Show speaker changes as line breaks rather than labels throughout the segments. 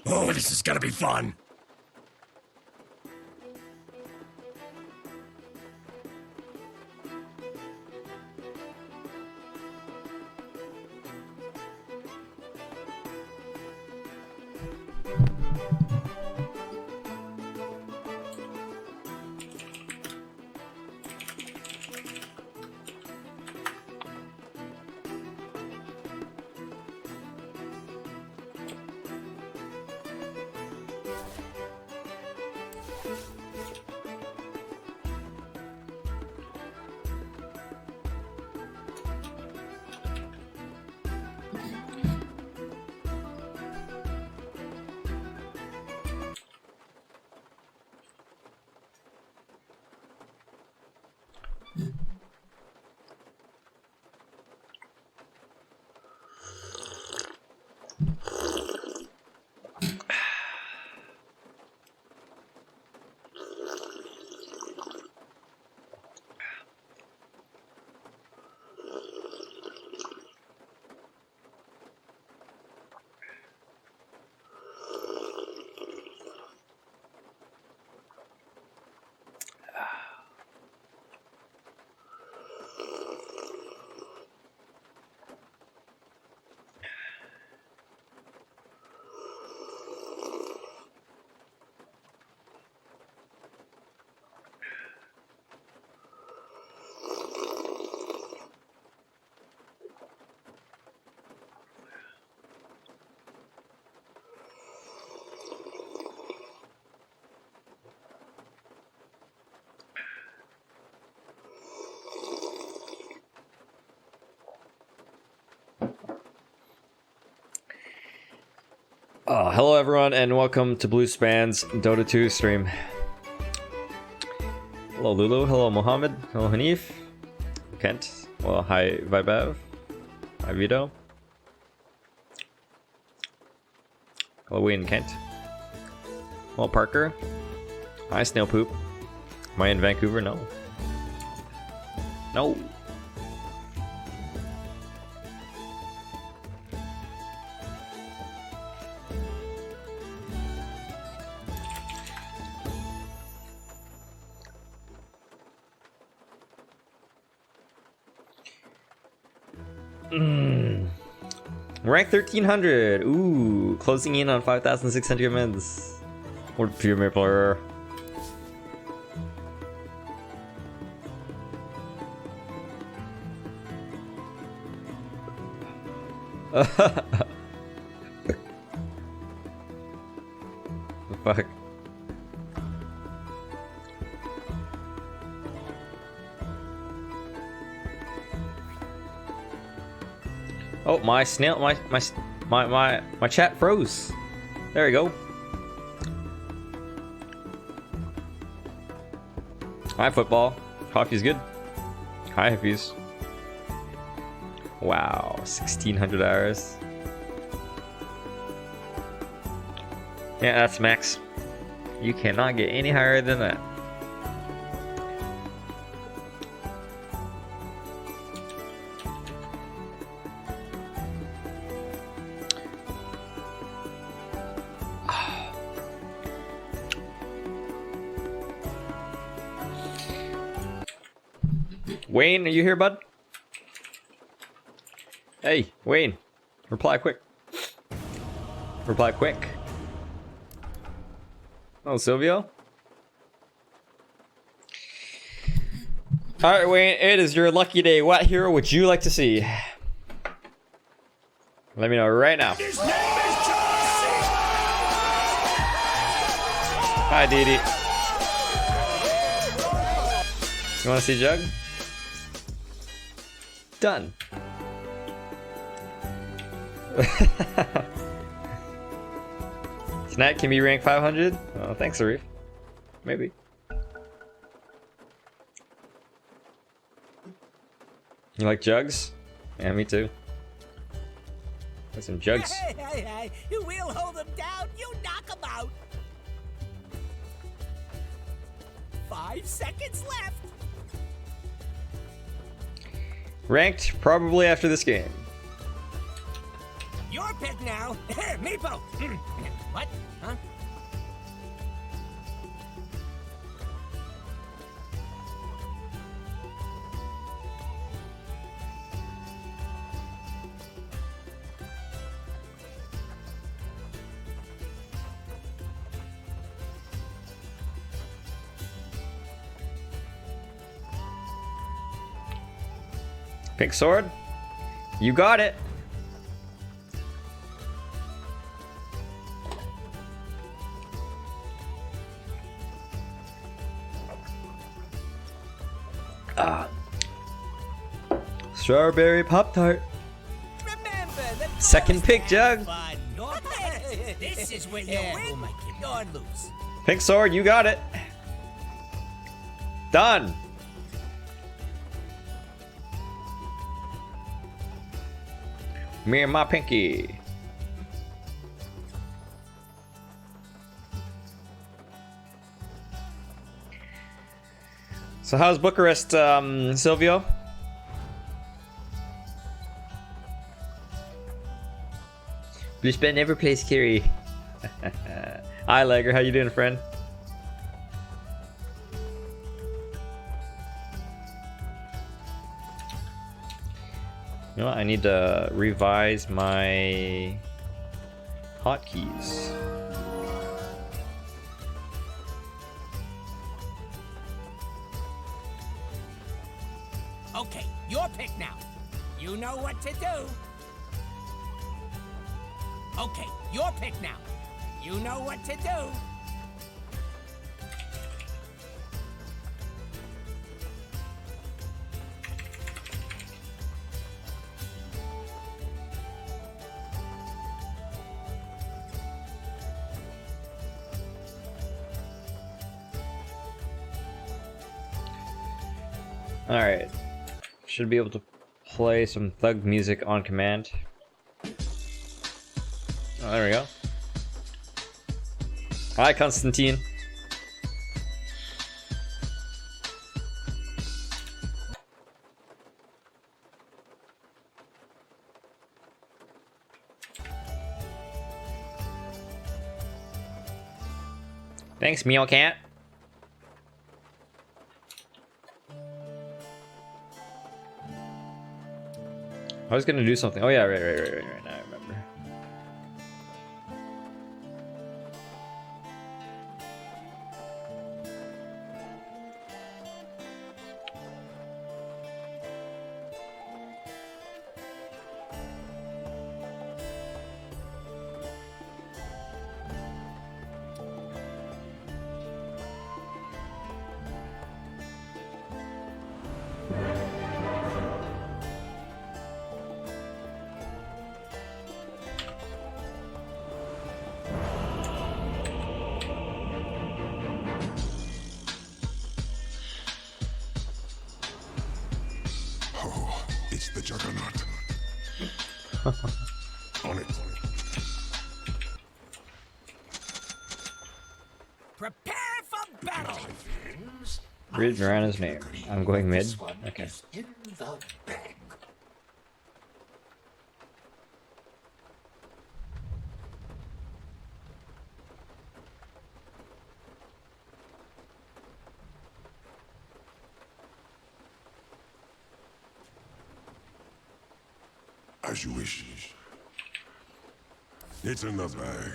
Oh, this is gonna be fun.
Hello everyone and welcome to Bluespan's Dota 2 stream. Hello Lulu, hello Mohammed, hello Hanif, Kent, well hi Vibev, hi Vito, hello Wayne Kent, hello Parker, hi Snail Poop, am I in Vancouver? No. No. Rank 1300. Ooh, closing in on 5,600 meds. Or Premier Player. Fuck. Oh, my snail, my chat froze. There we go. Hi, football. Coffee's good. Hi, hippies. Wow, 1,600 hours. Yeah, that's max. You cannot get any higher than that. Wayne, are you here, bud? Hey, Wayne. Reply quick. Reply quick. Oh, Silvio? Alright, Wayne, it is your lucky day. What hero would you like to see? Let me know right now. Hi, Dee. You want to see Jug? Done. Snack can be ranked 500? Oh, thanks, Arif. Maybe. You like jugs? Yeah, me too. Got some jugs.
Hey, we'll hold them down, you knock them out. 5 seconds left.
Ranked probably after this game.
your pick now. Meepo. What? Huh?
Pink sword. You got it. Ah. Strawberry Pop-Tart.
Remember, the
Second
boys
pick,
have
Jug.
fun. This is where you win or lose.
Pink sword, you got it. Done. Me and my pinky. So how's Bucharest, Silvio? Bluespan never plays Kiri. Hi, Legger. How you doing, friend? You know what? I need to revise my hotkeys.
Okay, your pick now. You know what to do. Okay, your pick now. You know what to do.
Alright. Should be able to play some thug music on command. Oh, there we go. Hi, Constantine. Thanks, Meowcat. I was gonna do something. Oh yeah, right. Now I remember.
It's the Juggernaut. On it.
Prepare for battle.
Read Mirana's name. I'm going mid. Okay.
In the bag. As you wish. It's in the bag.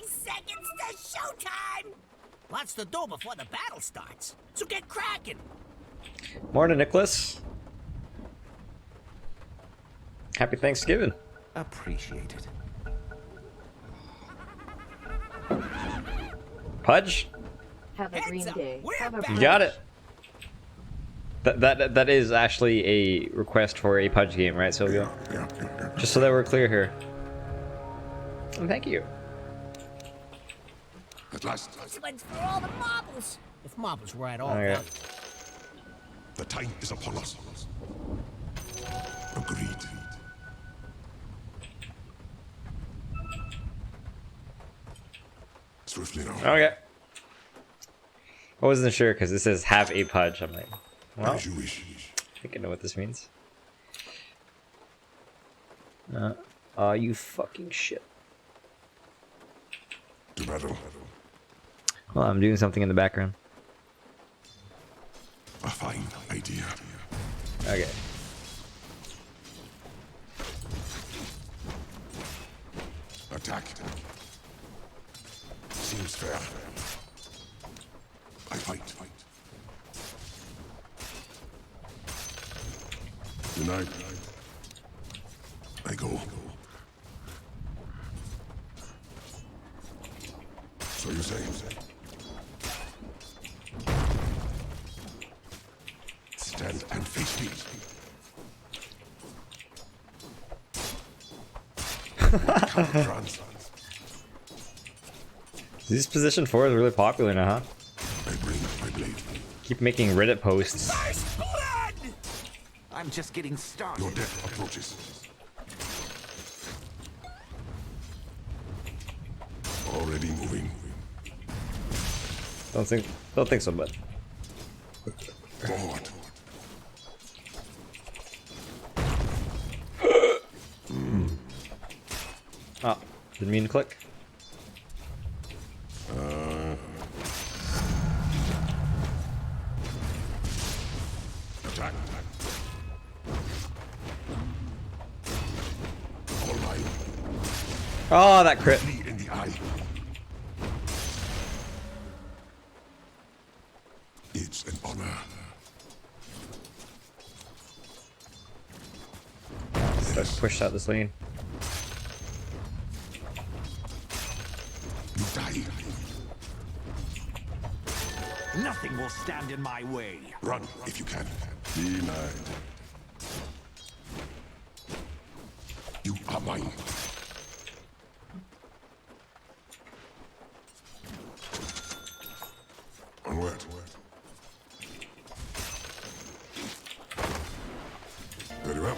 Seconds to showtime! Lots to do before the battle starts, so get cracking!
Morning, Nicholas. Happy Thanksgiving.
Appreciate it.
Pudge,
Have a green
Heads up,
day.
we're
Have a
back.
you got it. That is actually a request for a Pudge game, right, Silvio?
Yeah.
Just so that we're clear here. And thank you.
At last.
This one's for all the marbles. If marbles were at all
Oh, yeah.
valuable.
The time is upon us. Agreed. Swiftly now.
Okay. I wasn't sure because it says have a pudge. I'm like, well,
As you wish.
I think I know what this means. You fucking shit.
To battle.
Well, I'm doing something in the background.
A fine idea.
Okay.
Attack. Seems fair. I fight. Denied. I go. So you say? Stand and face me. Counter-trans.
This position 4 is really popular now, huh?
I bring my blade.
Keep making Reddit posts.
First blood!
I'm just getting started.
Your death approaches. Already moving.
Don't think so, bud.
Forward.
Oh, didn't mean to click.
Attack. All mine.
Oh, that crit.
Knee in the eye. It's an honor.
Let's push out this lane.
You die.
Nothing will stand in my way.
Run if you can. Denied. You are mine. Onward. Very well.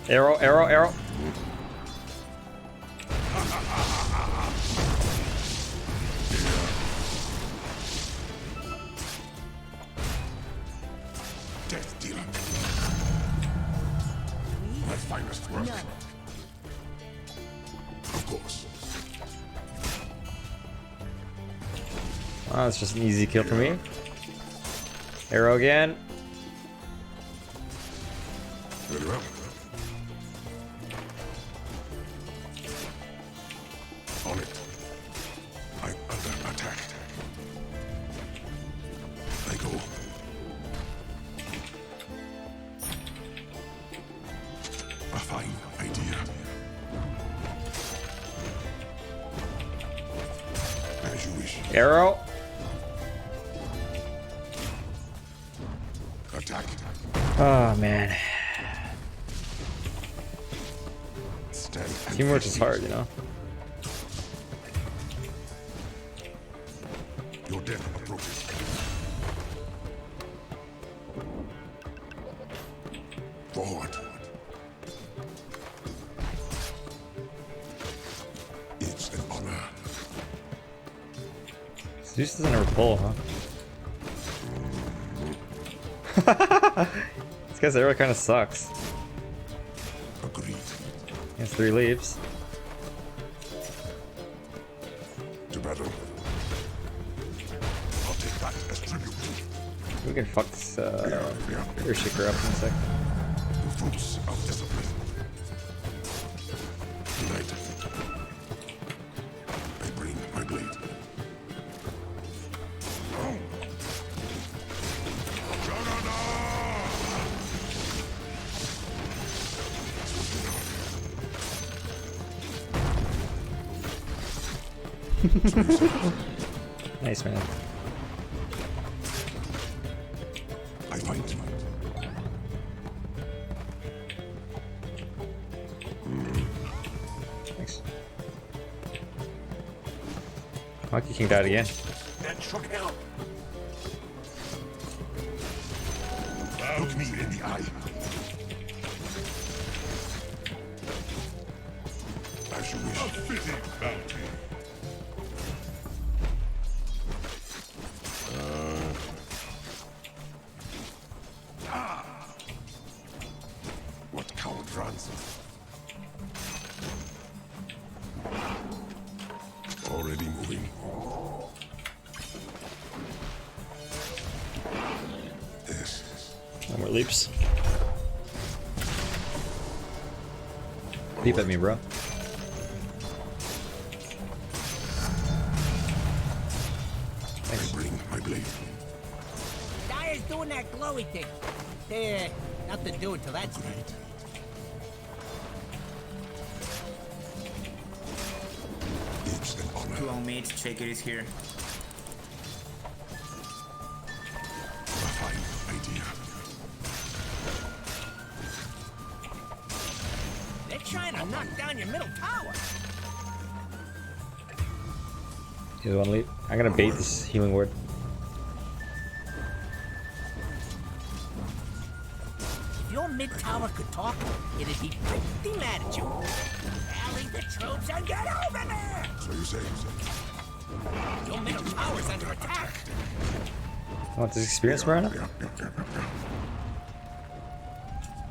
Arrow, arrow, arrow.
Death dealer. My finest work. Of course.
Oh, it's just an easy kill for me. Arrow again.
Very well. On it. I'm under attack. I go. A fine idea. As you wish.
Arrow.
Attack.
Oh man.
Stand and
Teamwork
face
is
me.
hard, you know.
Your death approaches. Forward. It's an honor.
Zeus doesn't ever pull, huh? This guy's arrow kind of sucks.
Agreed.
He has 3 leaves.
To battle. I'll take that as tribute.
We can fuck this
Yeah.
air shaker up in a sec.
The fruits of discipline. Tonight, I bring my blade. Oh.
Nice, man.
I fight.
Monkey King died again.
That should help. Look me in the eye. As you wish. A fitting bounty. What coward runs? Already moving. Yes.
No more leaps. Leap at me, bro.
I bring my blade.
Dyer's doing that glowy thing. Nothing to do until that's dead.
It's an honor.
Two old mates, check it is here.
A fine idea.
They're trying to knock down your middle tower.
Here's one leap. I'm gonna bait this healing word.
If your mid tower could talk, it'd be pretty mad at you. Rally the troops and get over there!
So you say.
Your middle tower's under attack.
Want this experience, Marana? You're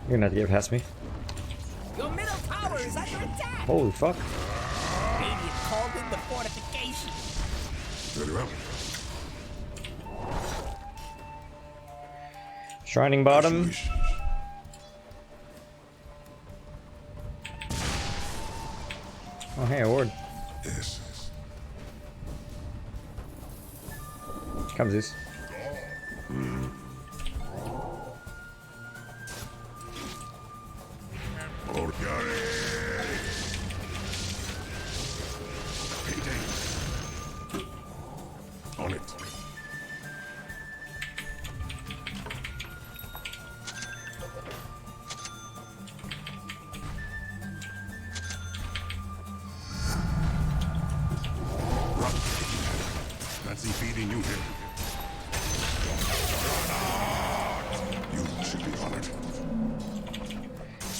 gonna have to get past me.
Your middle tower is under attack.
Holy fuck.
Radiant called in the fortification.
Very well.
Shining
As you
bottom.
wish.
Oh, hey, a ward.
Yes.
Come, Zeus.
On it. Run. Fancy feeding you here. You should be honored.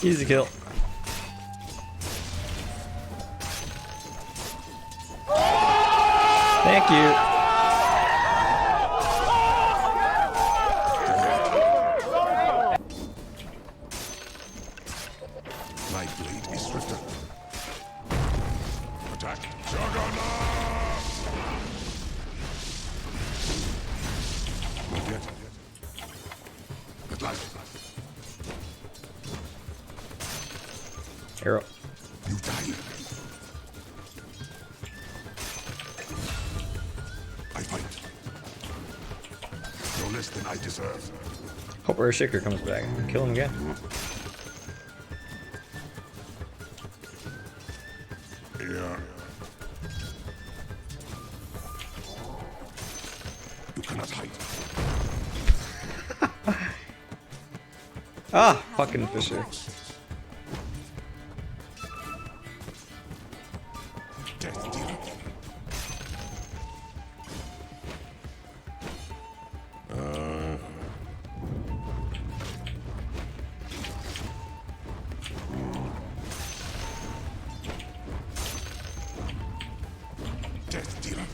Easy kill. Thank you.
My blade is swifter. Attack. Juggernaut! Not yet. At last.
Arrow.
You die. I fight. No less than I deserve.
Hope our shaker comes back and kill him again.
Yeah. You cannot hide.
Ah, fucking Fisher.
Death dealer. Death dealer.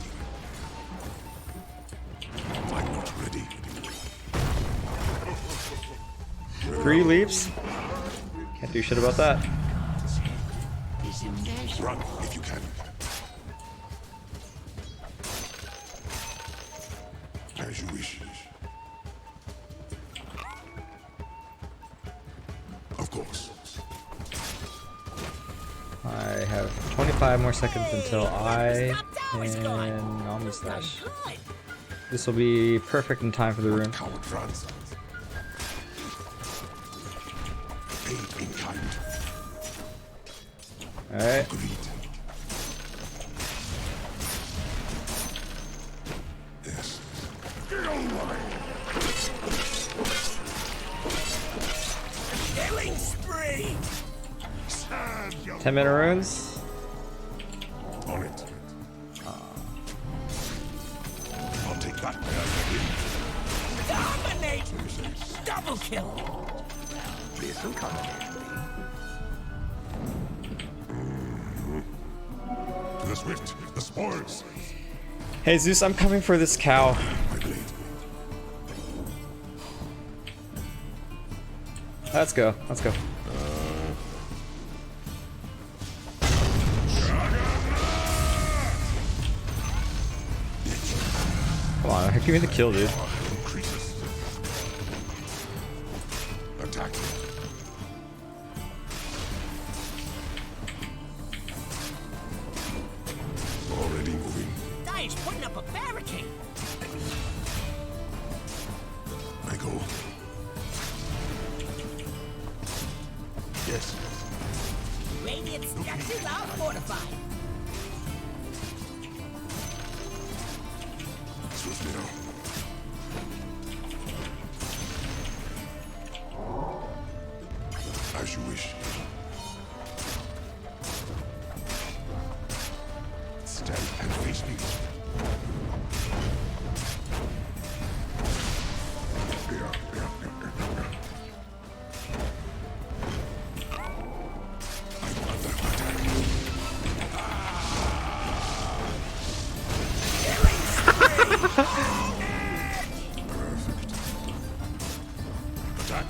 I'm not ready.
3 leaps. Can't do shit about that.
Run if you can. As you wish. Of course.
I have 25 more seconds until I can Omni Slash.
Good.
This will be perfect in time for the rune.
Coward runs. Aid in kind.
Alright.
Greed. Yes.
Killing spree.
10-minute runes.
On it. On So you say.
Double kill.
This'll come in handy.
To the swift, the spoils.
Hey Zeus, I'm coming for this cow.
My blade.
Let's go. Let's go. Come on, give me the kill, dude.
Increases. Attack. Already moving.
Dire's putting up a barricade.
I go. Yes.
Radiant structures are fortified.
Swiftly now. As you wish. Stand and face me. I'm under attack. Perfect. Attack.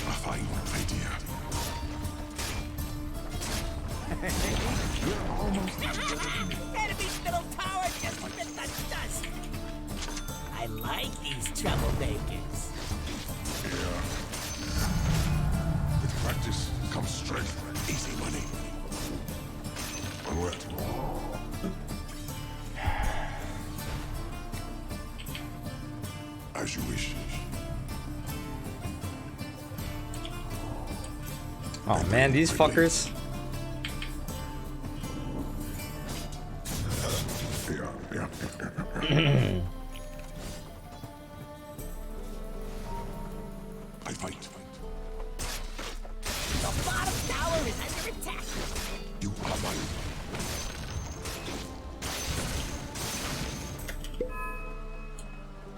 A fine idea.
Enemy's middle tower just bit the dust. I like these troublemakers.
Yeah. With practice comes strength. Easy money. Onward. As you wish.
Oh man, these fuckers.
Yeah. I fight.
The bottom tower is under attack.
You are mine.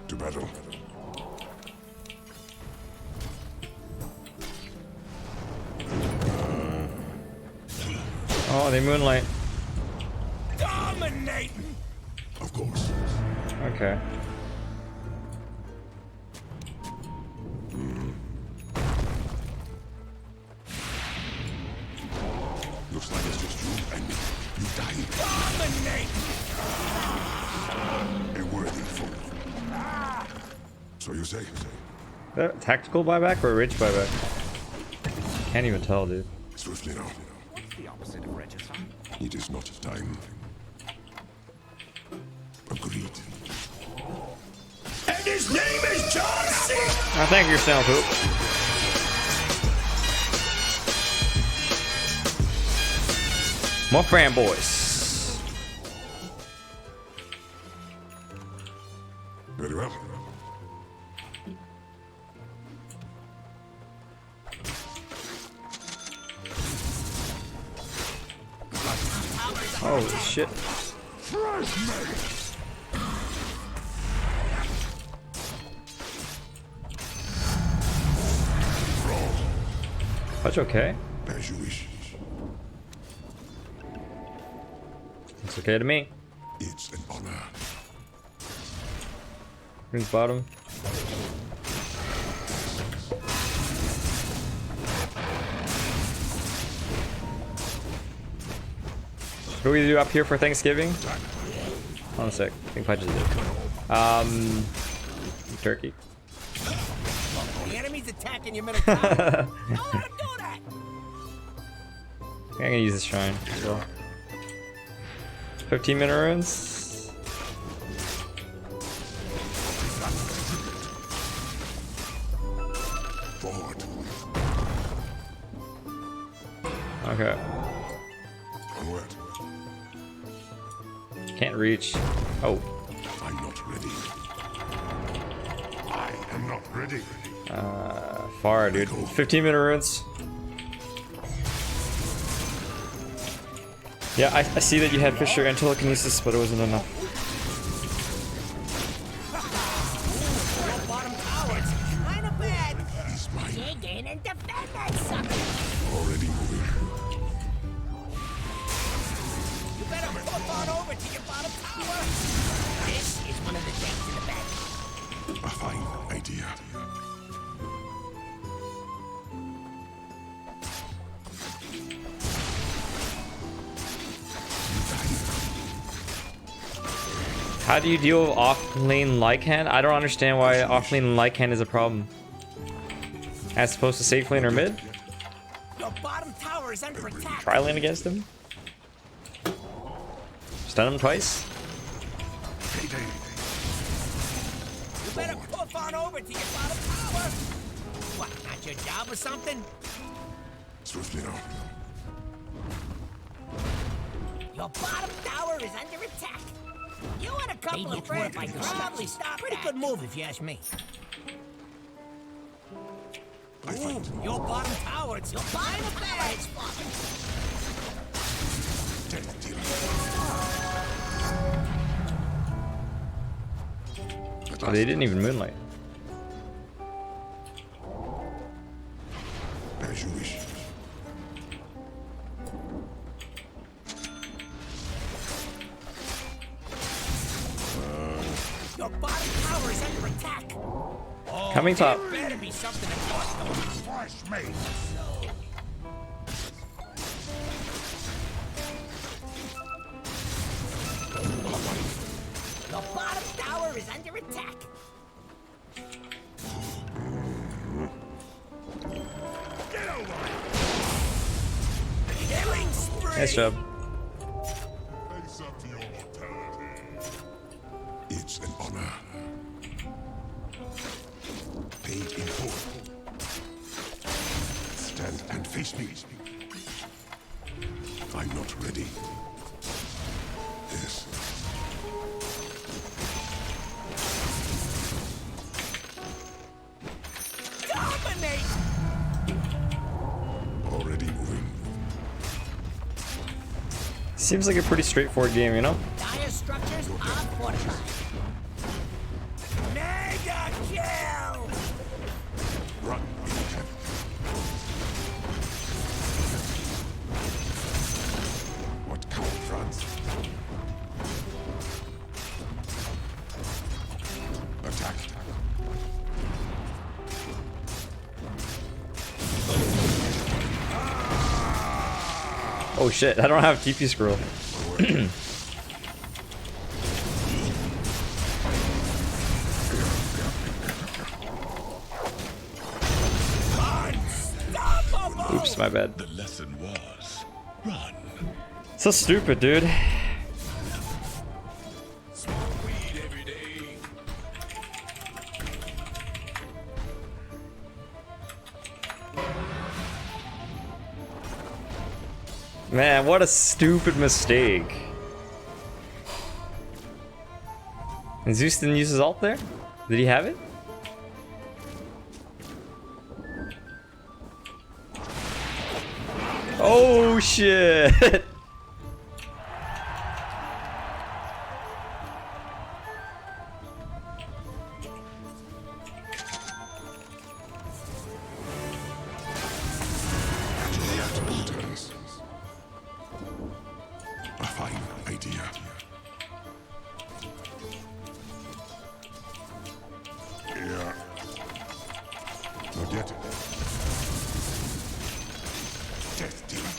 To battle.
Oh, they moonlight.
Dominating.
Of course.
Okay.
Looks like it's just you and me. You die.
Dominate.
A worthy foe. So you say?
That tactical buyback or rich buyback? Can't even tell, dude.
Swiftly now.
What's the opposite of regicide?
It is not time. Agreed. And his name is John C.
Oh, thank you, Snail Poop. More fanboys.
Very well.
Holy shit.
Fresh meat.
That's okay.
As you wish.
It's okay to me.
It's an honor.
Green's bottom. What do we do up here for Thanksgiving? Hold on a sec. I think Pudge is it. Turkey.
The enemy's attacking your middle tower. Don't let him do that.
I'm gonna use this shrine as well. 15-minute runes.
Forward.
Okay.
Onward.
Can't reach. Oh.
I'm not ready. I am not ready.
Far, dude. 15-minute runes. Yeah, I see that you had Fisher and telekinesis, but it wasn't enough.
in and defend that sucker.
Already moving.
You better flip on over to your bottom tower. This is one of the decks in the back.
A fine idea.
How do you deal with off-lane Lycan? I don't understand why off-lane Lycan is a problem. As opposed to safe lane or mid?
Your bottom tower is under attack.
Try lane against him? Stun him twice?
Payday.
You better puff on over to your bottom tower. What, not your job or something?
Swiftly now.
Your bottom tower is under attack. You and a couple of friends could probably stop Pretty good move if you ask me. Ooh, your bottom tower, it's your bottom tower, it's falling.
Death dealer. At
Oh, they didn't even moonlight.
As you wish.
Your bottom tower is under attack.
Coming top.
There better be something important going on.
Flash me.
Your bottom tower is under attack.
Get over it.
Killing spree.
Nice job.
Face up to your mortality. It's an honor. Paid in full. Stand and face me. I'm not ready. Yes.
Dominate.
Already moving.
Seems like a pretty straightforward game, you know?
Dire structures are fortified. Mega kill.
Run if you can. What count, France? Attack.
Oh shit, I don't have TP scroll.
Unstoppable.
Oops, my bad.
The lesson was run.
So stupid, dude.
Smoke weed every day.
Man, what a stupid mistake. And Zeus didn't use his ult there? Did he have it? Oh shit!
Returns. A fine idea. Yeah. Not yet. Death dealer.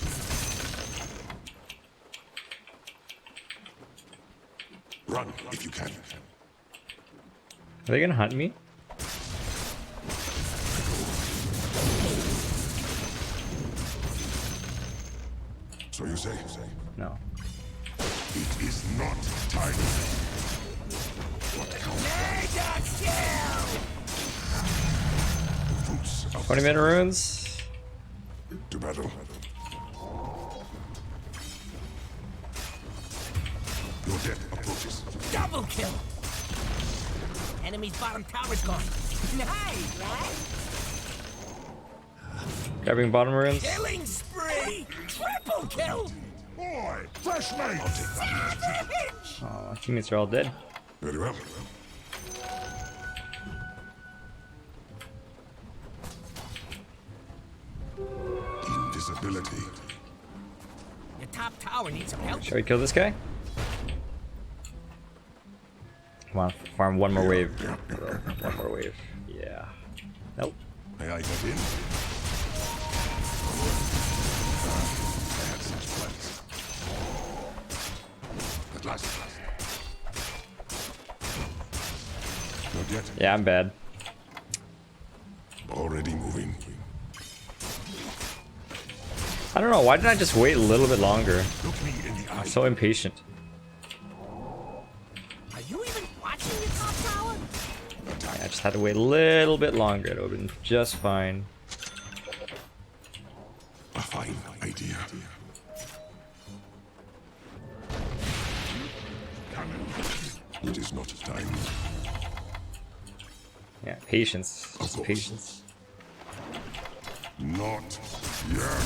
Run if you can.
Are they gonna hunt me?
So you say?
No.
It is not time. What counts?
Mega kill.
The fruits of
20-minute runes.
to battle. Your death approaches.
Double kill. Enemy's bottom tower's gone. Nice, right?
Grabbing bottom runes.
Killing spree. Triple kill.
Boy, fresh mate. I'll take that.
Savage.
Oh, my teammates are all dead.
Very well. Stability.
Your top tower needs some help.
Shall we kill this guy? Come on, farm one more wave. One more wave. Yeah. Nope.
May I get in? I had such plans. At last. Not yet.
Yeah, I'm bad.
Already moving.
I don't know. Why didn't I just wait a little bit longer?
Look me in the eye.
I'm so impatient.
Are you even watching your top tower?
I just had to wait a little bit longer. It would have been just fine.
A fine idea. It is not time.
Yeah, patience.
Of
Just
course.
patience.
Not yet.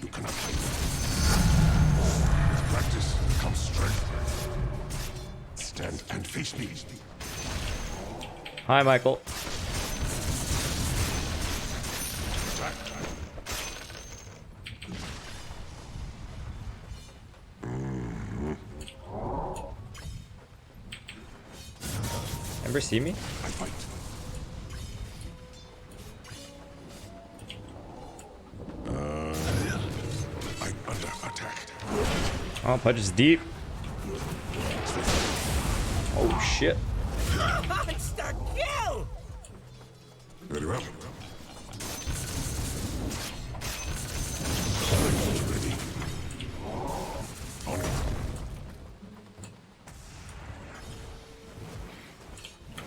You cannot hide. With practice comes strength. Stand and face me.
Hi, Michael.
Attack.
Ever see me?
I fight. I'm under attack.
Oh, Pudge is deep. Oh, shit.
Monster kill!
Very well. Ready. On it.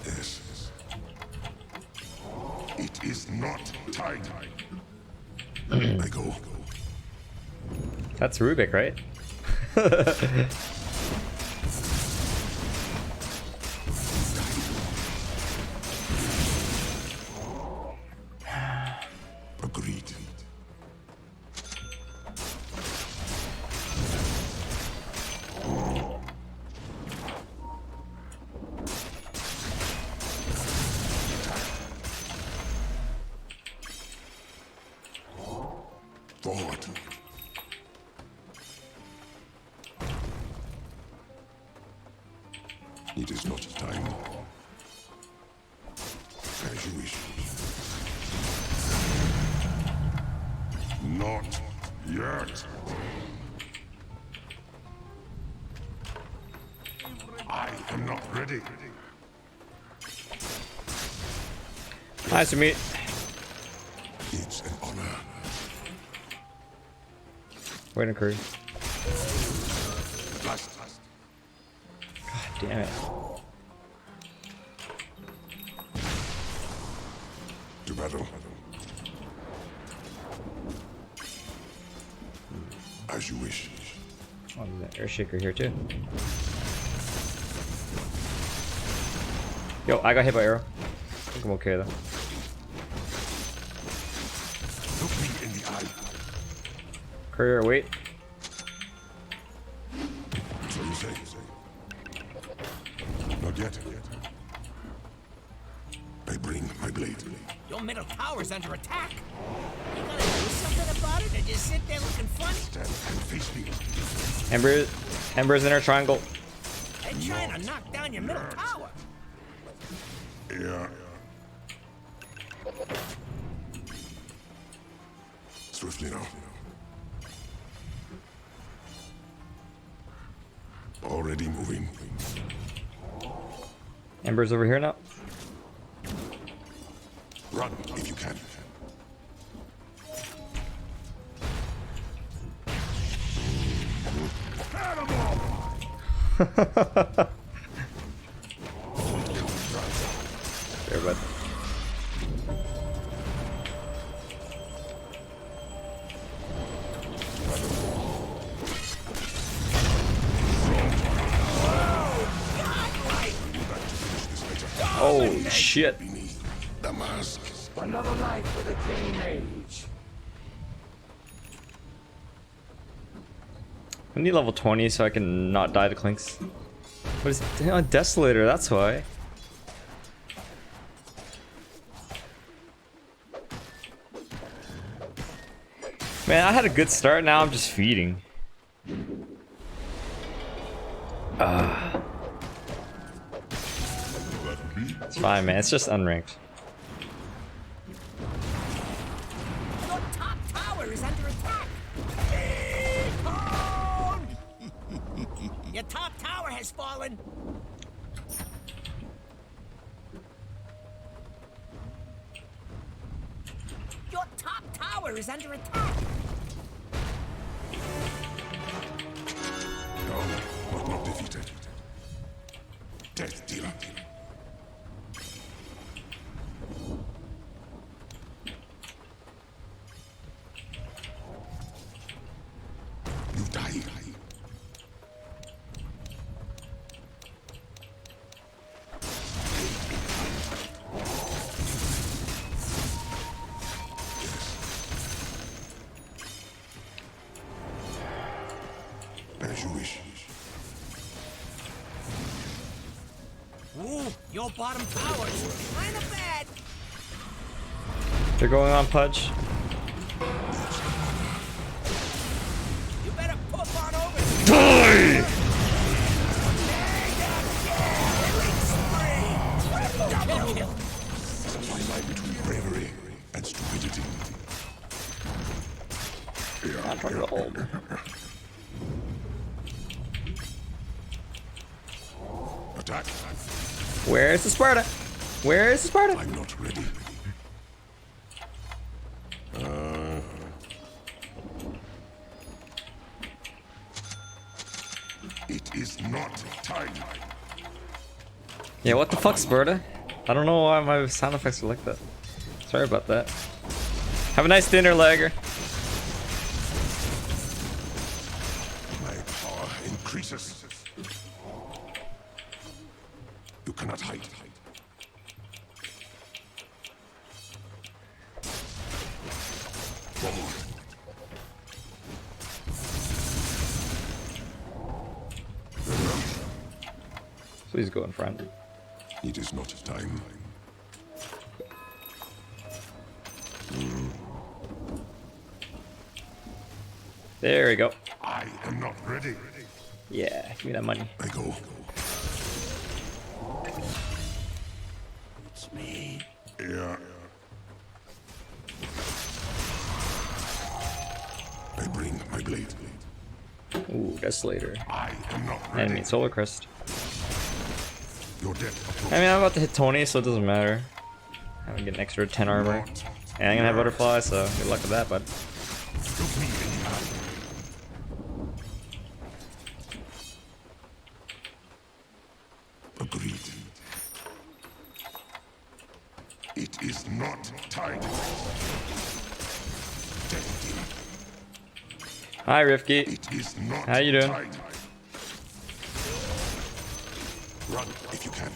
Yes. It is not time. I go.
That's Rubik, right?
Agreed. Forward. It is not time. As you wish. Not yet. I am not ready.
Nice to meet.
It's an honor.
Wait, Curry.
Last.
God damn it.
To battle. As you wish.
Oh, there's an air shaker here too. Yo, I got hit by arrow. I think I'm okay though.
Look me in the eye.
Courier, wait.
So you say. Not yet. I bring my blade.
Your middle tower's under attack. You gonna do something about it or just sit there looking funny?
Stand and face me.
Ember's in our triangle.
They're trying to knock down your middle tower.
Yeah. Swiftly now. Already moving.
Ember's over here now.
Run if you can.
There, bud. Oh shit.
Beneath the mask.
Another life for the King Mage.
I need level 20 so I can not die to Clinks. What is it? Oh, Desolator, that's why. Man, I had a good start, now I'm just feeding. It's fine, man. It's just unranked.
Your top tower is under attack. Recon! Your top tower has fallen. Your top tower is under attack.
No, but not defeated. Death dealer. You die. As you wish.
Ooh, your bottom tower's kind of bad.
They're going on Pudge.
You better poof on over.
Die!
Double kill.
Fine line between bravery and stupidity.
I'm trying to hold.
Attack.
Where's the Sparta? Where's the Sparta?
I'm not ready. It is not time.
Yeah, what the fuck, Sparta? I don't know why my sound effects are like that. Sorry about that. Have a nice dinner, Lagger.
My power increases. You cannot hide. Forward.
Please go in front.
It is not time.
There we go.
I am not ready.
Yeah, give me that money.
I go.
It's me.
Yeah. I bring my blade.
Ooh, Desolator.
I am not ready.
Enemy Solar Crest.
Your death approaches.
I mean, I'm about to hit Tony, so it doesn't matter. I'm gonna get an extra 10 armor. And I'm gonna have Butterfly, so good luck with that, bud.
Look me in the eye. Agreed. It is not time. Death dealer.
Hi, Rifki.
It is not
How you doing?
time. Run if you can.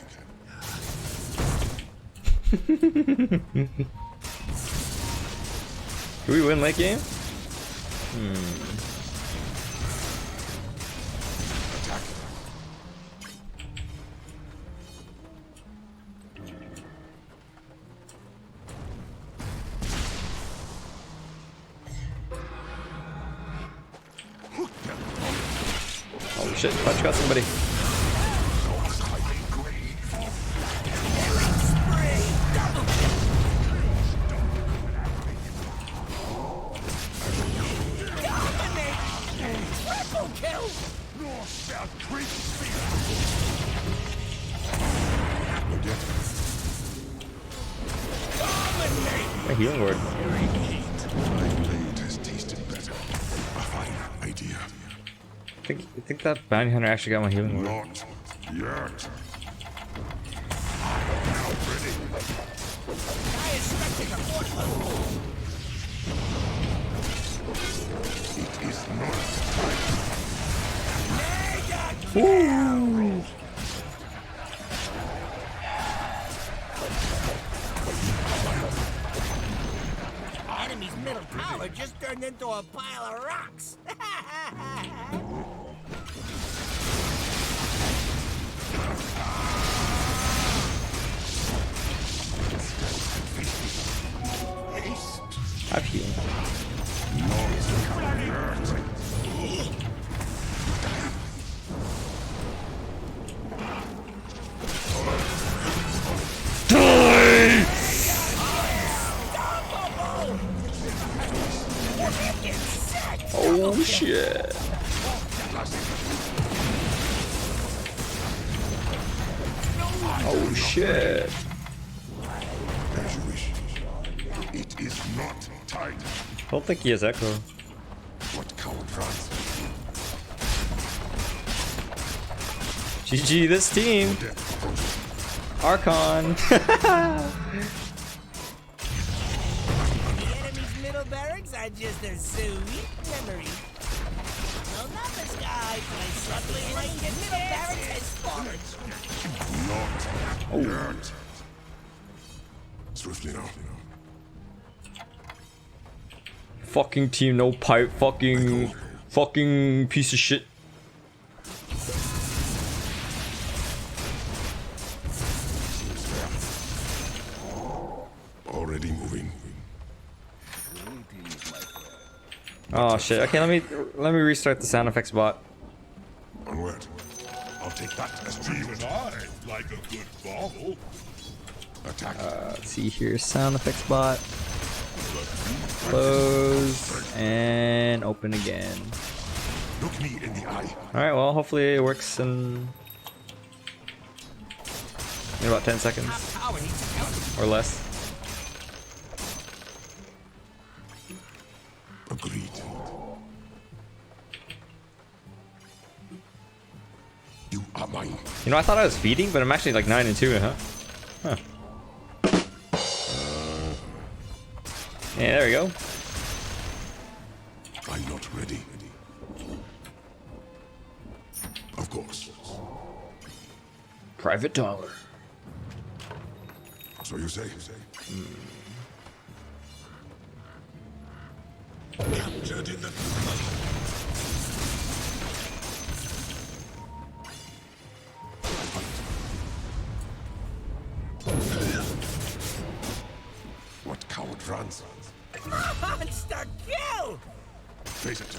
Do we win late game?
Attack.
Oh shit, Pudge got somebody.
Triple kill.
North South Creek Spear. Your death.
A healing word.
My blade has tasted better. A fine idea.
I think that bounty hunter actually got my healing word.
Not yet. I am now ready.
I expected a fourth level.
It is not
Enemy's middle tower just turned into a pile of rocks.
I've healing.
Not
shit. Oh shit.
As you wish. It is not tied.
I don't think he has echo.
What coward France?
GG this team.
Death approaches.
Archon.
The enemy's middle barracks are just a sweet memory. No, not this guy. My suddenly like his middle barracks has fallen.
Not yet. Swiftly now.
Fucking team no pipe. Fucking piece of shit.
Already moving.
Oh shit. Okay, let me restart the sound effects bot.
Onward. I'll take that as true.
Even I like a good bobble.
Attack.
Let's see here. Sound effects bot. Close and open again.
Look me in the eye.
Alright, well, hopefully it works in about 10 seconds
Tower needs help.
or less.
Agreed. You are mine.
You know, I thought I was feeding, but I'm actually like 9 and 2, huh? Huh. Yeah, there we go.
I'm not ready. Of course.
Private dollar.
So you say? Captured in the What coward runs?
Monster kill!
Face it.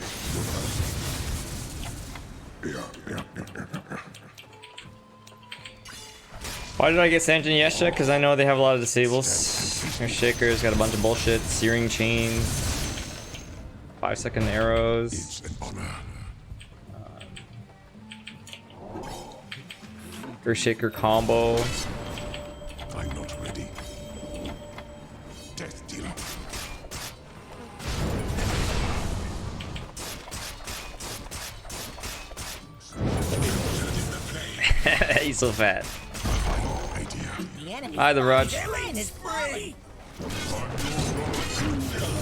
Yeah.
Why did I get Sanjin Yesha? Because I know they have a lot of disables. Their Shaker's got a bunch of bullshit. Searing chains. 5-second arrows.
It's an honor.
Their Shaker combo.
I'm not ready. Death dealer.
He's so fat.
Final idea.
The enemy.
Hi, the Raj.
Killing is free!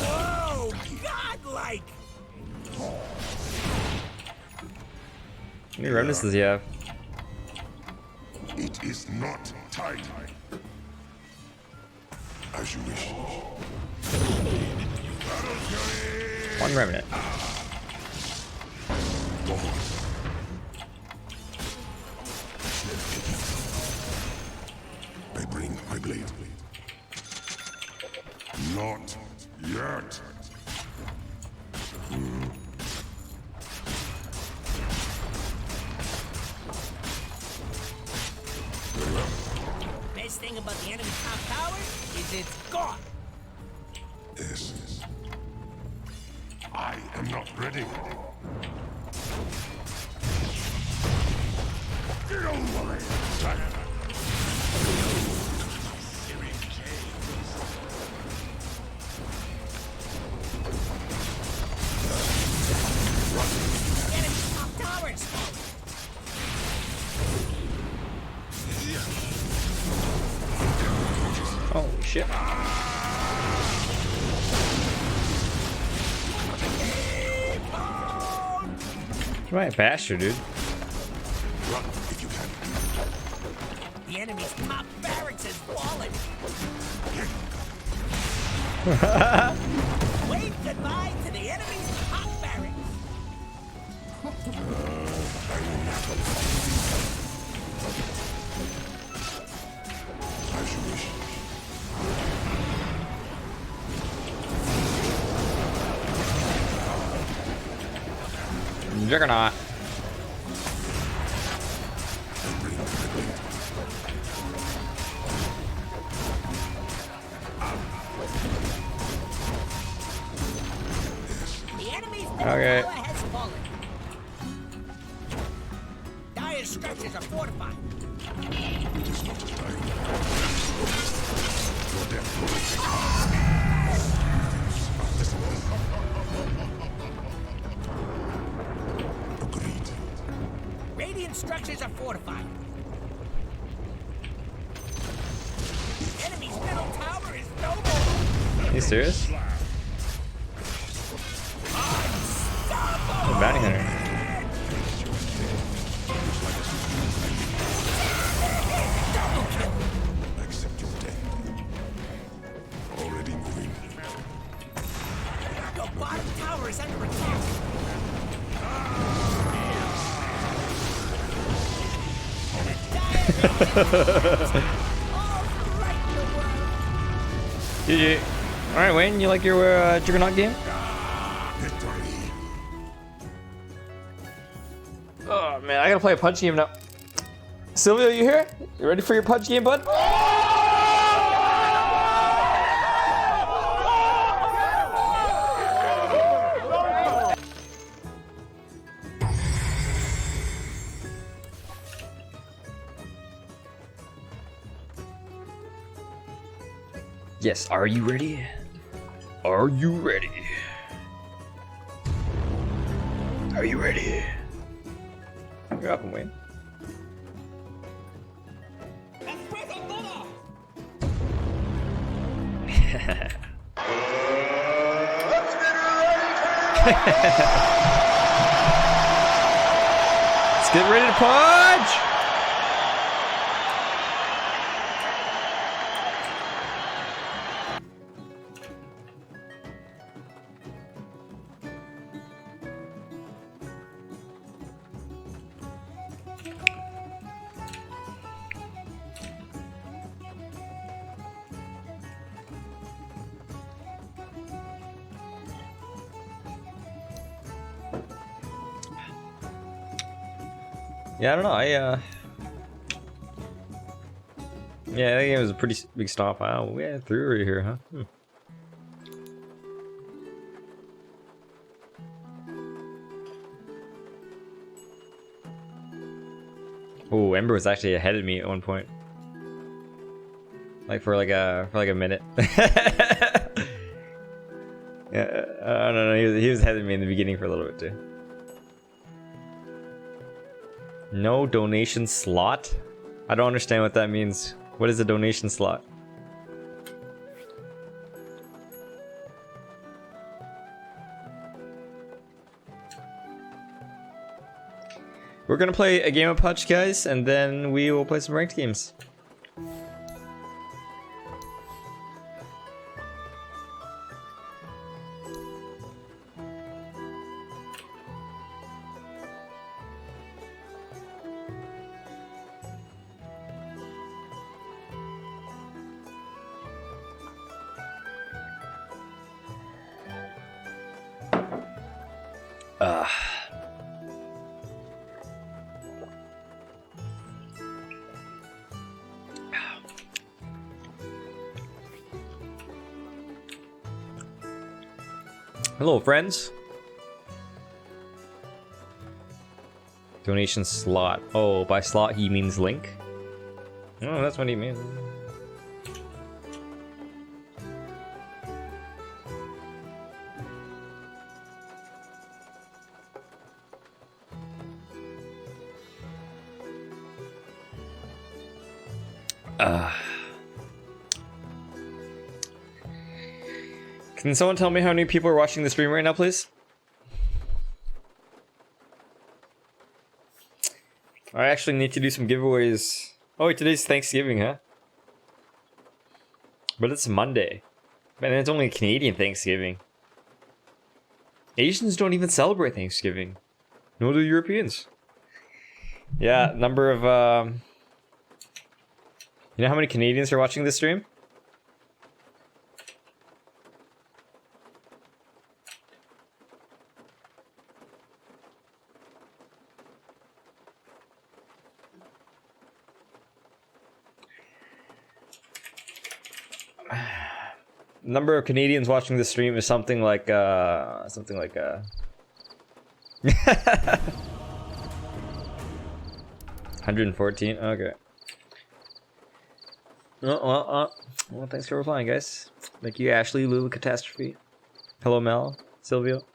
Whoa! Godlike!
How many remnants does he have?
It is not tied. As you wish.
One remnant.
I bring my blade. Not yet.
Best thing about the enemy's top tower is it's gone.
Yes. I am not ready. Get away!
The enemy's top tower is falling.
Holy shit. Right, bastard, dude.
Run if you can.
The enemy's top barracks has fallen. Wave goodbye to the enemy's top barracks.
As you wish.
Juggernaut.
The enemy's
Okay.
tower has fallen.
You serious? Oh, bounty hunter.
Accept your death. Already moving.
The bottom tower is under attack.
GG. Alright, Wayne, you like your Juggernaut game?
Victory.
Oh man, I gotta play a punch game now. Silvio, you here? You ready for your punch game, bud? Yes, are you ready? Are you ready? Are you ready? You're up and Wayne. Let's get ready to punch! Yeah, I don't know. Yeah, that game was a pretty big stomp. Wow, we had 3 right here, huh? Oh, Ember was actually ahead of me at one point. Like for like a minute. Yeah, I don't know. He was ahead of me in the beginning for a little bit too. No donation slot? I don't understand what that means. What is a donation slot? We're gonna play a game of Punch, guys, and then we will play some ranked games. Hello, friends. Donation slot. Oh, by slot he means link. Oh, that's what he means. Can someone tell me how many people are watching the stream right now, please? I actually need to do some giveaways. Oh, wait, today's Thanksgiving, huh? But it's Monday. Man, it's only Canadian Thanksgiving. Asians don't even celebrate Thanksgiving. Nor do Europeans. Yeah, number of... You know how many Canadians are watching this stream? Number of Canadians watching the stream is something like 114. Okay. Well, thanks for replying, guys. Thank you, Ashley, Lulu, Catastrophe. Hello, Mel, Silvio.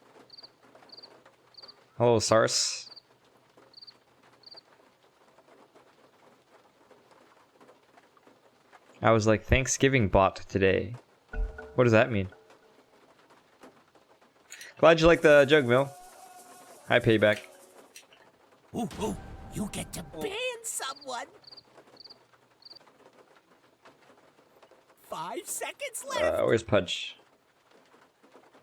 Hello, Sars. I was like Thanksgiving bot today. What does that mean? Glad you like the joke, Mill. Hi, Payback.
Ooh, ooh, you get to ban someone. 5 seconds left.
Where's Pudge?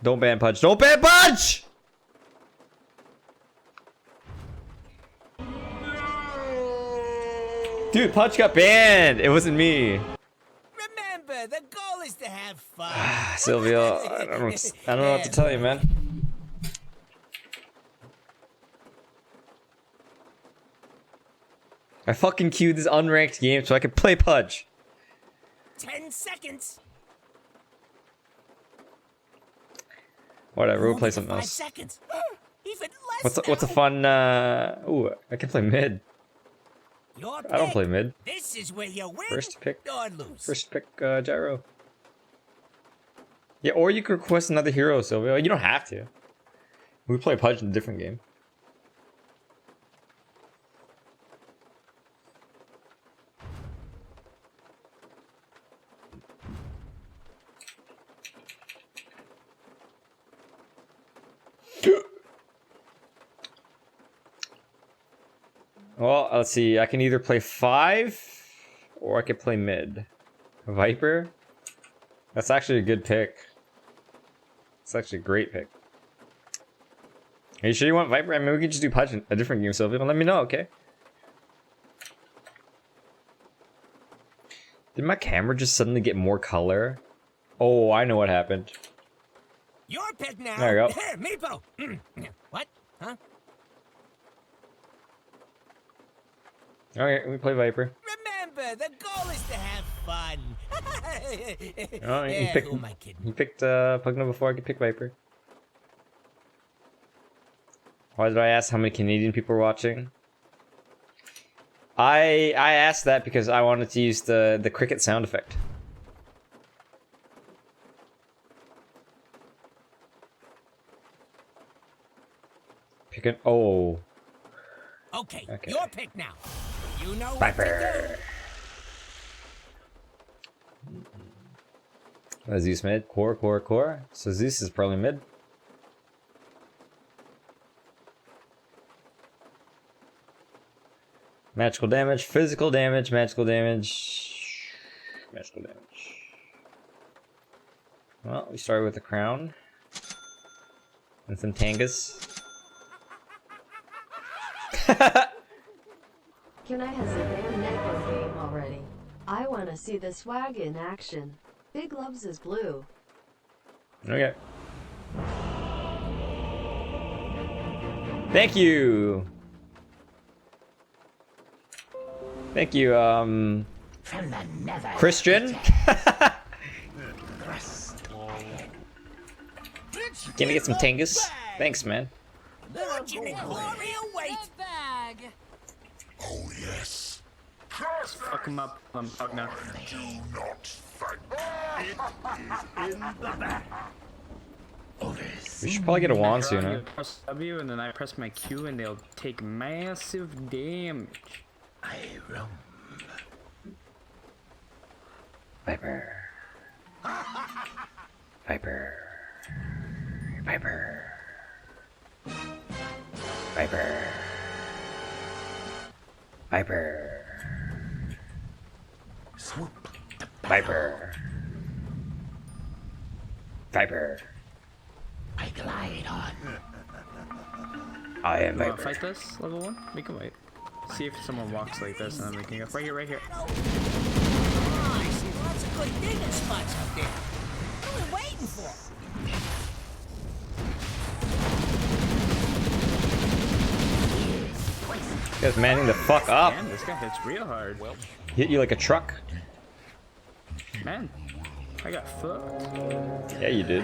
Don't ban Pudge. Don't ban Pudge! Dude, Pudge got banned. It wasn't me.
Remember, the goal is to have fun.
Silvio, I don't know what to tell you, man. I fucking queued this unranked game so I could play Pudge.
10 seconds.
Whatever, we'll play
Only
something
5
else.
seconds. Even less.
What's a
now.
fun? Ooh, I can play mid.
Your
I don't
pick.
play mid.
This is where you win
First pick.
or lose.
First pick Gyro. Yeah, or you could request another hero, Silvio. You don't have to. We play Pudge in a different game. Well, let's see. I can either play 5 or I could play mid. Viper? That's actually a good pick. It's actually a great pick. Are you sure you want Viper? I mean, we could just do Pudge in a different game, Sylvia. Let me know, okay? Did my camera just suddenly get more color? Oh, I know what happened.
Your pick now.
There you go.
Meepo. What? Huh?
Okay, we play Viper.
Remember, the goal is to have fun.
Oh, he
Yeah,
picked,
who am I kidding?
he picked Pugno before I could pick Viper. Why did I ask how many Canadian people were watching? I asked that because I wanted to use the cricket sound effect. Pick it. Oh.
Okay,
Okay.
your pick now. You know
Viper. Zeus mid. Core. So Zeus is probably mid. Magical damage, physical damage, magical damage. Magical damage. Well, we started with the crown. And some tangas.
Can I have the damn network game already? I wanna see the swag in action. Big Loves is blue.
Okay. Thank you. Thank you, Christian. Gonna get some tangas. Thanks, man.
Fortune and glory await.
Oh yes.
Fuck him up, fuck now.
Do not fight.
We should probably get a wand
Draw,
soon, huh?
you press W and then I press my Q and they'll take massive damage.
Viper. Viper. Viper. Viper. Viper. Viper. Viper.
I glide on.
I am
Wanna
Viper.
fight this level 1? We can wait. See if someone walks like this and then we can go. Right here, right here.
Nice. Lots of good digging spots out there. What are we waiting for?
You guys manning the fuck up.
Damn, this guy hits real hard.
Hit you like a truck.
Man, I got fucked.
Yeah, you did.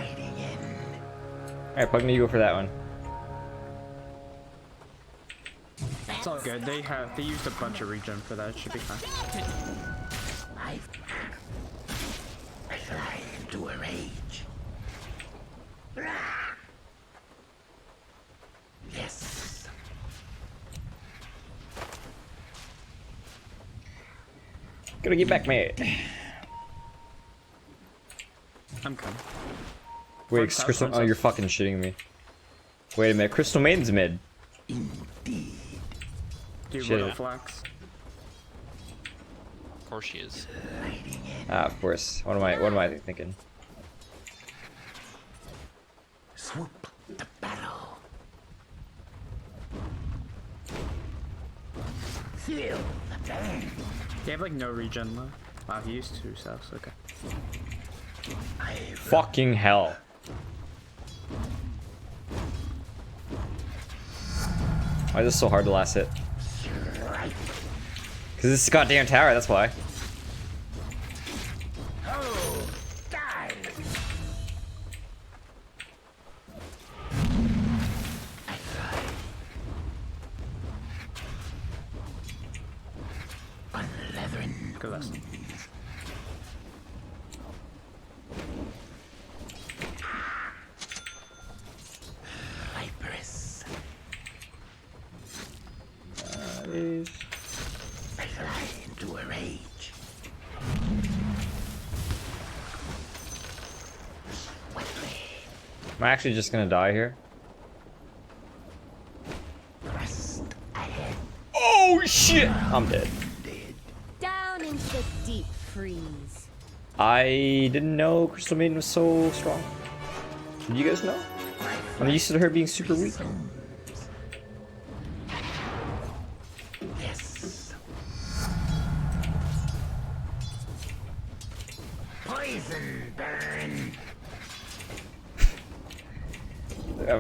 Alright, Pugna, you go for that one.
It's all good. They used a bunch of regen for that. It should be fine.
I fly into a rage. Yes.
Gotta get back, mate.
I'm coming.
Wait,
Front
Crystal.
top,
Oh,
front
you're
top.
fucking shitting me. Wait a minute. Crystal Maiden's mid.
Do you
Shit.
royal flax?
Of course she is.
Ah, of course. What am I thinking?
Swoop the battle. Feel the pain.
They have like no regen though. Wow, he used 2 selves. Okay.
Fucking hell. Why is this so hard to last hit? Because it's a goddamn tower, that's why.
Oh, die. Unleathering.
Good lesson.
Viperous. I fly into a rage.
Am I actually just gonna die here?
Thrust ahead.
Oh shit! I'm dead.
Down into the deep freeze.
I didn't know Crystal Maiden was so strong. Did you guys know? I'm used to her being super weak.
Yes. Poison burn.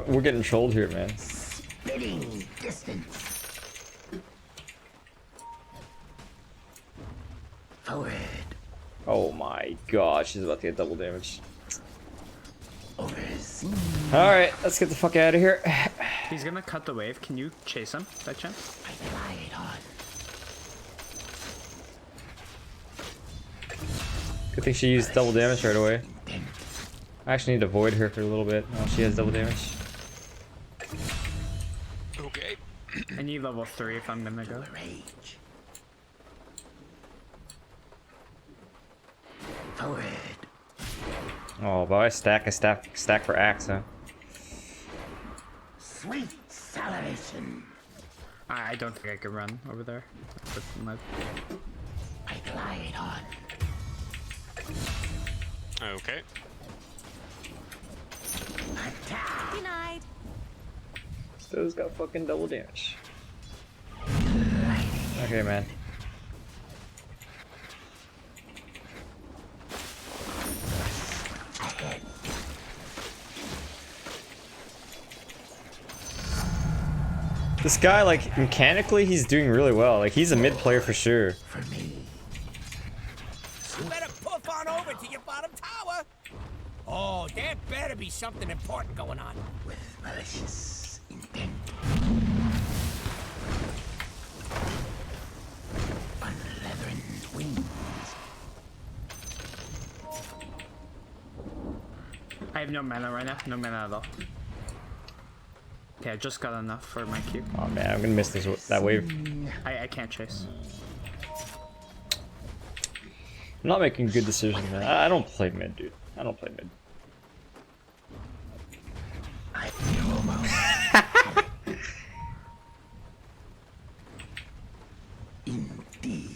We're getting trolled here, man.
Spitting distance. Forward.
Oh my god, she's about to get double damage.
Overseen.
Alright, let's get the fuck out of here.
He's gonna cut the wave. Can you chase him by chance?
I glide on.
Good thing she used double damage right away. I actually need to avoid her for a little bit while she has double damage.
Okay.
I need level 3 if I'm gonna go.
Rage. Forward.
Oh, but I stack for axe, huh?
Sweet salivation.
I don't think I could run over there. With my-
I glide on.
Okay.
Attack.
Denied.
Those got fucking double damage. Okay, man. This guy, like, mechanically, he's doing really well. Like, he's a mid player for sure.
For me.
You better puff on over to your bottom tower. Oh, there better be something important going on.
With malicious intent. Unleathering wings.
I have no mana right now. No mana at all. Okay, I just got enough for my Q.
Oh man, I'm gonna miss that wave.
I can't chase.
I'm not making good decisions, man. I don't play mid, dude. I don't play mid.
I almost. Indeed.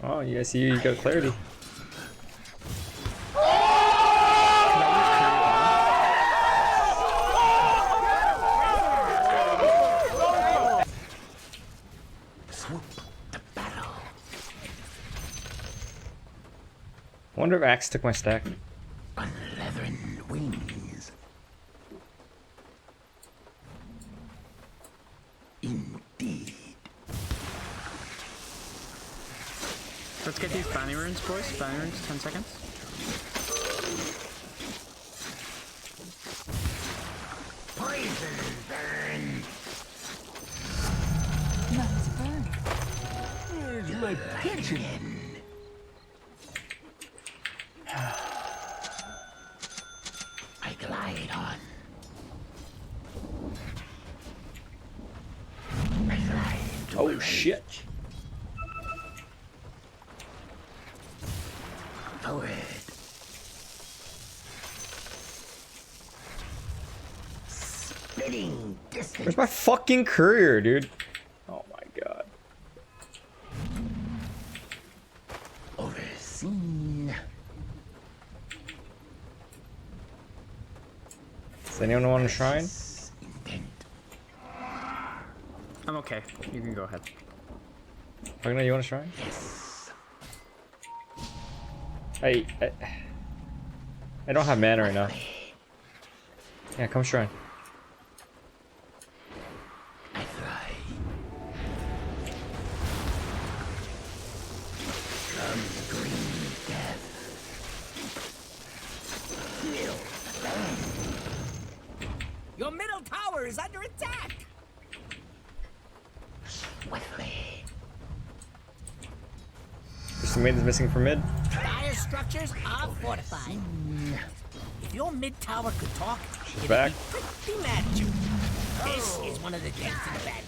Oh, yeah, I see you got clarity.
Swoop the battle.
I wonder if Axe took my stack.
Unleathering wings. Indeed.
Let's get these bounty runes, boys. Bounty runes, 10 seconds.
Poison burn.
Must burn.
Where's my pension? I glide on. I glide into a
Oh
rage.
shit.
Forward. Spitting distance.
Where's my fucking courier, dude? Oh my god.
Overseen.
Does anyone want a shrine?
Intent.
I'm okay. You can go ahead.
Ragnar, you want a shrine?
Yes.
I don't have mana right now. Yeah, come shrine.
I fly. From green death. Feel the pain.
Your middle tower is under attack.
Swiftly.
Crystal Maiden's missing from mid.
Dire structures are fortified. If your mid tower could talk, it'd
back.
be pretty mad at you. This is one of the things in the bad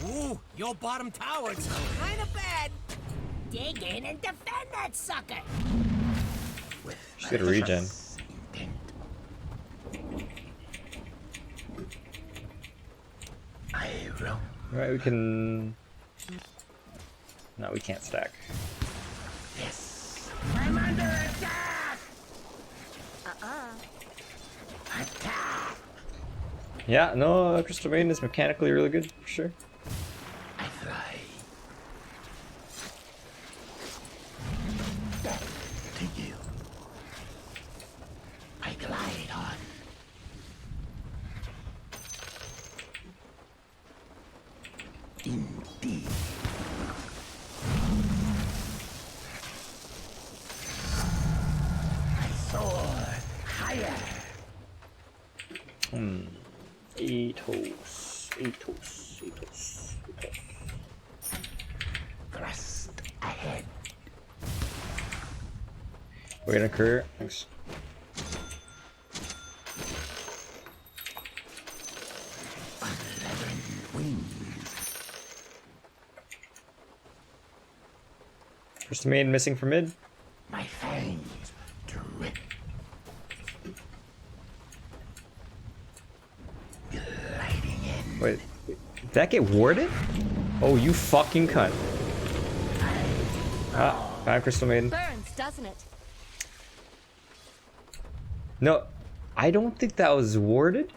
combo. Ooh, your bottom tower's kinda bad. Dig in and defend that sucker.
She's got a regen.
Intent. I roam.
Alright, we can... No, we can't stack.
Yes. I'm under attack. Attack.
Yeah, no, Crystal Maiden is mechanically really good, for sure.
I fly. Back to you. I glide on. Indeed. I soar higher.
Atos.
Thrust ahead.
Wait on courier. Thanks.
Unleavened wings.
Crystal Maiden missing from mid.
My fangs drip. Gliding in.
Wait, did that get warded? Oh, you fucking cunt. Ah, bye, Crystal Maiden.
Burns, doesn't it?
No, I don't think that was warded.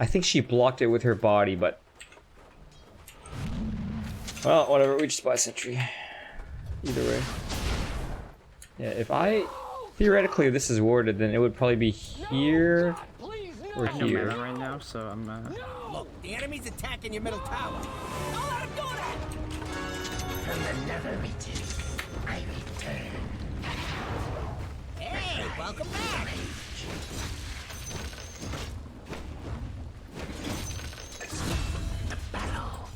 I think she blocked it with her body, but... Well, whatever, we just buy sentry. Either way. Yeah, if I... Theoretically, if this is warded, then it would probably be here or
I have no
here.
mana right now, so I'm
Look, the enemy's attacking your middle tower. Don't let him do that!
From the nether reaches, I return.
Hey, welcome back.
The battle.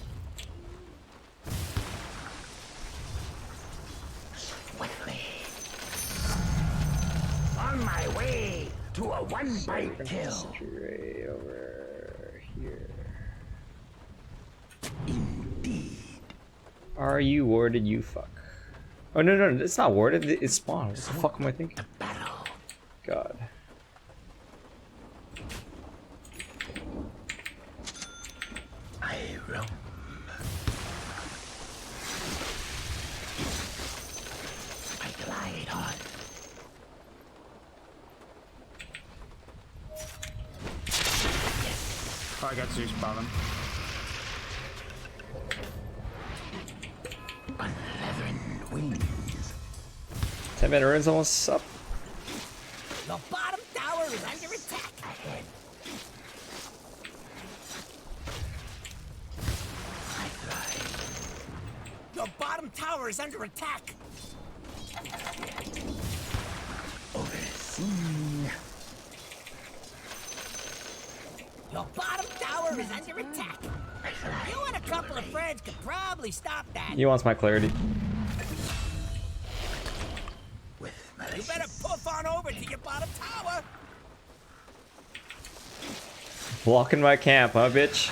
Swiftly. On my way to a one-bite kill.
Sentry over here.
Indeed.
Are you warded, you fuck? Oh, no, it's not warded, it's spawned. What the fuck am I thinking?
The battle.
God.
I roam. I glide on.
Oh, I got Zeus bottom.
Unleavened wings.
10-minute rune's almost up.
The bottom tower is under attack.
Ahead. I fly.
Your bottom tower is under attack.
Overseen.
Your bottom tower is under attack.
I fly.
You and a couple of friends could probably stop that.
He wants my clarity.
With
You
malicious.
better poof on over to your bottom tower.
Blocking my camp, huh, bitch?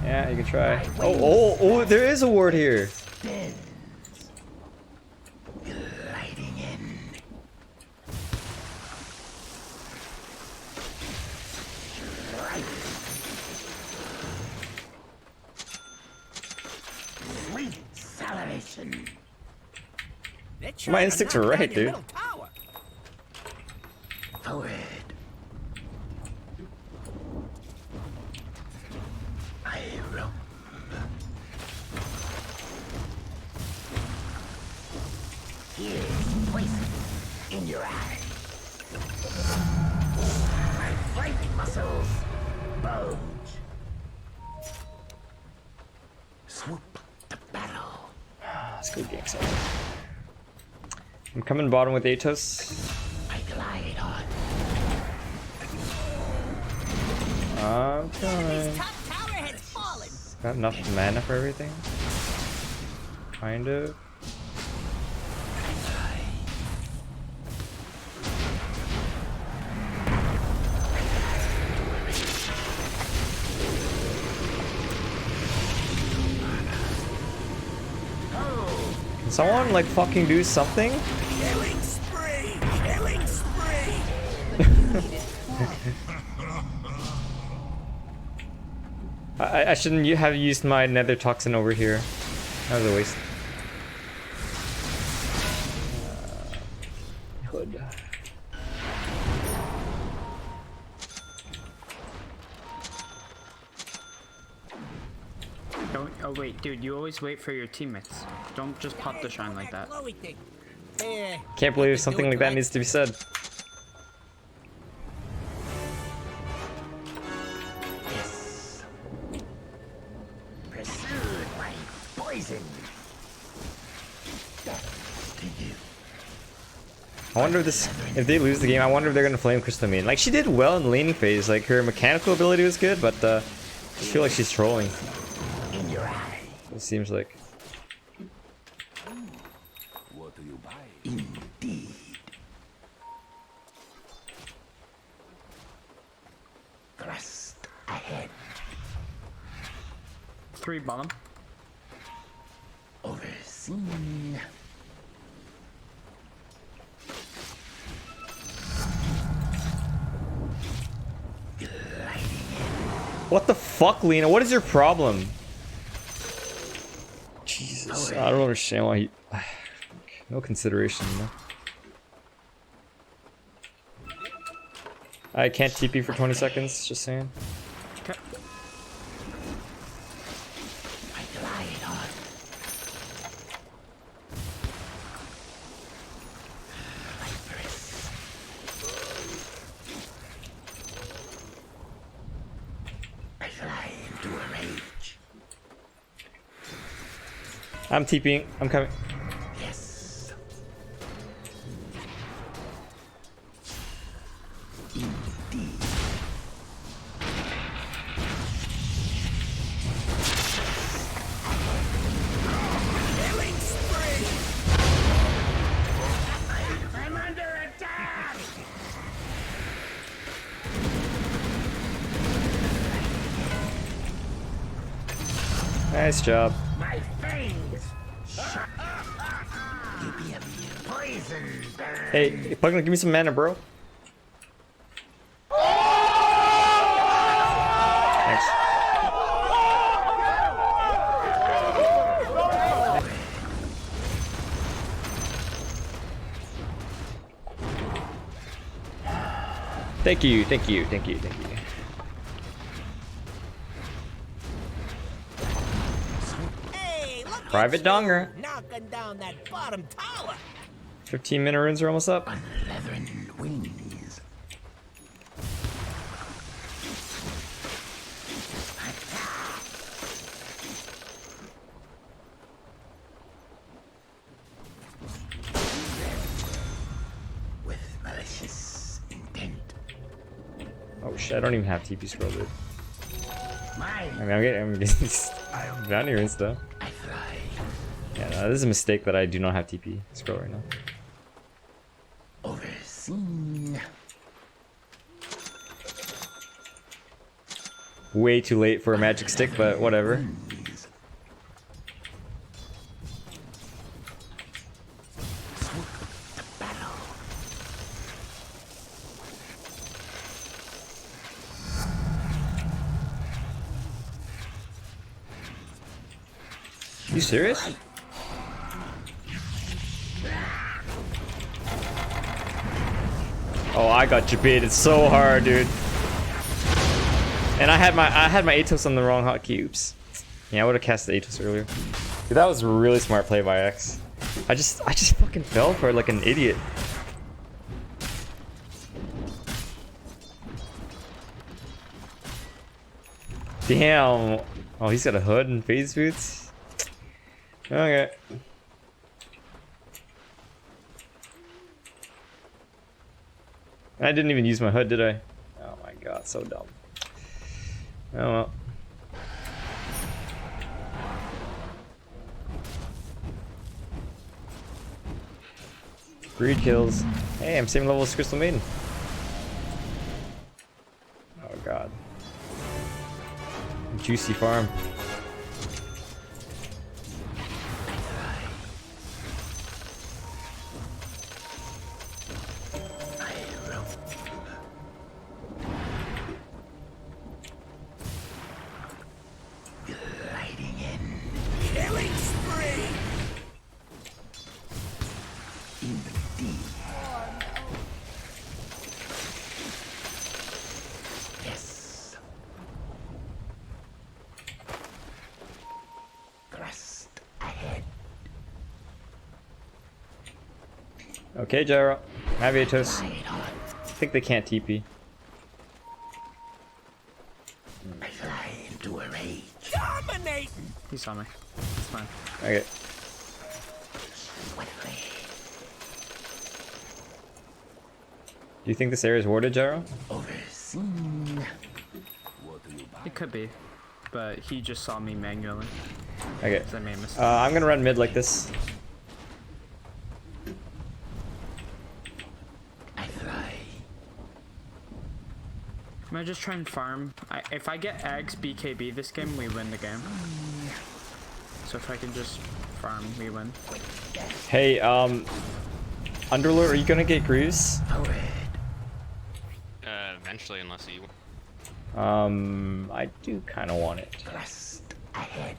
Yeah, you can try. Oh, there is a ward here.
Spin. listen.
They're
My
trying to
instincts
knock
were
down
right,
your
dude.
middle tower.
Forward. I roam. Here's poison in your eye. My flank muscles bulge. Swoop to battle.
Let's go game set. I'm coming bottom with Atos.
I glide on.
I'm coming.
Top tower has fallen.
Got enough mana for everything? Kind of. Can someone like fucking do something?
Killing spree! Killing spree!
I shouldn't have used my nether toxin over here. That was a waste. Hood.
Don't. Oh wait, dude. You always wait for your teammates. Don't just pop the shine like that.
Glowy thing. Eh,
Can't believe something like that needs to be said.
Yes. Pursued by poison. Death to you.
I wonder if they lose the game, I wonder if they're gonna flame Crystal Maiden. Like, she did well in the laning phase, like her mechanical ability was good, but I feel like she's trolling.
In your eye.
It seems like.
Indeed. Thrust ahead.
3 bottom.
Overseen.
What the fuck, Lena? What is your problem? Jesus, I don't understand why he... No consideration, no. I can't TP for 20 seconds, just saying.
Okay.
I glide on. Viperous. I fly into a rage.
I'm TPing. I'm coming.
Yes.
killing spree!
I'm under attack!
Nice job.
My fangs! You be a poison bird.
Hey, Pugna, give me some mana, bro. Thanks. Thank you, thank you, thank you, thank you.
Hey, look
Private
at you,
Donger.
knocking down that bottom tower.
15-minute runes are almost up.
Leathern wings. With malicious intent.
Oh shit, I don't even have TP scroll, dude.
Mine.
I mean, I'm getting down here insta.
I fly.
Yeah, no, this is a mistake that I do not have TP scroll right now.
Overseen.
Way too late for a magic stick, but whatever.
Wings. Swoop to battle.
You serious? Oh, I got baited so hard, dude. And I had my Atos on the wrong hotkey. Oops. Yeah, I would have cast the Atos earlier. Dude, that was a really smart play by X. I just fucking fell for it like an idiot. Damn. Oh, he's got a hood and phase boots. Okay. I didn't even use my hood, did I? Oh my god, so dumb. Oh well. Greed kills. Hey, I'm same level as Crystal Maiden. Oh god. Juicy farm.
Killing spree!
Yes. Thrust ahead.
Okay, Gyro. Have Atos. I think they can't TP.
I fly into a rage.
Dominating!
He saw me. It's fine.
Okay.
Swiftly.
Do you think this area is warded, Gyro?
Overseen.
It could be, but he just saw me manually.
Okay.
So I made a mistake.
I'm gonna run mid like this.
I fly.
I'm gonna just try and farm. If I get eggs BKB this game, we win the game. So if I can just farm, we win.
Hey, Underlord, are you gonna get Greaves?
Forward.
Eventually, unless you.
I do kind of want it.
Thrust ahead.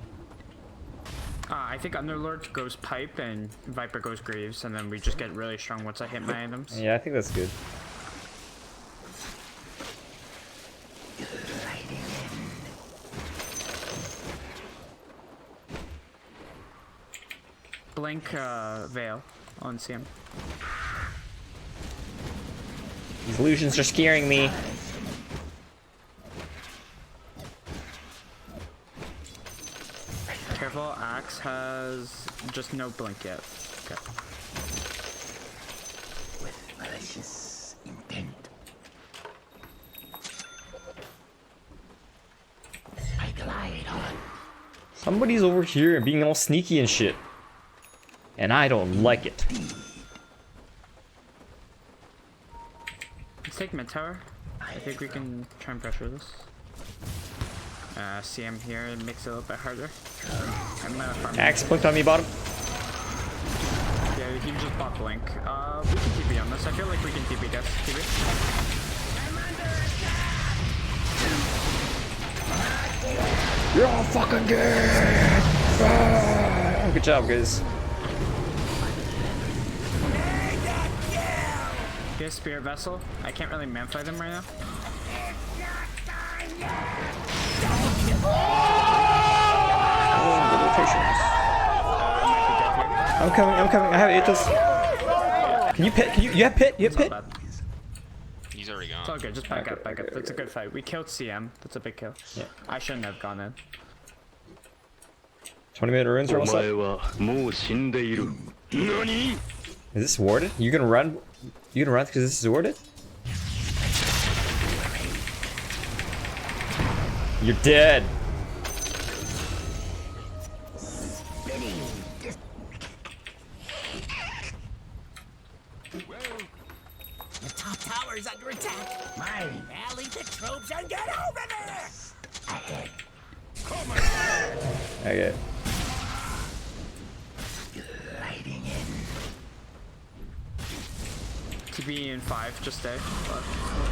I think Underlord goes Pipe and Viper goes Greaves, and then we just get really strong once I hit my items.
Yeah, I think that's good.
Gliding in.
Blink Veil on CM.
These illusions are scaring me.
Careful, Axe has just no blink yet. Okay.
With malicious intent. I glide on.
Somebody's over here being all sneaky and shit. And I don't like it.
Let's take mid tower. I think we can try and pressure this. CM here makes it a little bit harder. I'm gonna farm.
Axe blinked on me bottom.
Yeah, he just bought blink. We can TP on this. I feel like we can TP this. TP.
You're all fucking good. Ah, good job, guys.
He has Spirit Vessel. I can't really manfight him right now.
I'm coming. I have Atos. Can you pit? You have pit? You have
It's
pit?
not bad.
He's already gone.
It's all good. Just back up.
Okay.
That's a good fight. We killed CM. That's a big kill.
Yeah.
I shouldn't have gone in.
20-minute runes are almost up. Is this warded? You gonna run? You gonna run because this is warded? You're dead.
The top tower is under attack.
Mine.
Rally the troops and get over there!
Ahead.
Okay.
Gliding in.
TP in 5, just stay. But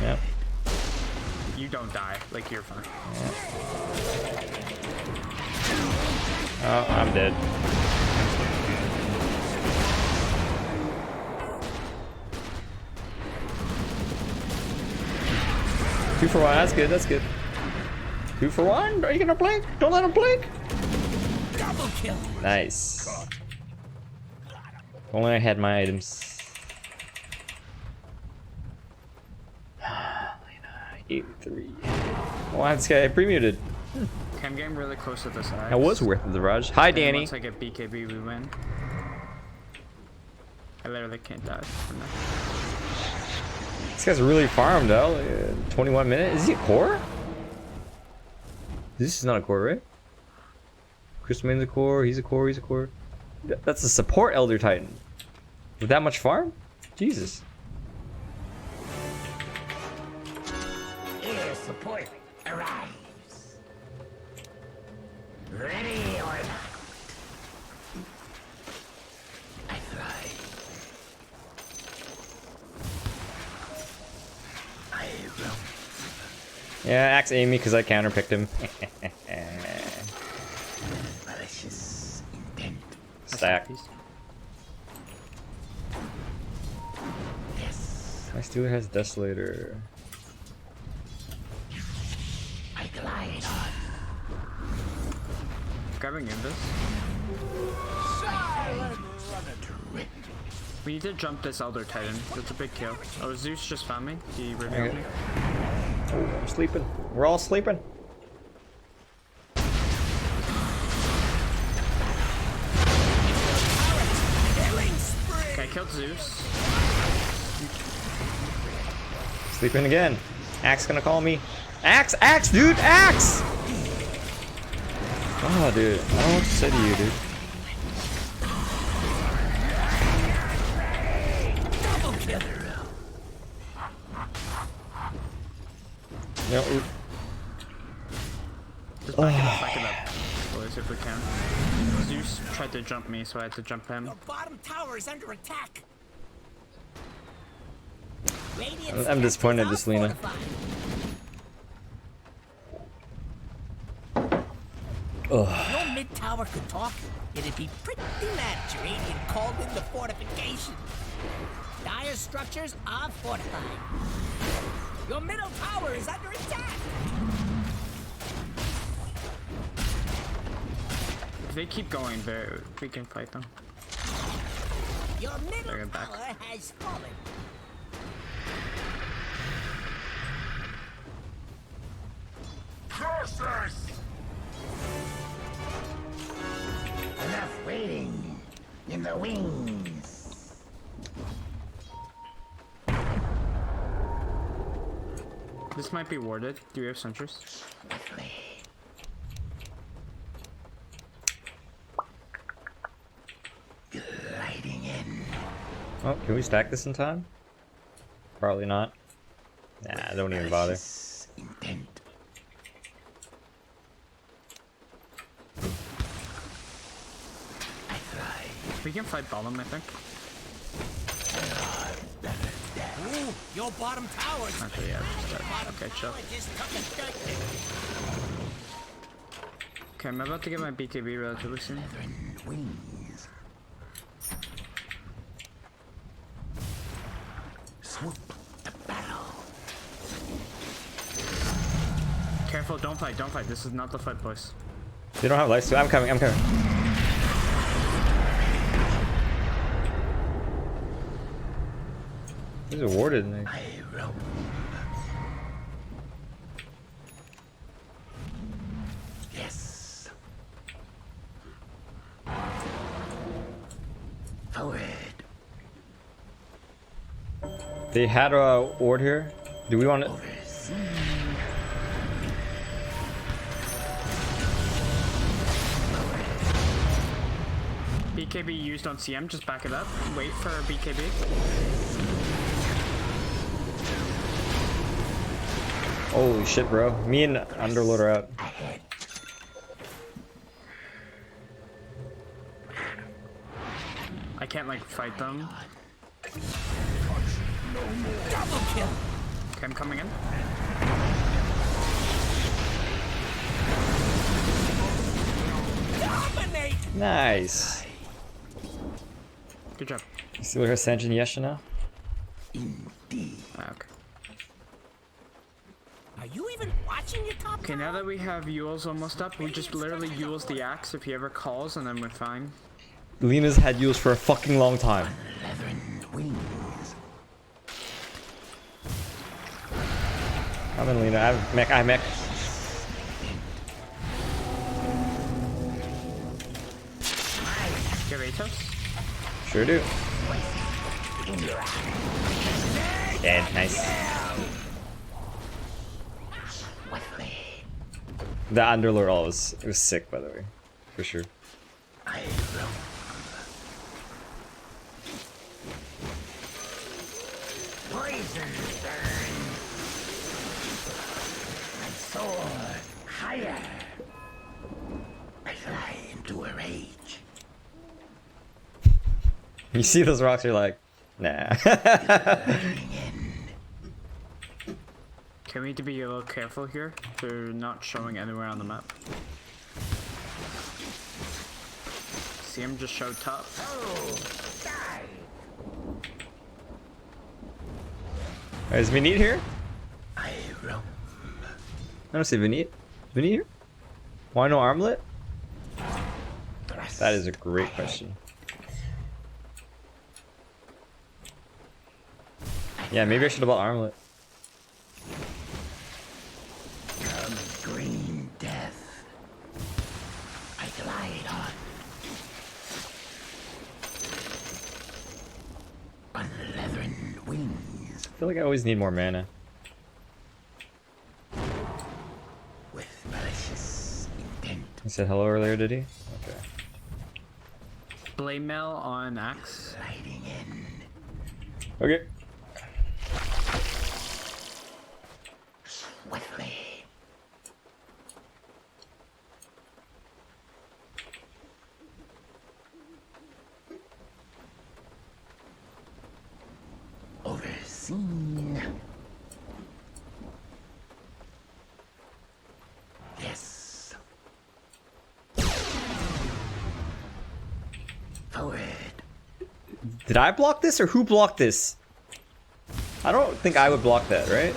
Yep.
you don't die. Like, you're fine.
Oh, I'm dead. 2 for 1. That's good. That's good. 2 for 1. Are you gonna blink? Don't let him blink.
Double kill.
Nice. Only I had my items. 83. Why this guy pre-muted?
Okay, I'm getting really close to this axe.
That was worth the Raj. Hi,
And
Danny.
Once I get BKB, we win. I literally can't die from that.
This guy's really farmed out. 21 minutes. Is he a core? This is not a core, right? Chris Main's a core. He's a core. He's a core. That's a support Elder Titan. With that much farm? Jesus.
Air support arrives. Ready or not. I fly. I roam.
Yeah, axe Amy because I counterpicked him.
Malicious intent.
Stack.
Yes,
My Steeler has Desolator.
I glide on.
Grabbing Invis. We need to jump this Elder Titan. That's a big kill. Oh, Zeus just found me. He revealed me.
Oh, I'm sleeping. We're all sleeping.
Okay, I killed Zeus.
Sleeping again. Axe gonna call me. Axe! Axe, dude! Axe! Oh, dude. I don't know what to say to you, dude. No,
Just back it up, boys, if we can. Zeus tried to jump me, so I had to jump him.
Your bottom tower is under attack. Radiant's
I'm disappointed,
structures
this
are
Lena.
fortified. If your mid tower could talk, it'd be pretty mad Radiant called in the fortification. Dire structures are fortified. Your middle tower is under attack.
If they keep going, we can fight them.
Your middle
Bring it back.
tower has fallen.
Curses!
Enough waiting in the wings.
This might be warded. Do we have sentries?
Gliding in.
Oh, can we stack this in time? Probably not. Nah, don't even bother.
Malicious intent. I fly.
We can fight bottom, I think.
Ooh, your bottom tower is
Actually, yeah, just that.
bottom
Okay, chill.
tower just took a dirt hit.
Okay, I'm about to get my BKB relatively soon.
Wings. Swoop the battle.
Careful, don't fight, don't fight. This is not the fight, boys.
They don't have lights, so I'm coming, I'm coming. These are warded. And
I roam. Yes. Forward.
they had a ward here. Do we want to?
Oversee.
BKB used on CM, just back it up. Wait for BKB.
Holy shit, bro. Me and Underlord are out.
Ahead.
I can't like fight them.
Double kill.
Okay, I'm coming in.
Dominate.
Nice.
Good job.
You see what her Sanjin Yesha now?
Indeed.
Ah, okay.
Are you even watching your top?
Okay, now that we have Yule's almost up, we just literally Yule's the axe if he ever calls, and then we're fine.
Lena's had Yules for a fucking long time.
Leathern wings.
I'm in Lena. I have mech.
You have Atos?
Sure do. Dead. Nice. The Underlord all was sick, by the way, for sure.
Poison burn. I soar higher. I fly into a rage.
You see those rocks, you're like, nah.
Okay, we need to be a little careful here. They're not showing anywhere on the map. See him just show top.
Is Vinit here?
I roam.
I don't see Vinit. Vinit here? Why no armlet? That is a great question. Yeah, maybe I should have bought armlet.
Green death. I glide on leathern wings
I feel like I always need more mana.
with malicious intent.
He said hello earlier, did he? Okay.
Blade mail on axe.
Gliding in.
Okay.
Swiftly. Overseen. Yes. Forward.
Did I block this or who blocked this? I don't think I would block that, right?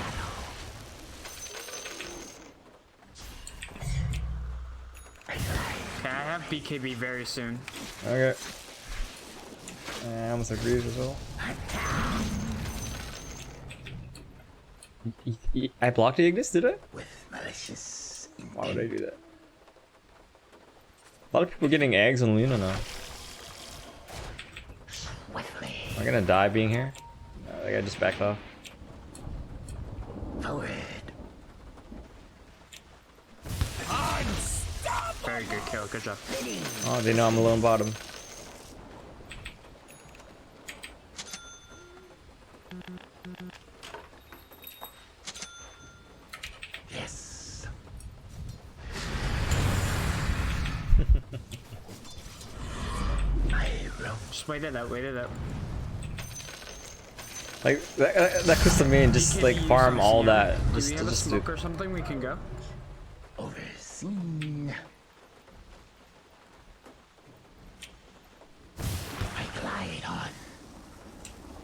Okay, I have BKB very soon.
Okay. I almost agrees as well. I blocked the Ignis, did I?
With malicious intent.
Why would I do that? A lot of people getting eggs on Luna now.
Swiftly.
Am I gonna die being here? No, that guy just backed off.
Forward.
Very good kill, good job.
Oh, they know I'm alone bottom.
Yes. I roam.
Just wait it out, wait it out.
Like that was the main, just like
BKB
farm all
uses
that.
Do
Just
we have a
do.
smoke or something we can go?
Overseen. I glide on.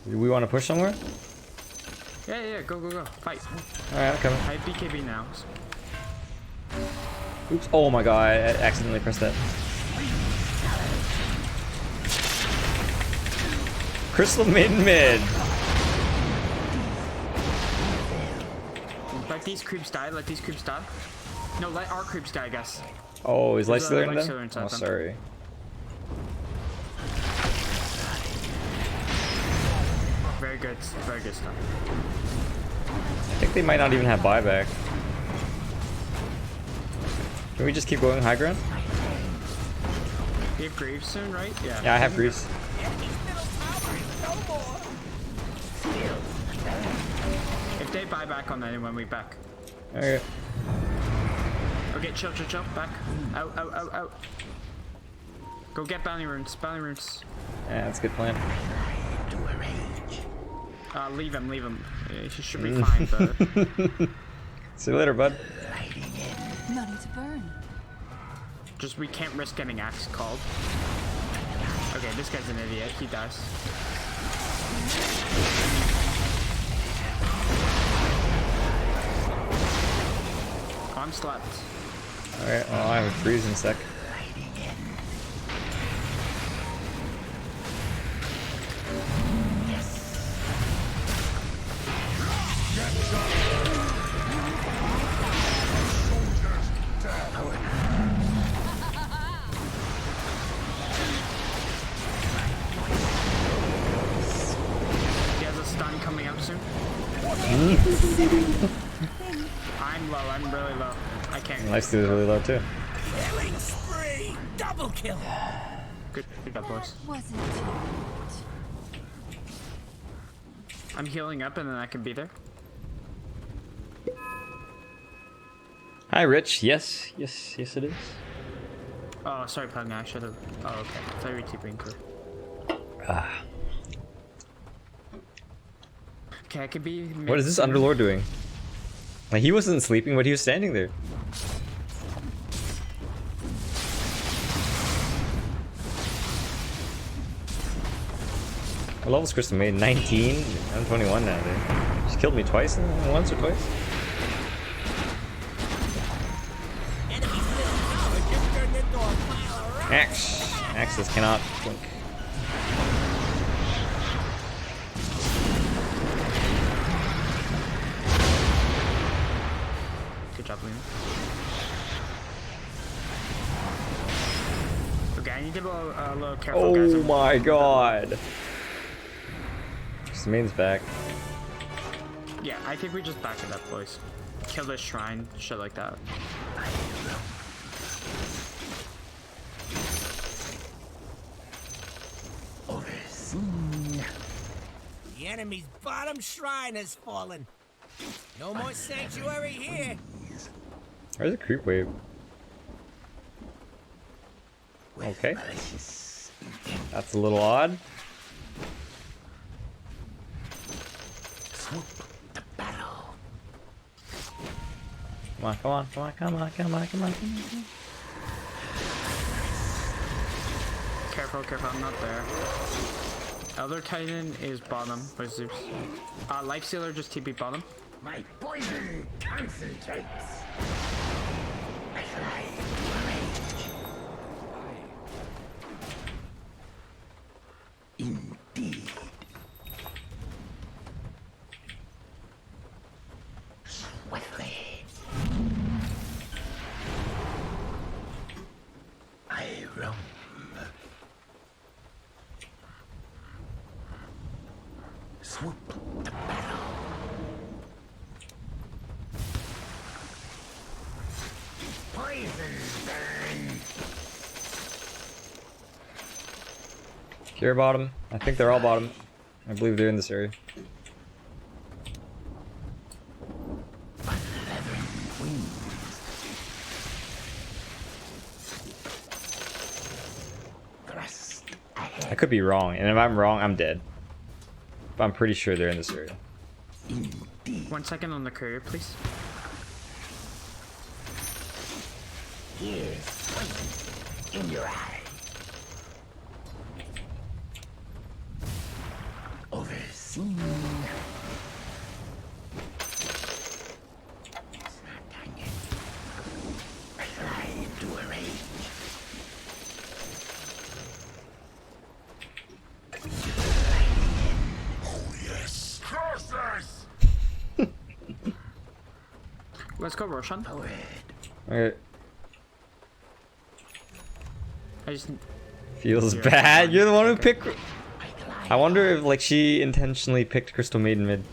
Do we want to push somewhere?
Yeah, yeah, go, go, go. Fight.
Alright, I'm coming.
I have BKB now.
Oops. Oh my god, I accidentally pressed that. Crystal mid.
Let these creeps die, let these creeps die. No, let our creeps die, I guess.
Oh, is
There's a
Lifestealer in
Lifestealer
them?
inside
Oh,
them.
sorry.
Very good stuff.
I think they might not even have buyback. Can we just keep going high ground?
You have Greaves soon, right? Yeah.
Yeah, I have Greaves.
If they buy back on anyone, we back.
Okay.
Okay, chill. Back. Out. Go get bounty runes.
Yeah, that's a good plan.
To a rage.
Leave him. He should be fine, but
See you later, bud.
Gliding in.
No need to burn.
just we can't risk getting axe called. Okay, this guy's an idiot. He dies. I'm slept.
Alright, well, I have a freeze in a sec.
He has a stun coming up soon. I'm low, I'm really low. I can't.
Lifesteal is really low too.
Killing spree! Double kill!
Good job, boys.
Wasn't too
I'm healing up and then I can be there.
Hi, Rich. Yes, yes, yes, it is.
Oh, sorry, Pugna. I should have. Oh, okay. I thought you were TPing for.
Ah.
Okay, I could be.
What is this Underlord doing? Like, he wasn't sleeping, but he was standing there. What level's Crystal Maiden? 19? I'm 21 now, dude. She killed me twice, once or twice.
Enemy's middle tower just turned into a pile of rocks.
Axe! Axes cannot blink.
Good job, Lena. Okay, I need to be a little careful, guys.
Oh my god! Crystal Maiden's back.
Yeah, I think we just back it up, boys. Kill this shrine, shit like that.
Overseen.
The enemy's bottom shrine has fallen. No more sanctuary here.
Where's the creep wave? Okay.
Malicious.
That's a little odd.
Swoop the battle.
Come on, come on, come on, come on, come on, come on.
Careful, careful, I'm not there. Elder Titan is bottom. Where's Zeus? Lifestealer just TP bottom.
My poison concentrates. I fly to rage. Indeed. Swiftly. I roam. Swoop the battle. Poison burn.
Cure bottom. I think they're all bottom. I believe they're in this area.
Unleavened wings. Thrust ahead.
I could be wrong, and if I'm wrong, I'm dead. But I'm pretty sure they're in this area.
Indeed.
1 second on the courier, please.
Here's poison in your eye. Overseen. It's not done yet. I fly into a rage.
Yes. Curses!
Let's go, Roshan.
Powered.
Okay.
I just.
Feels
You're
bad.
fine.
You're the one who
Okay.
picked.
I glide.
I wonder if like she intentionally picked Crystal Maiden mid.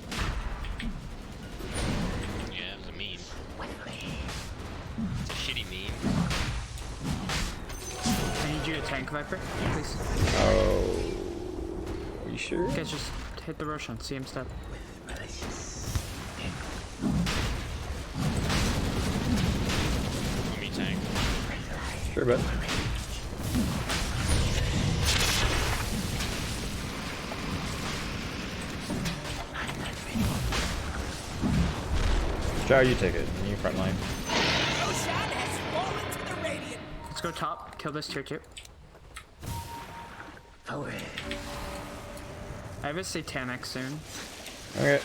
Yeah, it was a meme.
Swiftly.
It's a shitty meme.
I need you to tank Viper, please.
Oh. Are you sure?
Guys, just hit the Roshan. See him step.
Malicious.
Let me tank.
Sure, bud. Chow, you take it. You front line.
Roshan has fallen to the radiant.
Let's go top. Kill this tier 2.
Powered.
I have a Satanic soon.
Okay.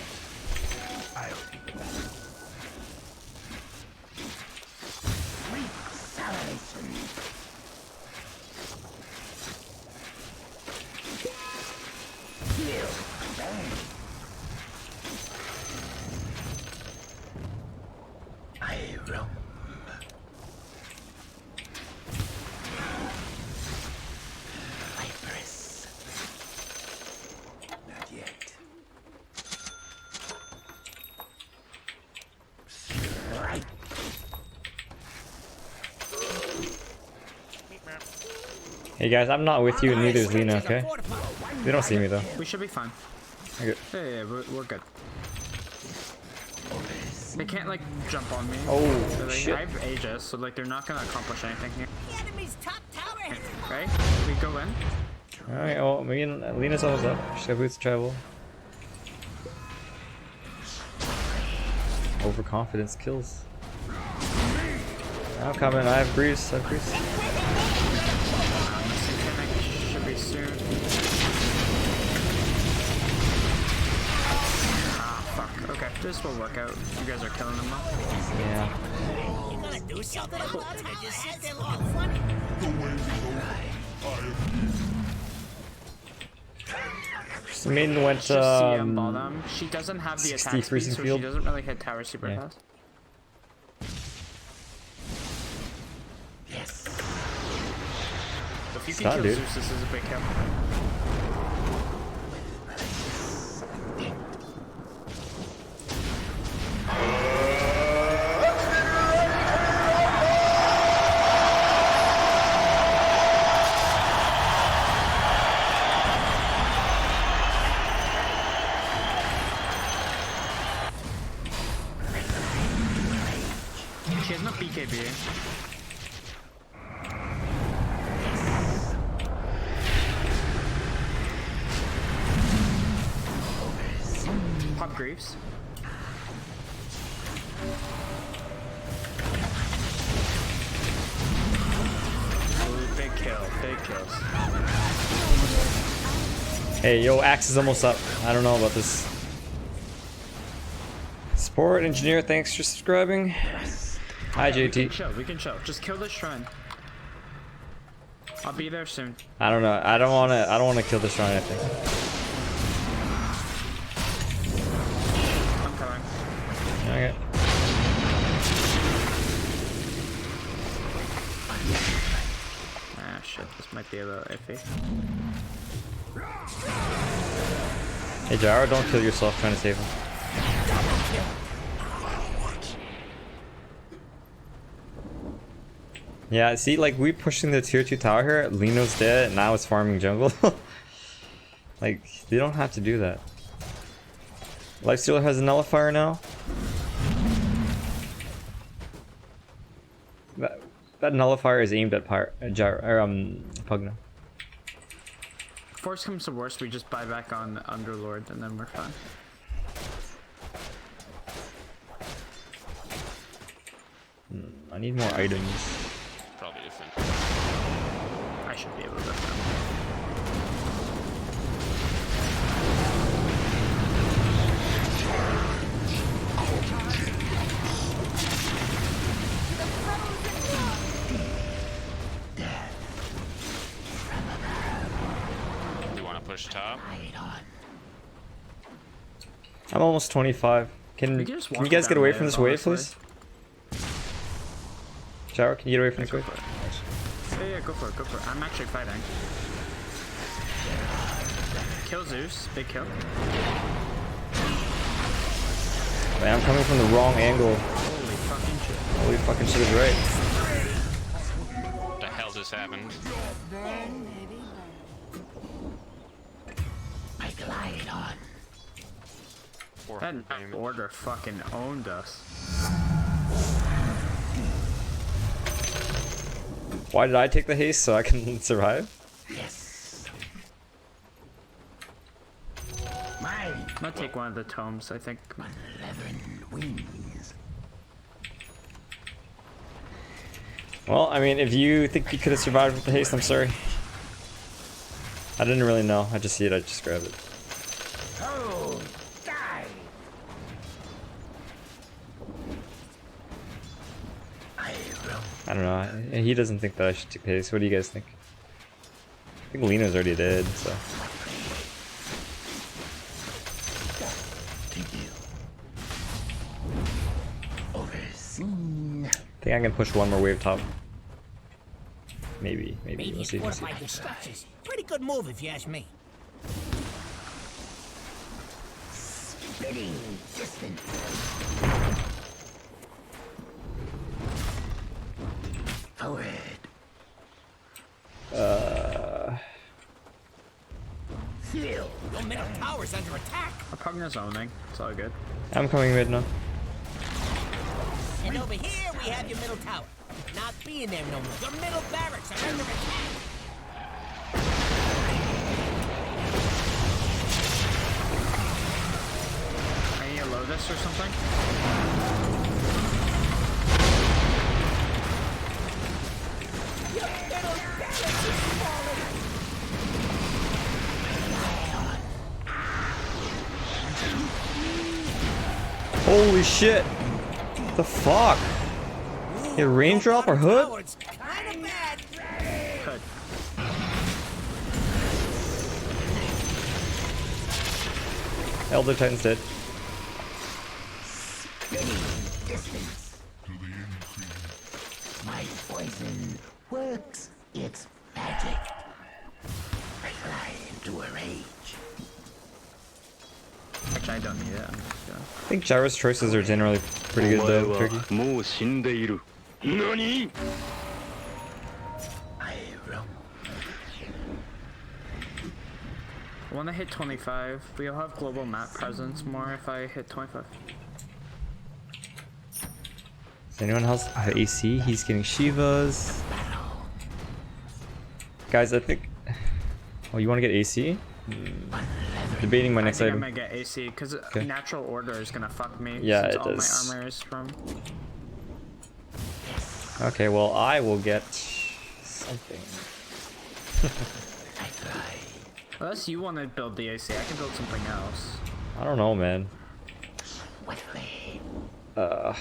Hey guys, I'm not with you, and neither is Lena, okay? They don't see me though.
We should be fine.
Okay.
Yeah, we're good. They can't like jump on me.
Oh,
So, like,
shit.
I have Aegis, so like they're not gonna accomplish anything here.
The enemy's top tower has
Right? We go in.
Alright, well, me and Lena's almost up. She's got boots to travel. Overconfidence kills. I'm coming, I have grease,
Missing Kinnick should be soon. Ah, fuck. Okay, this will work out. You guys are killing them all.
Yeah.
You gonna do something about it or just sit there looking funny?
So Maiden went
Just CM bottom. She doesn't have the
60
attack speed,
freezing
so
field.
she doesn't really hit tower super
Yeah.
fast.
Yes.
If you
It's
can
not,
kill
dude.
Zeus, this is a big kill. She has no BKB. Pop Greaves. Ooh, big kill, big kills.
Hey, yo, Axe is almost up. I don't know about this. Support engineer, thanks for subscribing. Hi,
We can
JT.
chill, we can chill. Just kill this shrine. I'll be there soon.
I don't know. I don't wanna kill this shrine, I think.
I'm coming.
Okay.
Ah, shit, this might be a little iffy.
Hey, Jaro, don't kill yourself trying to save him. Yeah, see, like, we pushing the tier 2 tower here, Lino's dead, now it's farming jungle. Like, they don't have to do that. Lifestealer has a nullifier now. That nullifier is aimed at Pugna.
If worst comes to worst, we just buy back on Underlord and then we're fine.
I need more items.
Probably different.
I should be able to defend.
Do you want to push top?
I'm almost 25. Can
We can just
you
walk
guys get
down
away
there,
from this wave,
honestly.
please? Jaro, can you get away from this wave?
Yeah, go for it, go for it. I'm actually fighting. Kill Zeus, big kill.
Man, I'm coming from the wrong angle.
Holy fucking shit.
Holy fucking shit is right.
What the hell just happened?
I glide on.
That order fucking owned us.
Why did I take the haste so I can survive?
Yes. Mine.
I'm gonna take one of the tomes, I think.
11 wings.
Well, I mean, if you think you could have survived with the haste, I'm sorry. I didn't really know. I just see it, I just grab it.
Oh, die. I will.
I don't know. He doesn't think that I should take the haste. What do you guys think? I think Lino's already dead, so.
To you. Overseen.
I think I can push one more wave top. Maybe. We'll
Maybe
see.
fortified the structures. Pretty good move if you ask me.
Spitting distance. Forward. will.
Your middle tower's under attack.
Pugna's zoning. It's all good.
I'm coming mid now.
And over here we have your middle tower. Not being there no more. Your middle barracks are under attack.
I need to load this or something.
Your middle barracks is falling.
Holy shit! The fuck? Hit raindrop or hood?
Tower's kinda bad.
Good.
Elder Titan's dead.
Spinning distance. My poison works its magic. I fly into a rage.
Actually, I don't need it. I'm just gonna...
I think Gyro's choices are generally pretty good though, Turkey.
もう死んでいる。何? I roam.
I want to hit 25. We'll have global map presence more if I hit 25.
Does anyone else have AC? He's getting Shivas. Guys, I think... Oh, you want to get AC? Debating my next
I think
item.
I might get AC because
Okay.
natural order is gonna fuck me.
Yeah,
since
it
all
does.
my armor is from.
Okay, well, I will get something.
Unless you want to build the AC, I can build something else.
I don't know, man.
Swiftly.
I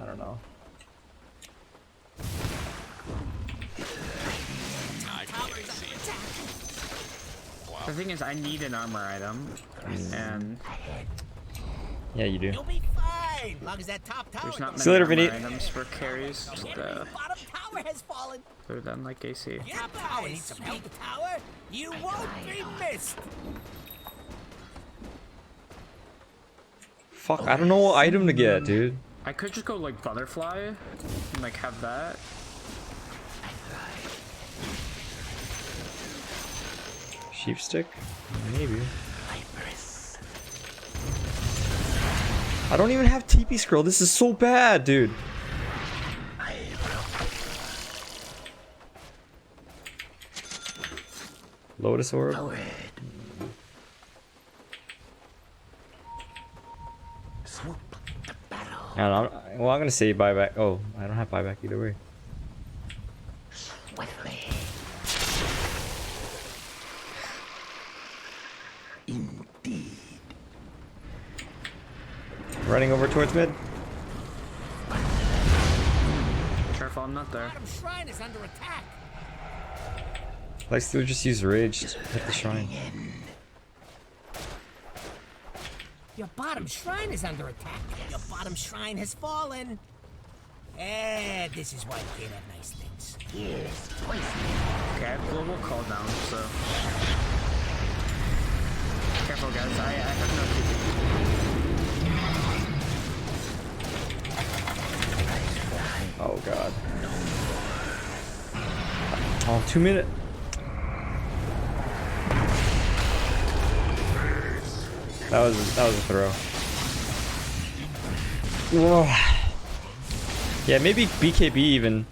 don't know.
I can get AC.
The thing is, I need an armor item, and
Yeah, you do.
You'll be fine. Long as that top tower.
there's not
See you
many
later,
armor
Vinny.
items for carries. Just
Your bottom tower has fallen.
other than like AC.
Your top tower needs some help. Tower, you won't be missed.
Fuck, I don't know what item to get, dude.
I could just go like butterfly, and like have that.
Sheep stick? Maybe. I don't even have TP scroll. This is so bad, dude. Lotus orb.
Swoop the battle.
I don't know. Well, I'm gonna say buyback. Oh, I don't have buyback either way.
Swiftly. Indeed.
Running over towards mid.
Careful, I'm not there.
Bottom shrine is under attack.
Like, still just use rage to hit the shrine.
Your bottom shrine is under attack. Your bottom shrine has fallen. This is why you can't have nice things.
Here's poison.
Okay, I have global call down, so careful, guys. I have no TP.
Oh god. Oh, 2 minute. That was a throw. Whoa. Yeah, maybe BKB even.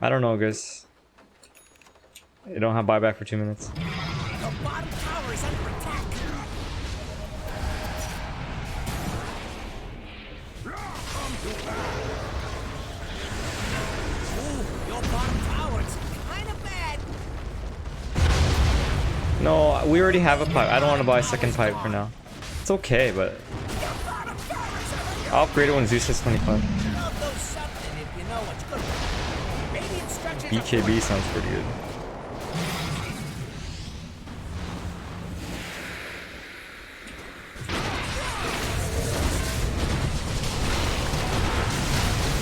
I don't know, guys. You don't have buyback for 2 minutes.
Your bottom tower is under attack. Ooh, your bottom tower is kind of bad.
No, we already have a pipe. I don't want to buy a second pipe for now. It's okay, but I'll upgrade it when Zeus has 25.
Love those something if you know what's good. Radiant structures are
BKB sounds pretty good.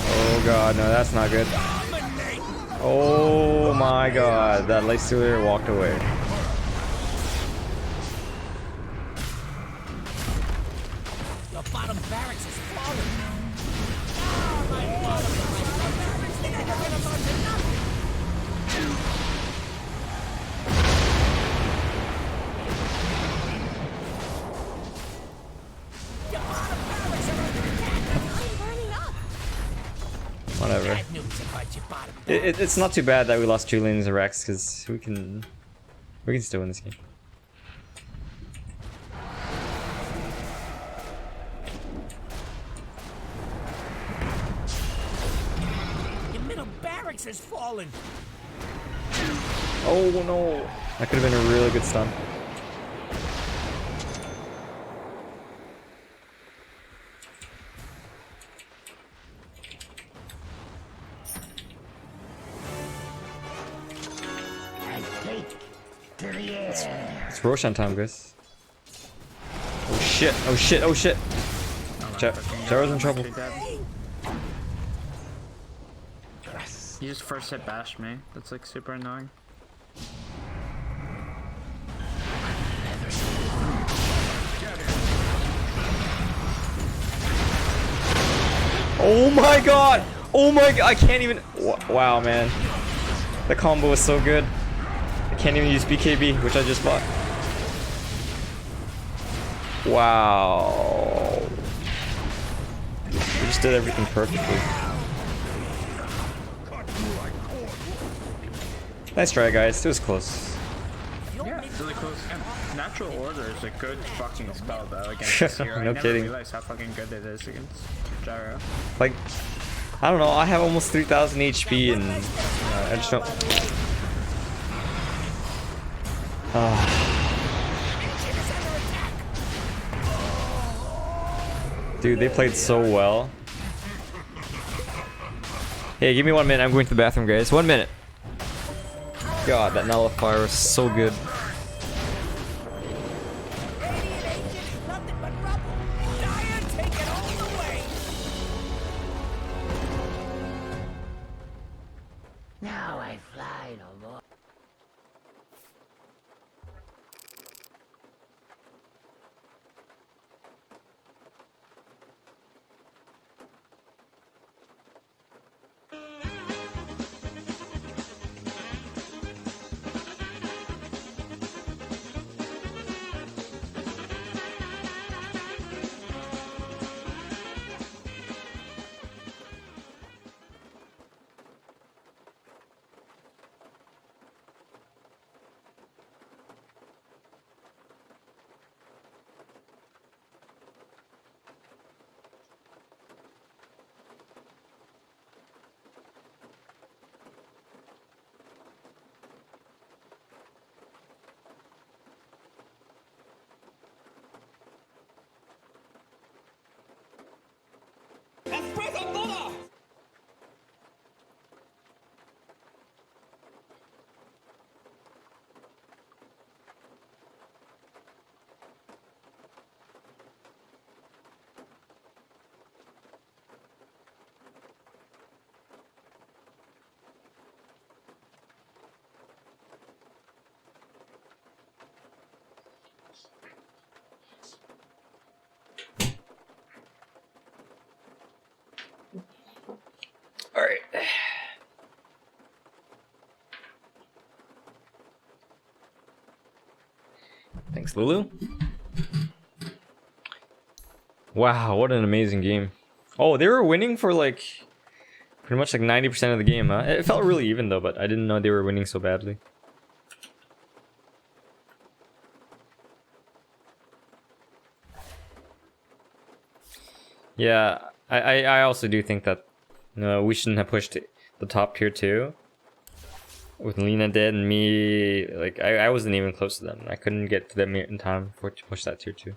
Oh god, no, that's not good. Oh my god, that light stealer walked away.
Your bottom barracks is falling. Oh, my bottom barracks, they never gonna amount to nothing. get your bottom back.
It's not too bad that we lost 2 lanes of Rex, because we can still win this game.
Your middle barracks has fallen.
Oh no! That could have been a really good stun.
And take to the air.
It's Roshan time, guys. Oh shit! Oh shit! Oh shit! Jaro's in trouble.
You just first hit bash me. That's like super annoying.
Oh my god! Oh my god! I can't even. Wow, man. The combo is so good. I can't even use BKB, which I just bought. Wow. We just did everything perfectly. Nice try, guys. It was close.
Yeah, really close. And Natural Order is a good fucking spell though against this hero.
No
I never
kidding.
realized how fucking good it is against Gyro.
Like, I don't know. I have almost 3,000 HP, and I just don't. Dude, they played so well. Hey, give me 1 minute. I'm going to the bathroom, guys. 1 minute. God, that nullifier was so good.
Radiant Agent, nothing but rubble. Dire, take it all the way.
Now I fly no more.
Alright. Thanks, Lulu. Wow, what an amazing game. Oh, they were winning for like pretty much like 90% of the game, huh? It felt really even though, but I didn't know they were winning so badly. Yeah, I also do think that we shouldn't have pushed the top tier 2. With Lina dead and me, like I wasn't even close to them. I couldn't get to them in time to push that tier 2.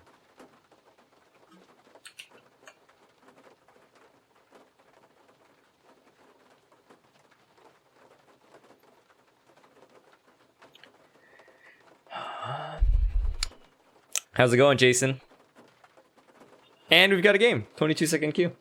How's it going, Jason? And we've got a game. 22-second queue.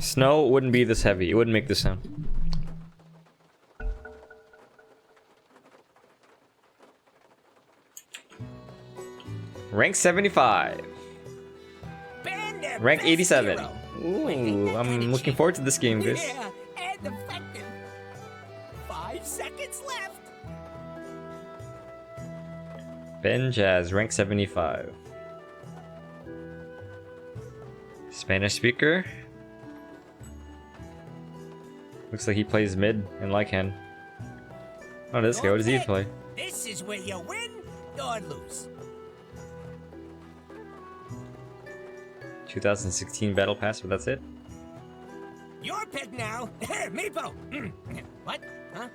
Snow wouldn't be this heavy. It wouldn't make this sound. Rank 75.
Bandit
Rank
best
87.
hero.
Ooh, I'm looking forward to this game, guys.
Yeah, and effective. 5 seconds left.
Ben Jazz, rank 75. Spanish speaker. Looks like he plays mid and Lycan. Oh, this guy, what does he play?
This is where you win or lose.
2016 Battle Pass, but that's it?
Your pick now. Meepo. What? Huh?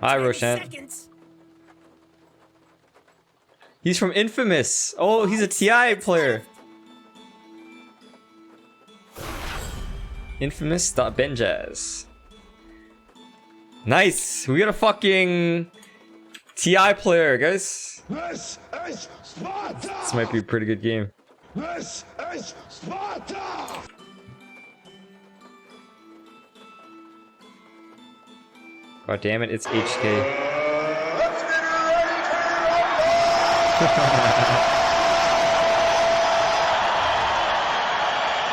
Hi,
10
Roshan.
seconds.
He's from Infamous. Oh, he's a TI player. Infamous.benjaz. Nice. We got a fucking TI player, guys.
This is Sparta!
This might be a pretty good game.
This is Sparta!
God damn it, it's HK.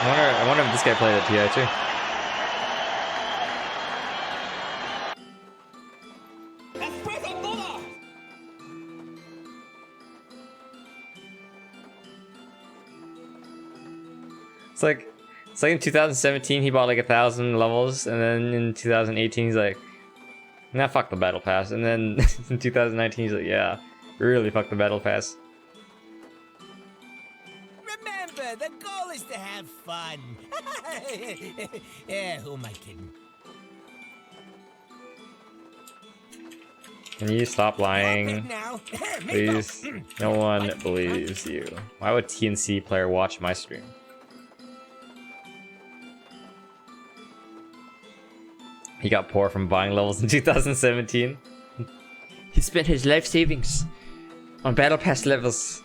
I wonder if this guy played at TI too. It's like in 2017 he bought like 1,000 levels, and then in 2018 he's like, nah, fuck the battle pass, and then in 2019 he's like, yeah, really fuck the battle pass.
Remember, the goal is to have fun. Yeah, who am I kidding?
Can you stop lying,
Now.
please? No one believes you. Why would TNC player watch my stream? He got poor from buying levels in 2017. He spent his life savings on battle pass levels.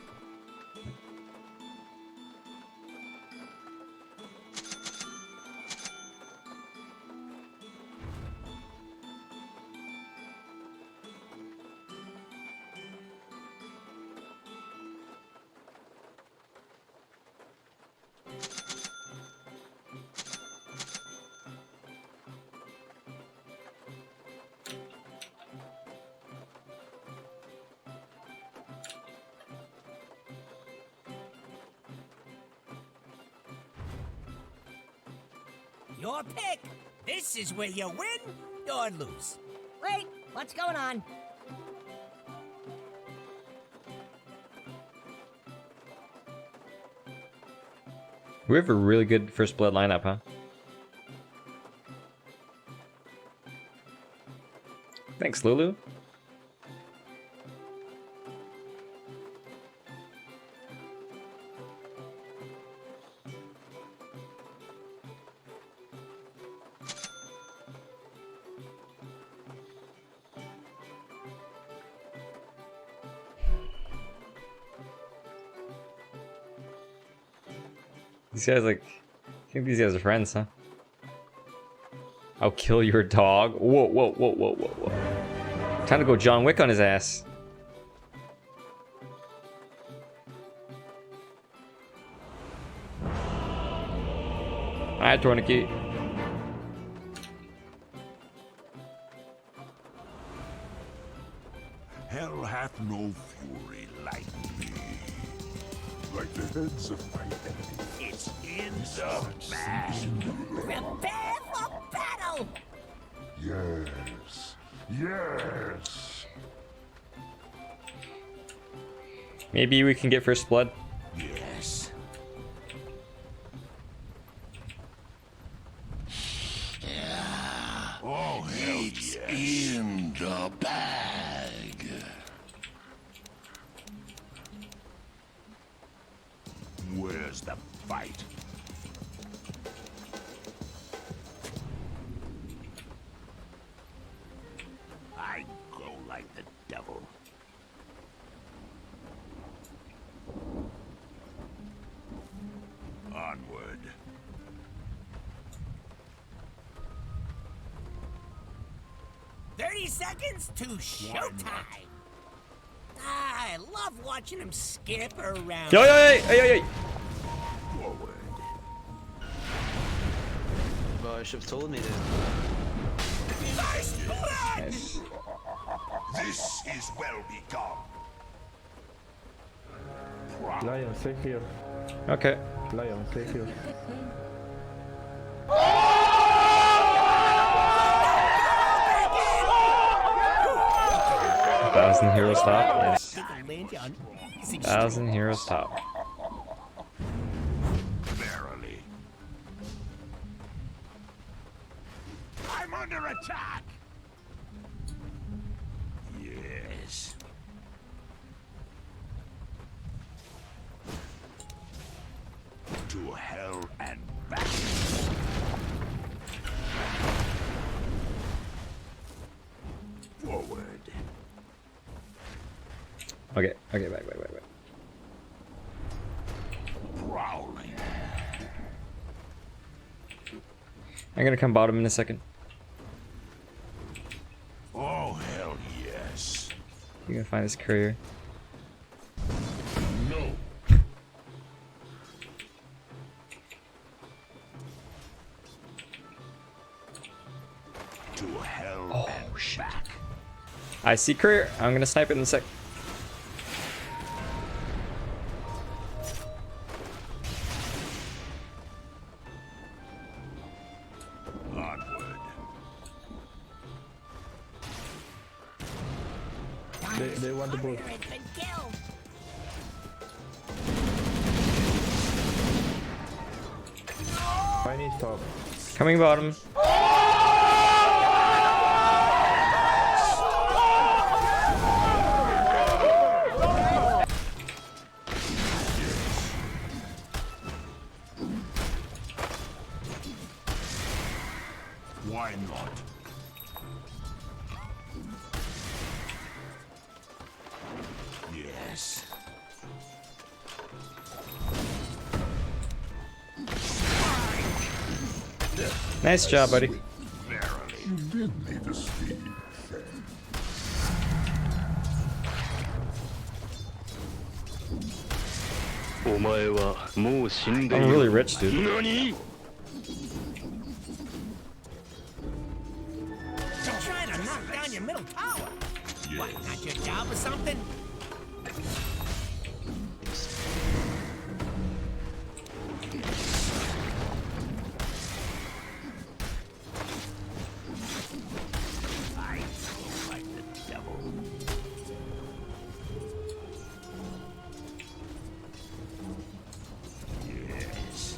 Your pick. This is where you win or lose. Wait, what's going on?
We have a really good first blood lineup, huh? Thanks, Lulu. These guys like, I think these guys are friends, huh? I'll kill your dog. Whoa, whoa, whoa, whoa, whoa, whoa. Time to go John Wick on his ass. Alright, Tourniquet.
Hell hath no fury like me.
Like the heads of my enemies.
It's in the bag.
Prepare for battle.
Yes. Yes.
Maybe we can get first blood.
Yes. Oh, hell yes. In the bag. Where's the fight? I go like the devil.
30 seconds to showtime. I love watching him skip around.
Yo, yo, yo, yo, yo, yo.
Well, I should have told me that.
First blood!
Nice.
This is well begun.
Lion, stay here.
Okay.
Lion, stay here.
1,000 heroes top. Yes.
It'll land you on easy.
1,000 heroes top.
Verily. I'm under attack. Yes. To hell and back. Forward.
Okay, okay, back.
Prowling.
I'm gonna come bottom in a second.
Oh, hell yes.
You can find this courier.
No. To hell and back.
I see courier. I'm gonna snipe it in a sec.
Onward.
They want the boat.
Has been killed.
I need stop.
Coming bottom.
Why not? Yes.
Nice job, buddy.
Verily. Give me the speed.
I'm really rich, dude.
You're trying to knock down your middle tower. What, not your job or something? I feel like the devil. Yes.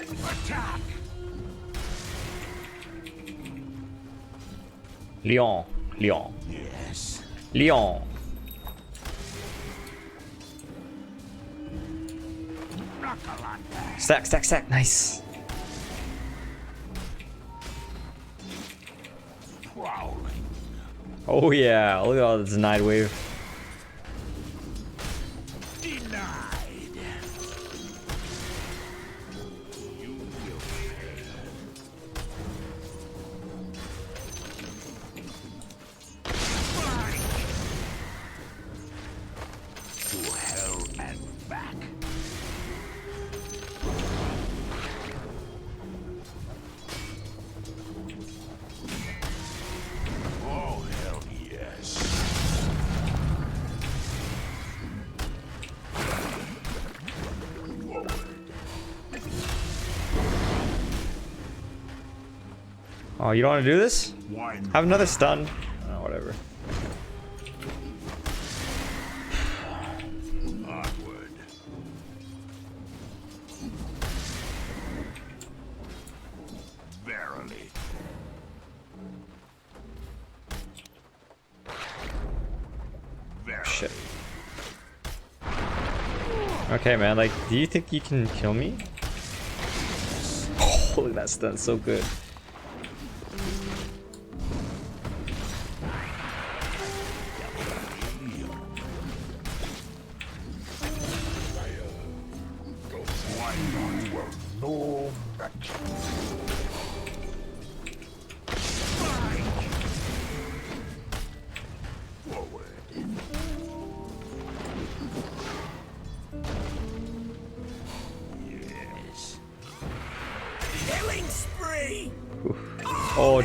Attack!
Leon.
Yes.
Leon. Stack. Nice.
Prowling.
Oh yeah, look at all the denied wave.
Denied. You will pay. To hell and back. Oh, hell yes.
Oh, you don't want to do this?
Why not?
Have another stun. Oh, whatever.
Onward. Verily. Verily.
Shit. Okay, man. Like, do you think you can kill me? Holy, that stun's so good.
Why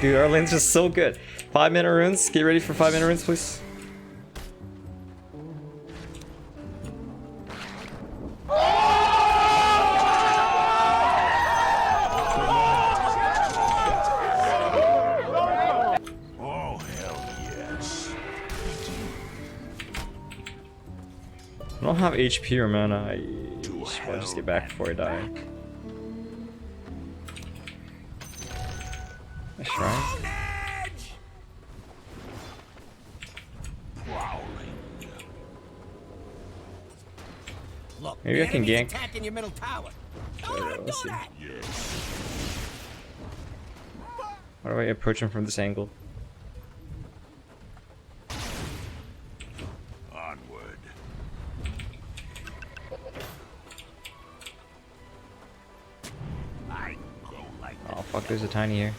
dude. Our lane's just so good. 5-minute runes. Get ready for 5-minute runes, please.
Oh, hell yes.
I don't have HP or mana. I'll just get back before I die. A shrine?
Look,
Maybe
the
I can
enemy's
gank.
attacking your middle tower. Don't let him do
let's see.
that.
How do I approach him from this angle?
Onward. I go like
Oh fuck, there's a tiny here.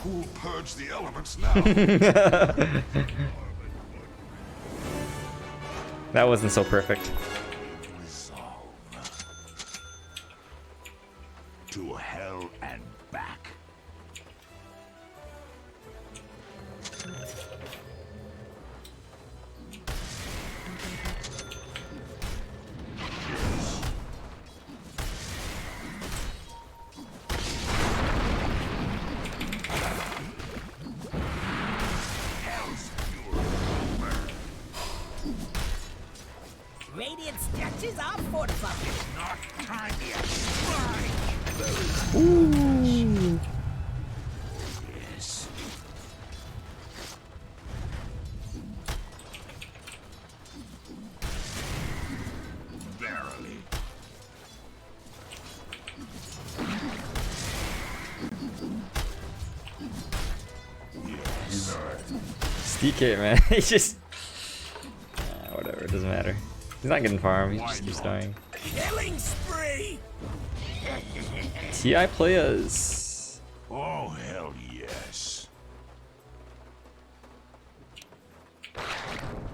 who'll purge the elements now.
That wasn't so perfect.
Resolve. To hell and back.
Radiant structures are fortified.
Not time yet.
Ooh.
Yes. Barely. Yes.
It's DK, man. He just... whatever, it doesn't matter. He's not getting farm, he just keeps dying.
Killing spree!
TI players.
Oh, hell yes.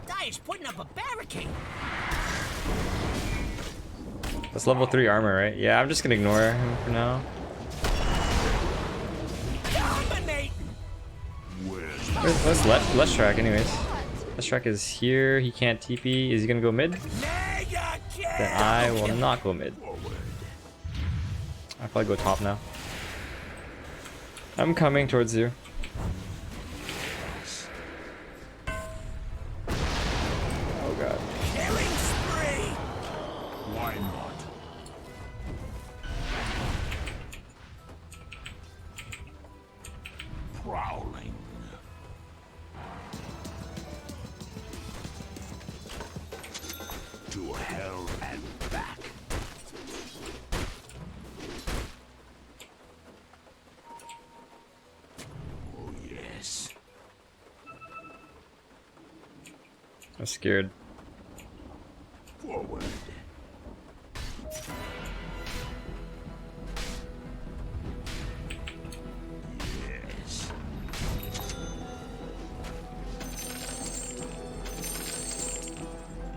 Dire's putting up a barricade.
That's level 3 armor, right? Yeah, I'm just gonna ignore him for now.
Dominating!
Where's Let's track anyways? Let's track is here, he can't TP. Is he gonna go mid?
Mega kill!
Then I will not go mid. I'll probably go top now. I'm coming towards you. Oh god.
Killing spree!
Why not? Prowling. To hell and back. Oh yes.
I'm scared.
Forward. Yes.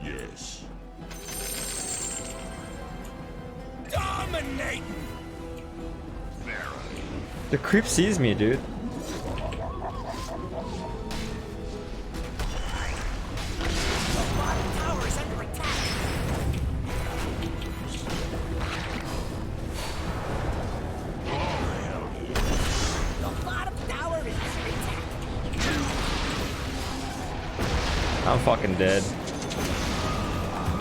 Yes.
Dominating!
Verily.
The creep sees me, dude.
Bottom tower is under attack. The bottom tower is under attack.
I'm fucking dead.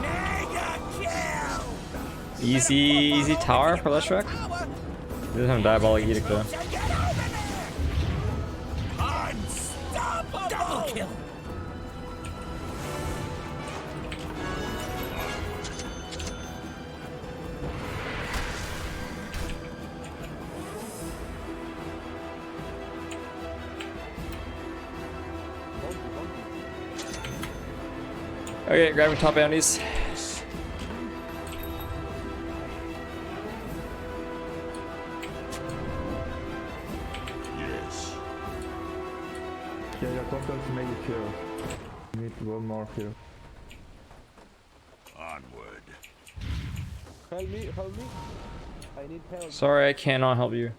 Mega kill!
Easy tower for Leshrac.
Tower!
He doesn't have Diabolic Edict though.
Get over there! Unstoppable! Double kill!
Okay, grabbing top bounties.
Yes.
Yeah, your top does make it kill. one more here.
Onward.
Help me, help me. I need help.
Sorry, I cannot help you.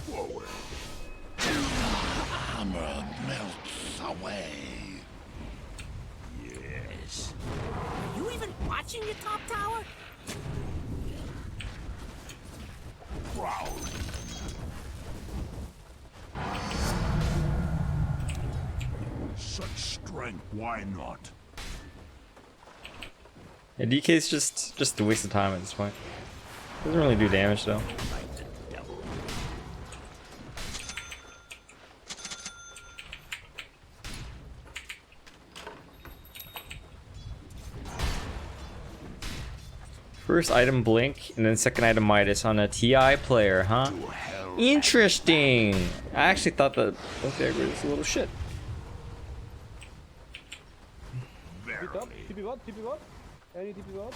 Forward. Armor melts away. Yes.
Are you even watching your top tower?
Proud. Such strength, why not?
Yeah, DK's just a waste of time at this point. Doesn't really do damage though. First item Blink, and then second item Midas on a TI player, huh? Interesting! I actually thought that both the aggro was a little shit.
TP bot, TP bot. Any TP bot?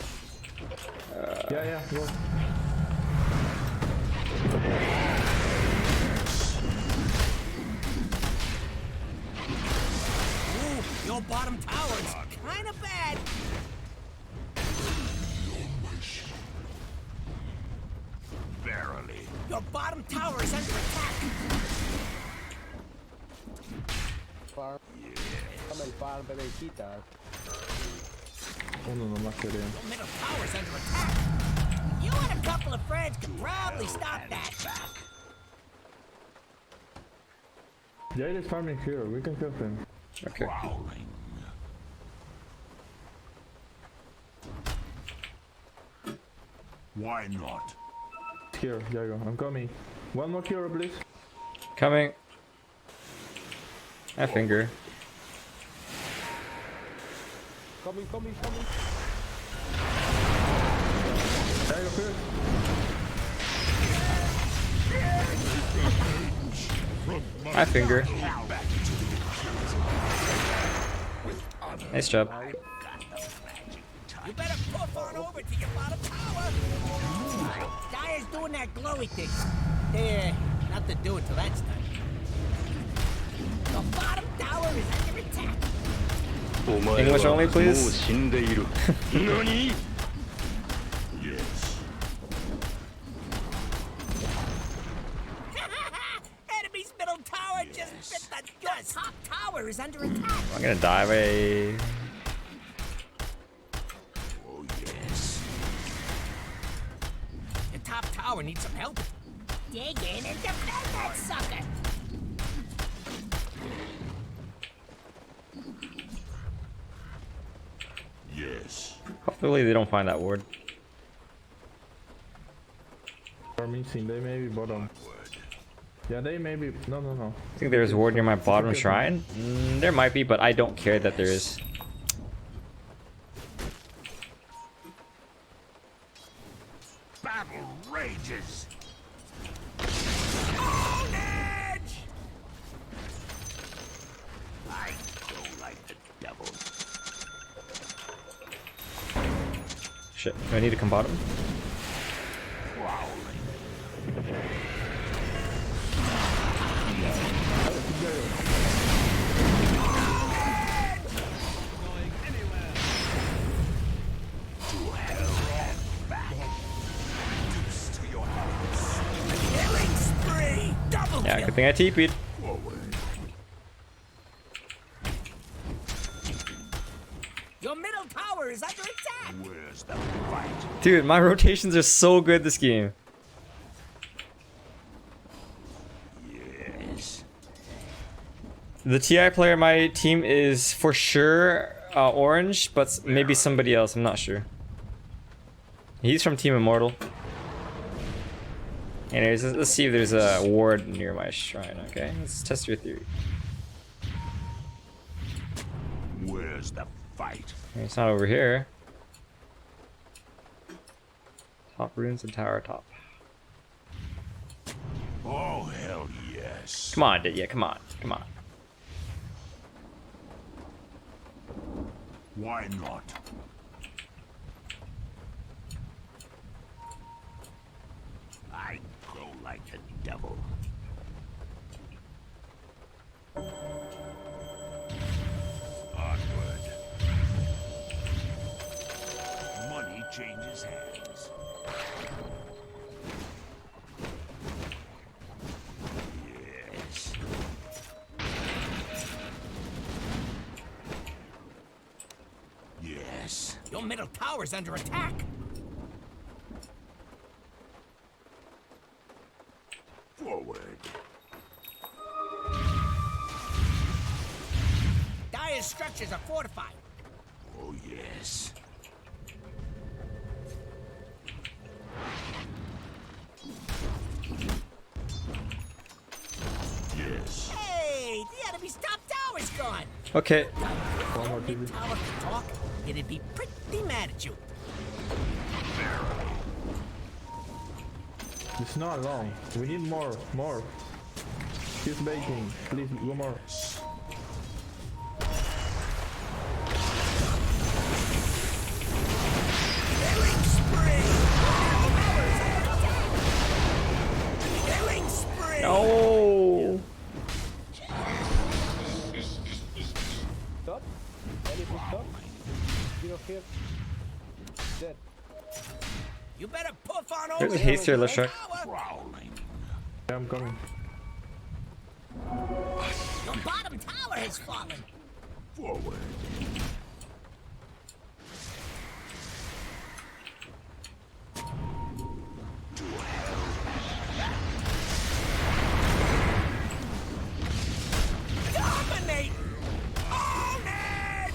Yeah, go.
Ooh, your bottom tower is kind of bad.
Verily.
Your bottom tower is under attack.
Farm. Come el farm, pero quitas. Uno nomás quería.
Your middle tower is under attack. You and a couple of friends could probably stop that.
Jade is farming here, we can kill him.
Okay.
Prowling. Why not?
Here, Jago, I'm coming. One more hero, please.
Coming. I finger.
Coming. Jago first.
I finger. Nice job.
You better poof on over to your bottom tower. Dire's doing that glowy thing. Nothing to do until that's done. The bottom tower is under attack.
English only, please.
Yes.
Enemy's middle tower just bit the dust. Your top tower is under attack.
I'm gonna die away.
Oh, yes.
Your top tower needs some help. Dig in and defend that sucker.
Yes.
Hopefully they don't find that ward.
Are missing, they may be bottom. Yeah, they may be. No.
I think there's a ward near my bottom shrine. There might be, but I don't care that there is.
Battle rages. I go like the devil.
Shit, do I need to come bottom? Yeah, good thing I TP'd.
Your middle tower is under attack.
Where's the fight?
Dude, my rotations are so good this game.
Yes.
The TI player in my team is for sure orange, but maybe somebody else, I'm not sure. He's from Team Immortal. Anyways, let's see if there's a ward near my shrine, okay? Let's test your theory.
Where's the fight?
It's not over here. Top runes and tower top.
Oh, hell yes.
Come on, yeah, come on.
Why not?
like the devil.
Onward. Money changes hands. Yes. Yes.
Your middle tower's under attack.
Forward.
Dire's structures are fortified.
Oh, yes. Yes.
Hey, the enemy's top tower's gone.
Okay.
One more
Your mid
TV.
tower could talk, it'd be pretty mad at you.
It's not long. We need more. He's baiting. Please go more.
Killing spree! Killing spree!
No.
Stop. Ellie, please stop. Get off here. Dead.
You better puff on
There's
over
a haste here, let's
to the
check.
tower.
Prowling.
Yeah, I'm coming.
Your bottom tower has fallen.
Forward.
Dominate! On edge!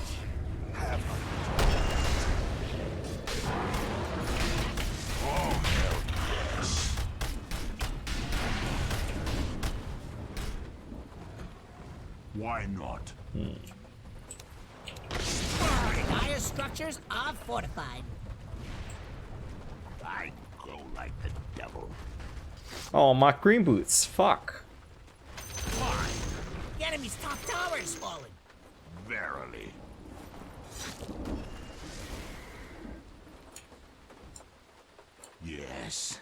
Why not?
Dire structures are fortified.
I go like the devil.
Oh, my green boots. Fuck.
The enemy's top tower is falling.
Verily. Yes.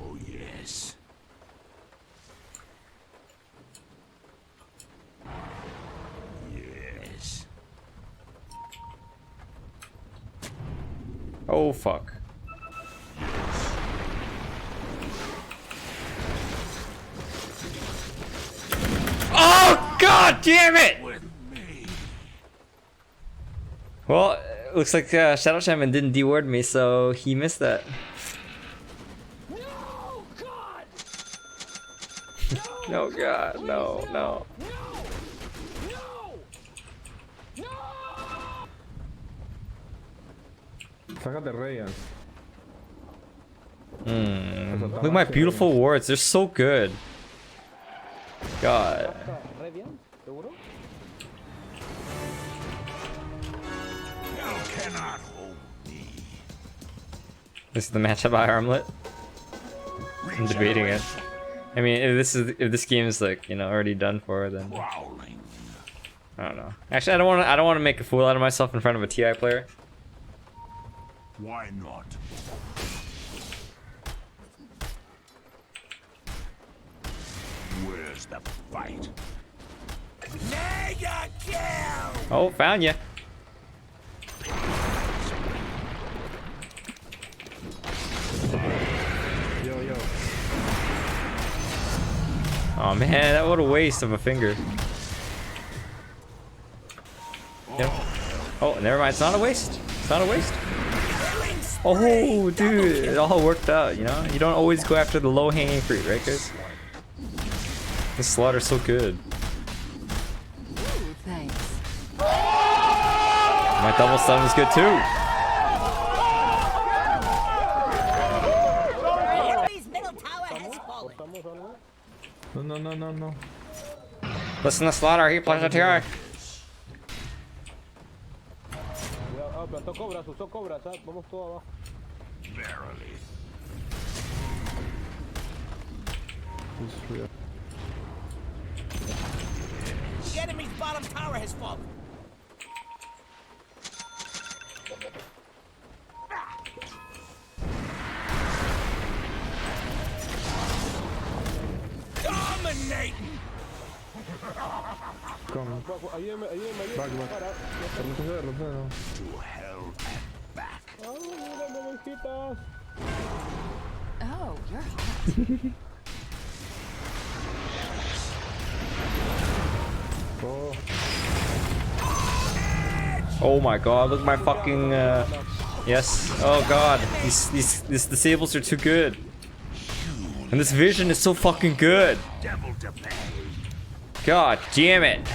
Oh, yes. Yes.
Oh, fuck. Oh, god damn it!
With me.
Well, it looks like Shadow Shaman didn't deward me, so he missed that.
No, God!
No, god, no, no.
Sácate Reyes.
Look at my beautiful wards, they're so good. God.
Re bien, ¿seguro?
You cannot hold me.
This is the matchup by Armlet. I'm debating it. I mean, if this game is like, you know, already done for, then
Prowling.
I don't know. Actually, I don't want to make a fool out of myself in front of a TI player.
Why not? Where's the fight?
Mega kill!
Oh, found ya.
Yo.
Oh man, that what a waste of a finger. Yep. Oh, never mind. It's not a waste. It's not a waste. Oh, dude, it all worked out. You know, you don't always go after the low-hanging fruit, right, guys? This slaughter's so good.
Ooh, thanks.
My double stun was good too.
The enemy's middle tower has fallen.
No.
Listen to slaughter. He plays a TI.
Ah, plantó cobras, usó cobras, ¿sabes? Vamos todo abajo.
Verily.
The enemy's bottom tower has fallen.
coming.
Ayúdame, ayúdame.
Back, back.
Para.
Retroceder.
To hell and back.
Ayúdame, ovejitas.
Oh, you're hot.
Oh,
Oh my god, look at my fucking yes. Oh god, these disables are too good. And this vision is so fucking good. God damn it.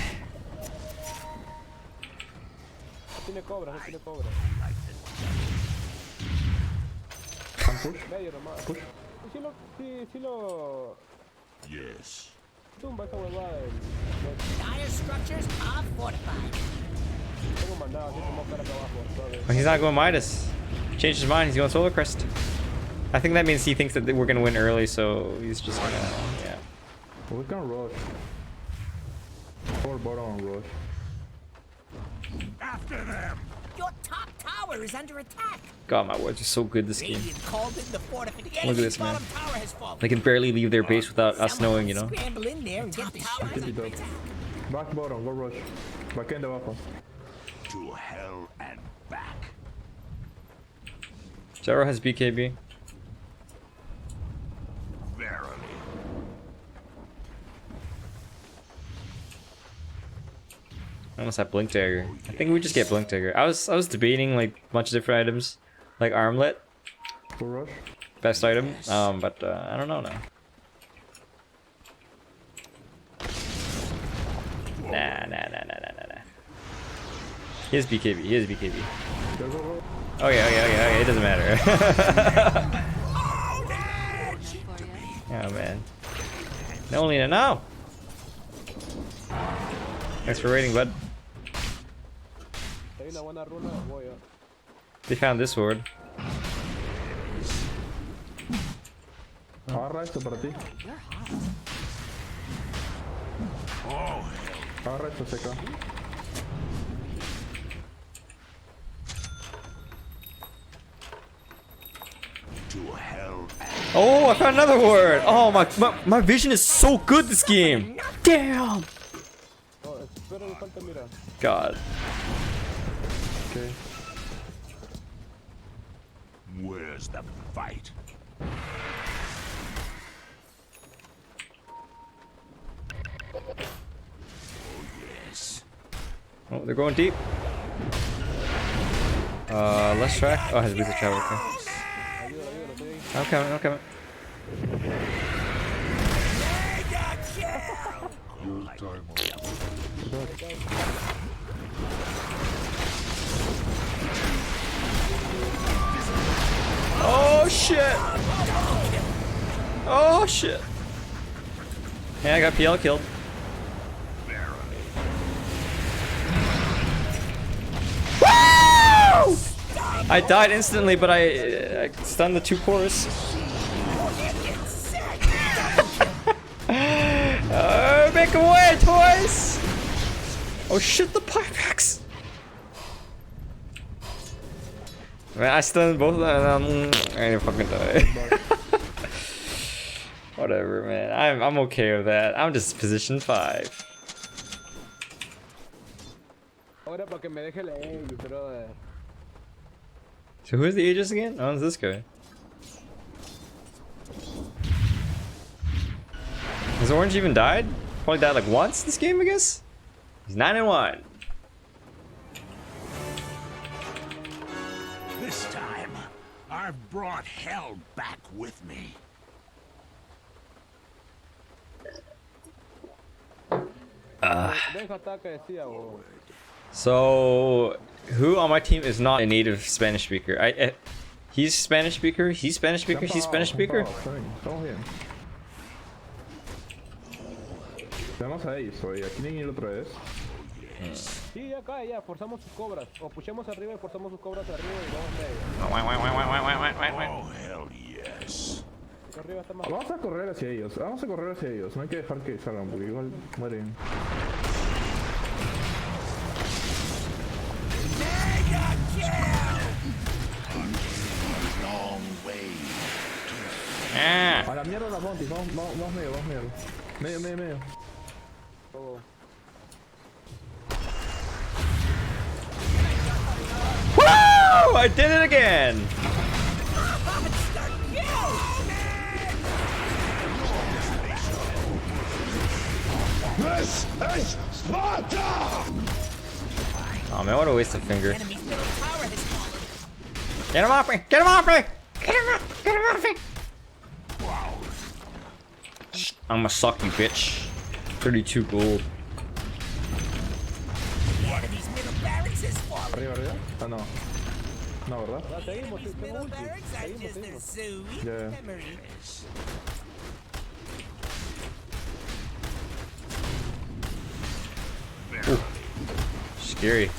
Tiene cobras, no tiene cobras.
can push.
Medio nomás.
Push.
Sí lo
Yes.
tumba esa huevada.
Dire structures are fortified.
Tengo mandado, así como cara acá abajo. Suave.
Oh, he's not going Midas. Changed his mind, he's going Solar Crest. I think that means he thinks that we're gonna win early, so he's just gonna, yeah.
We can rush. Or bottom rush.
After them!
Your top tower is under attack.
God, my words are so good this game.
Radiant called in the fortification.
Look at this, man.
Bottom tower has fallen.
They can barely leave their base without us
Someone
knowing, you know?
Scramble in there and get the
Keep
shit.
it up. Back bottom, go rush. Back end abajo.
To hell and back.
Zero has BKB.
Verily.
I almost have Blink Dagger. I think we just get Blink Dagger. I was debating like a bunch of different items, like Armlet,
Go rush.
best item. But I don't know now. Nah. He has BKB. He has BKB.
Go, go, go.
Okay. It doesn't matter. Oh man. No, Lena, no. Thanks for raiding, bud.
Hay una buena runa, voy a.
They found this sword.
Agarra esto para ti.
You're hot.
Agarra esto, seca.
To hell and
Oh, I found another word. Oh my vision is so good this game. Damn.
Oh, espera, me falta, mira.
God.
Okay.
where's the fight?
Oh, they're going deep. Let's track. Oh, has a travel. Okay. I'm coming. Oh shit! Oh shit! Yeah, I got PL killed. Woo! I died instantly, but I stunned the two cores. Make away, toys! Oh shit, the Pyrex! Man, I stunned both of them. I didn't fucking die. Whatever, man. I'm okay with that. I'm just position 5.
Ahora para que me deje la egg, brother.
So who's the Aegis again? Oh, it's this guy. Has Orange even died? Probably died like once this game, I guess? He's 9-1.
This time, I've brought hell back with me.
Deja ataque, decía, bo.
So, who on my team is not a native Spanish speaker? He's Spanish speaker, he's Spanish speaker, she's Spanish speaker?
Estamos bien. Tenemos a ellos hoy. ¿A quién ir otra vez?
Sí, ya cae, ya, forzamos sus cobras. O pushemos arriba y forzamos sus cobras arriba y vamos medio.
Oh, hell yes.
Arriba está más.
Vamos a correr hacia ellos. No hay que dejar que salgan porque igual mueren.
Long way.
Ah.
A la mierda la Monty. Vamos medio. Medio.
Todo.
I did it again!
This is Sparta!
Oh man, what a waste of finger.
Enemy's middle tower has fallen.
Get him off me! Get him off me! Get him off! Get him off me! I'ma suck you, bitch. 32 gold.
The enemy's middle barracks has fallen.
Arriba, arriba. Ah, no. No, ¿verdad?
Ah, seguimos,
Enemy's
tengo
middle
ulti.
barracks are
Seguimos,
just a
seguimos.
sweet
Yeah.
memory.
Scary.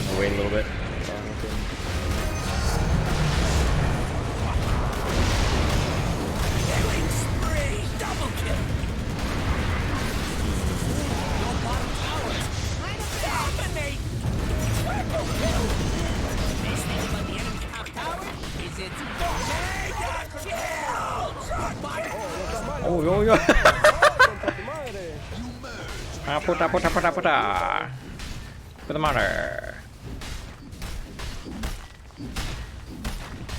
Gonna wait a little bit.
Killing spree, double kill. Your bottom towers dominate. Triple kill. The best thing about the enemy's top tower is its mega kill.
Oh, yo, yo.
¡Contra tu madre!
Ah, puta, puta, puta, puta. For the mother.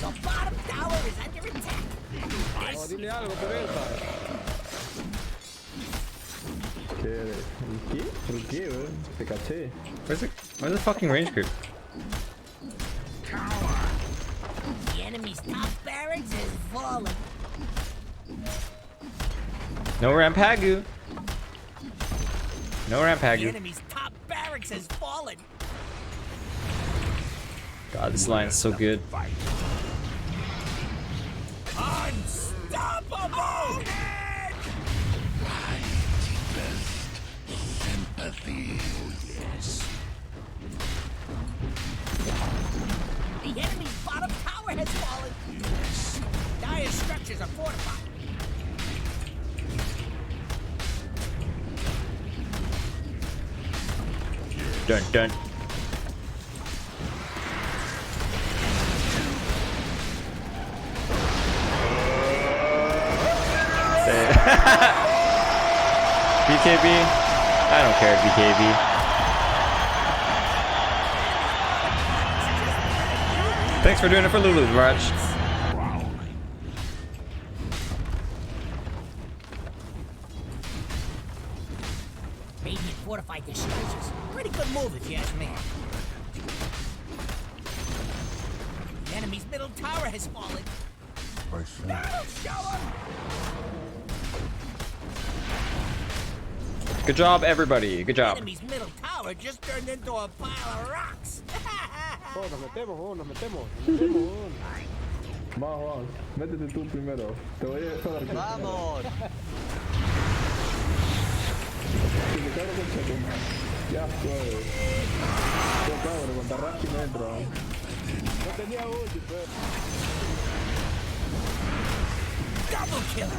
The bottom tower is under attack.
No, dile algo, Pereza.
¿Qué? ¿Por qué, güey? Te caché.
Where's the fucking range group?
The enemy's top barracks has fallen.
No Rampagu. No
The
Rampagu.
enemy's top barracks has fallen.
God, this line is so good.
Unstoppable!
Sympathy.
The enemy's bottom tower has fallen. Dire structures are fortified.
Dun dun. BKB? I don't care, BKB. Thanks for doing it for Lulu, Raj.
Radiant fortified their structures. Pretty good move if you ask me. The enemy's middle tower has fallen.
I see.
Battle shower!
Good job, everybody. Good
The
job.
enemy's middle tower just turned into a pile of rocks.
Oh, nos metemos, oh, nos metemos. Nos metemos, oh.
Vamos, vamos. Métete tú primero. Te voy a dejar que...
¡Vamos!
Si me cago con chato. Ya fue. Yo cabrón, con Tarrasque no entro.
No tenía ulti, pues.
Double kill!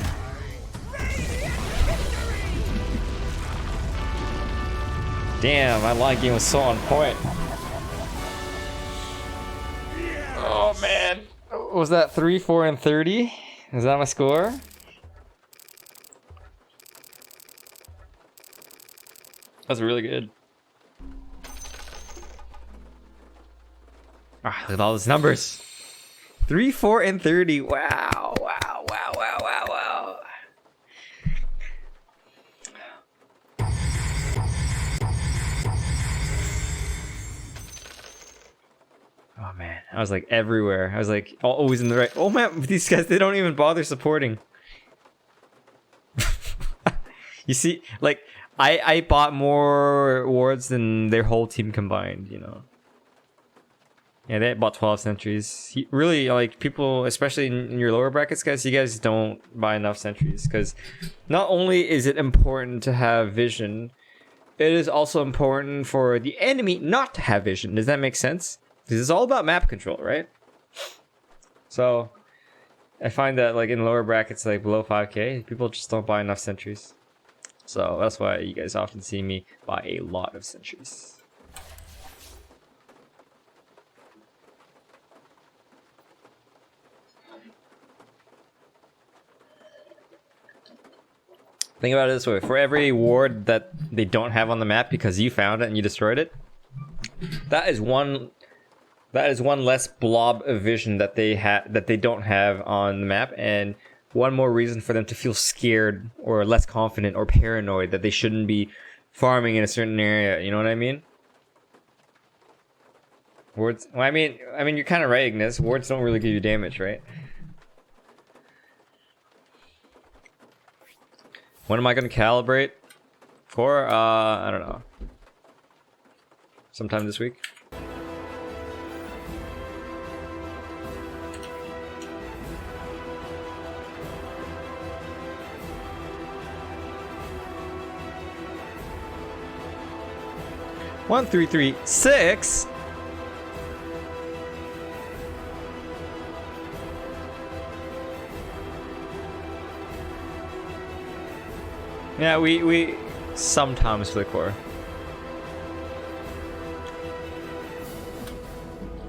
Damn, my line game was so on point. Oh man. Was that 3, 4, and 30? Is that my score? That's really good. Ah, look at all those numbers. 3, 4, and 30. Wow, wow, wow, wow, wow, wow. Oh man, I was like everywhere. I was like always in the right. Oh man, these guys, they don't even bother supporting. You see, like I bought more wards than their whole team combined, you know. Yeah, they bought 12 sentries. Really, like people, especially in your lower brackets, guys, you guys don't buy enough sentries because not only is it important to have vision, it is also important for the enemy not to have vision. Does that make sense? Because it's all about map control, right? So I find that like in lower brackets, like below 5k, people just don't buy enough sentries. So that's why you guys often see me buy a lot of sentries. Think about it this way: for every ward that they don't have on the map because you found it and you destroyed it, that is one less blob of vision that they don't have on the map, and one more reason for them to feel scared or less confident or paranoid that they shouldn't be farming in a certain area. You know what I mean? Wards. Well, I mean, you're kind of right, Ignis. Wards don't really give you damage, right? When am I going to calibrate? For I don't know. Sometime this week. One, three, three, six. Yeah, we sometimes play core.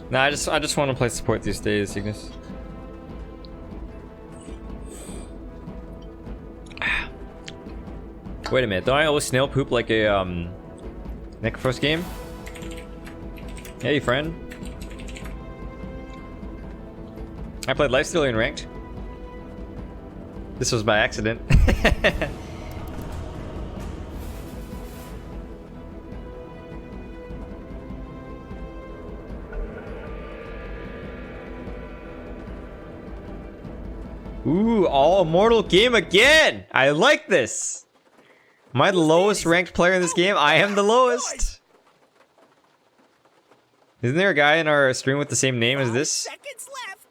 Nah, I just want to play support these days, Ignis. Wait a minute, don't I always snail poop like a Necrophos game? Hey, friend. I played Lifestealer in ranked. This was by accident. Ooh, all immortal game again! I like this! Am I the lowest ranked player in this game? I am the lowest! Isn't there a guy in our stream with the same name as this?
Seconds left.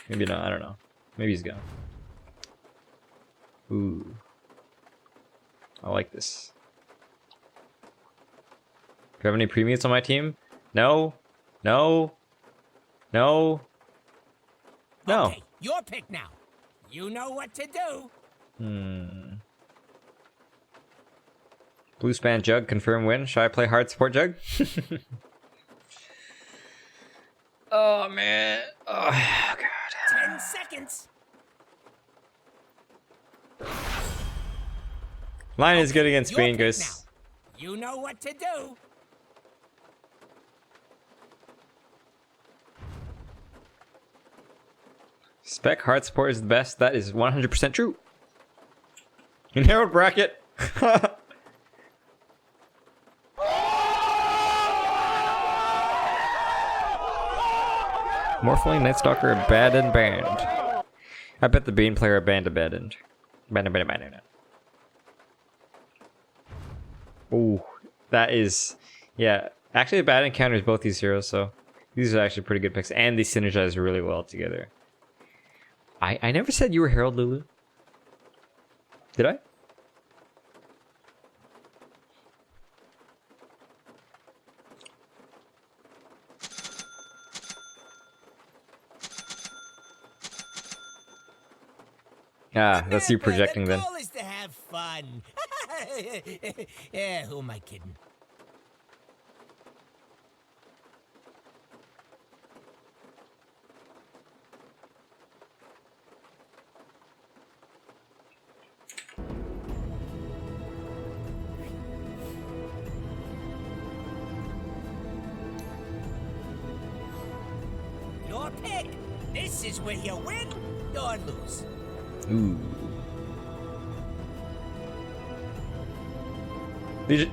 Maybe not, I don't know. Maybe he's gone. Ooh. I like this. Do you have any premiums on my team? No? No? No? No.
Okay, your pick now. You know what to do.
Blue span Jug, confirm win. Should I play hard support Jug? Oh man. Oh god.
10 seconds.
Line is good against
Your
Spain,
pick
guys.
now. You know what to do.
Spec hard support is the best. That is 100% true. In Herald bracket. Morphling, Nightstalker, abandoned banned. I bet the Bane player abandoned. Abandoned. Ooh, that is, yeah. Actually, abandoned counters both these heroes, so these are actually pretty good picks, and they synergize really well together. I never said you were Herald, Lulu. Did I? Ah, that's you projecting
the
then.
goal is to have fun. Yeah, who am I kidding? Your pick. This is where you win or lose.
Ooh.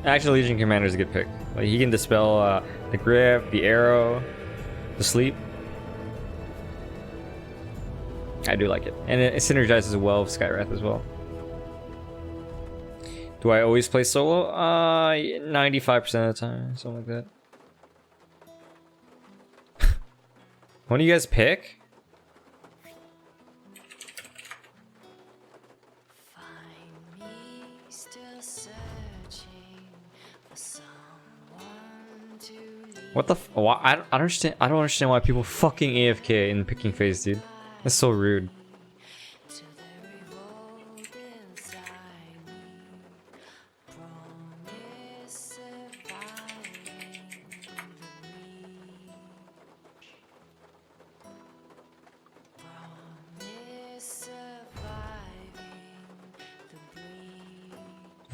Actually, Legion Commander is a good pick. Like, he can dispel the grip, the arrow, the sleep. I do like it, and it synergizes well with Skywrath as well. Do I always play solo? 95% of the time, something like that. When do you guys pick? What the why? I don't understand. I don't understand why people fucking AFK in the picking phase, dude. That's so rude.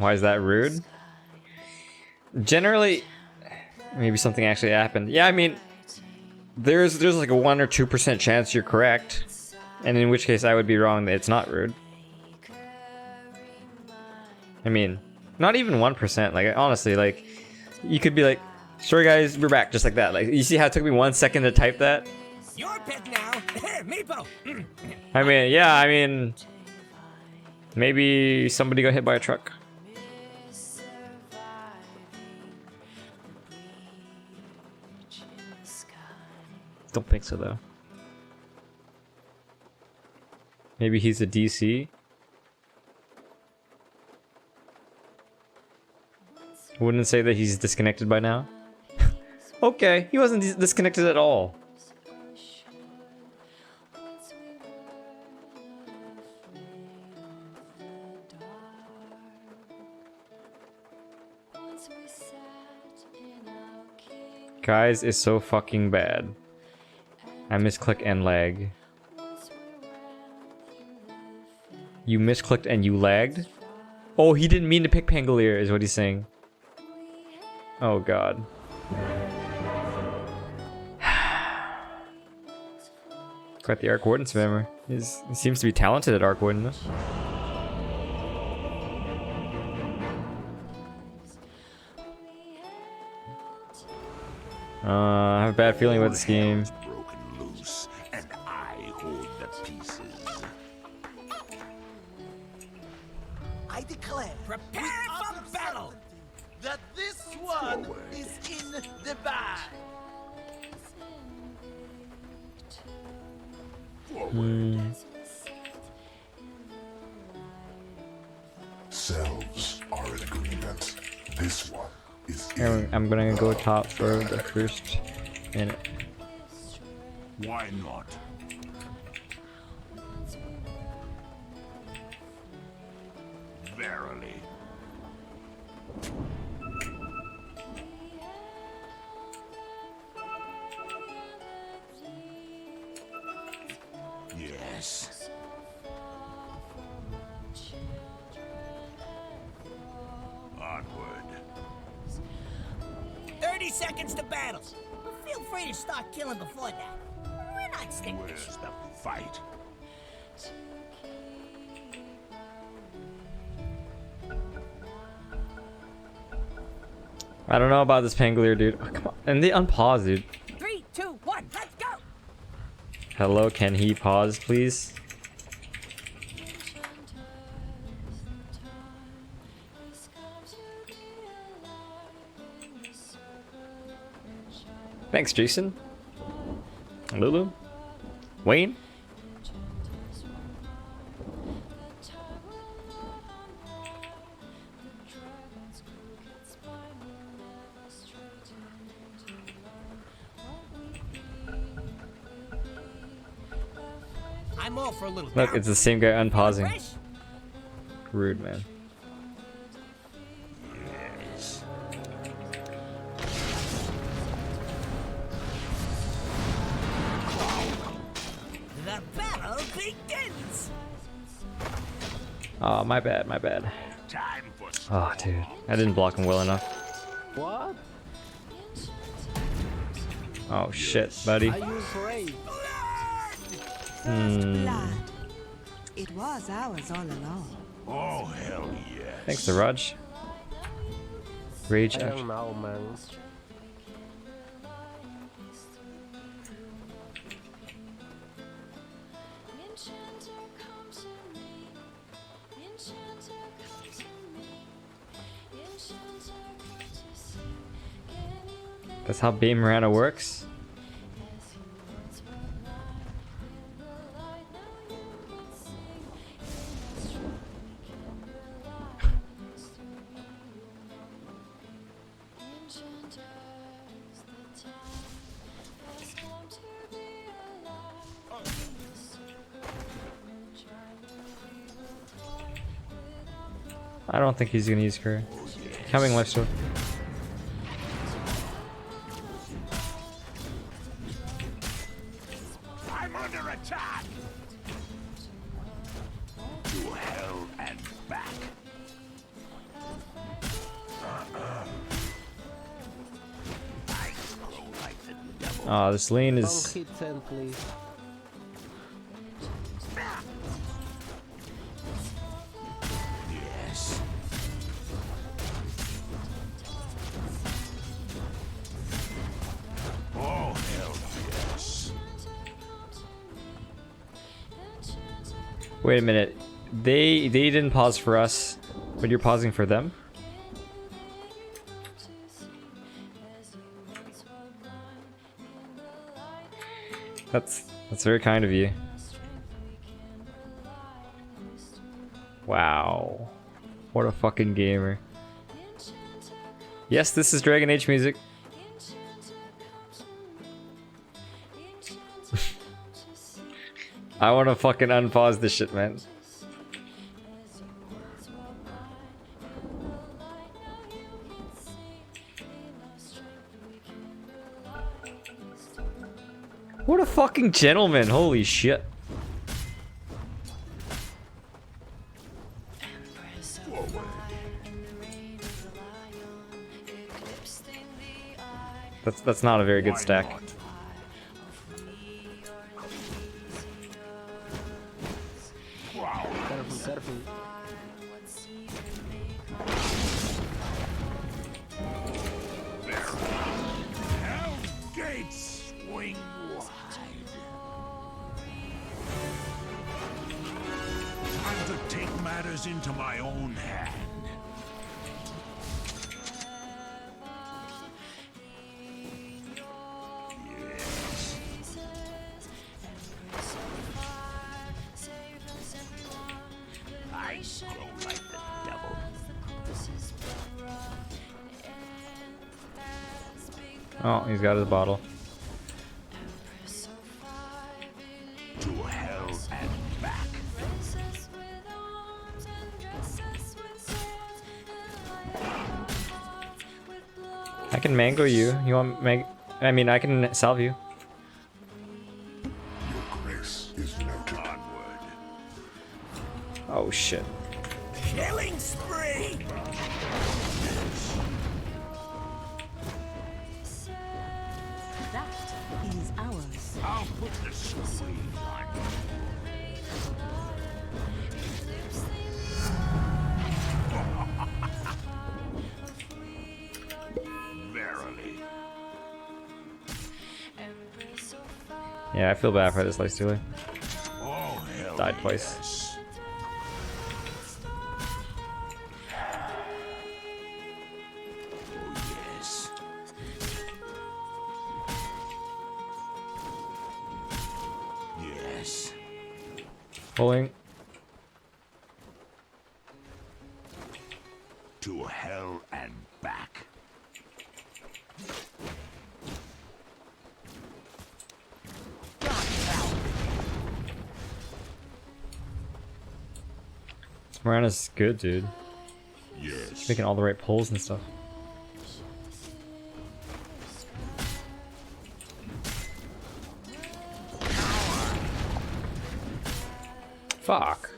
Why is that rude? Generally, maybe something actually happened. Yeah, I mean, there's like a 1 or 2% chance you're correct, and in which case I would be wrong that it's not rude. I mean, not even 1%. Like honestly, like you could be like, "Sorry guys, we're back," just like that. Like you see how it took me 1 second to type that?
Your pick now. Meepo.
I mean, yeah, I mean, maybe somebody got hit by a truck. Don't think so though. Maybe he's a DC. Wouldn't say that he's disconnected by now. Okay, he wasn't disconnected at all. Guys is so fucking bad. I misclick and lag. You misclicked and you lagged? Oh, he didn't mean to pick Pangolier is what he's saying. Oh god. Got the Arc Warden spammer. He seems to be talented at Arc Warden though. I have a bad feeling about this game.
Broken loose, and I hold the pieces.
I declare, prepare for battle.
That this one is in the bag.
Selves are in agreement. This one is in.
I'm gonna go top for the first minute.
Why not? Verily. Yes. Onward.
30 seconds to battle. But feel free to start killing before that. We're not sticklers.
Where's the fight?
I don't know about this Pangolier, dude. Oh, come on. And they unpause, dude.
3, 2, 1, let's go!
Hello, can he pause, please? Thanks, Jason. Lulu? Wayne?
I'm all for a little.
Look, it's the same guy unpausing. Rude, man.
Yes.
The battle begins.
Oh, my bad, my bad.
Time for
Oh, dude. I didn't block him well enough.
What?
Oh, shit, buddy.
Are you afraid?
It was ours all along.
Oh, hell yes.
Thanks, the Raj. Rage
I
action.
don't know, man.
That's how Bay Miranda works? I don't think he's gonna use Curry. Coming lifesteal.
I'm under attack. To hell and back.
Oh, this lane
Don't
is.
hit send, please.
Yes. Oh, hell yes.
Wait a minute. They didn't pause for us, but you're pausing for them? That's very kind of you. Wow. What a fucking gamer. Yes, this is Dragon Age music. I wanna fucking unpause this shit, man. What a fucking gentleman, holy shit. That's not a very good stack.
Careful, careful.
Hell's gates swing wide. Time to take matters into my own hand. I grow like the devil.
Oh, he's got his bottle.
To hell and back.
I can mango you. You want I mean, I can salve you.
Your grace is noted. Onward.
Oh shit.
Killing spree!
That is ours.
I'll put the squeeze on. Verily.
Yeah, I feel bad for this life stealer.
Oh, hell
Died twice.
yes. Oh, yes. Yes.
Pulling.
To hell and back.
Mirana's good, dude.
Yes.
Making all the right pulls and stuff. Fuck.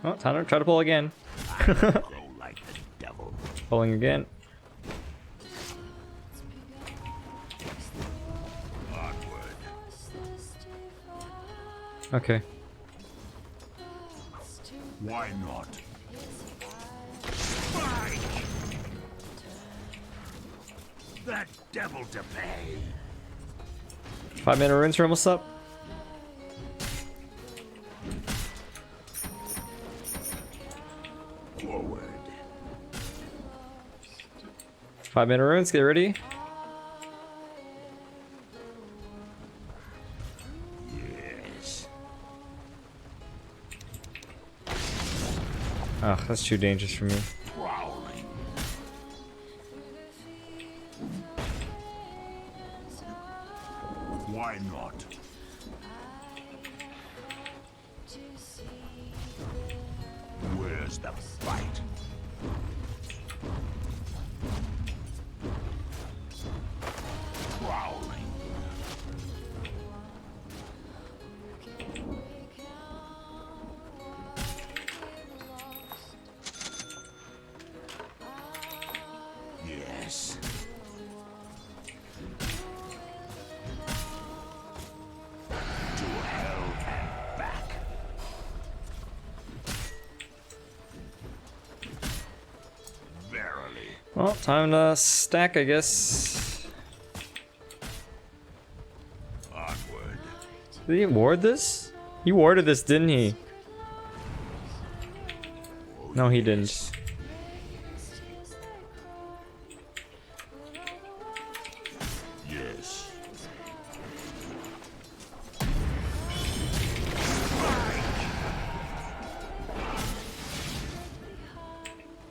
Oh, time to try to pull again.
Grow like the devil.
Pulling again.
Onward.
Okay.
Why not? Spike! That devil to pay.
5-minute runes are almost up.
Forward.
5-minute runes, get ready.
Yes.
Ugh, that's too dangerous for me.
Prowling. Why not? Where's the fight? Prowling. Yes.
Well, time to stack, I guess.
Onward.
Did he ward this? He warded this, didn't he? No, he didn't.
Yes.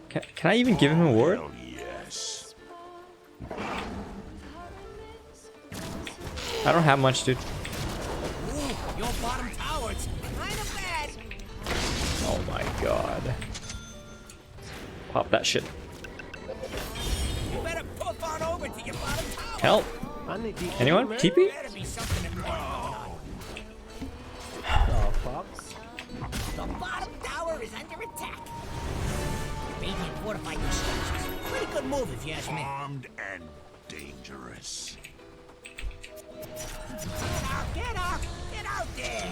Can I even give him a ward?
Hell yes.
I don't have much, dude.
Ooh, your bottom tower's kind of bad.
Oh my god. Pop that shit.
You better puff on over to your bottom tower.
Help! Anyone? TP?
Better be something important going on.
The fuck?
The bottom tower is under attack. Radiant fortified your structures. Pretty good move if you ask me.
Armed and dangerous.
Get out there.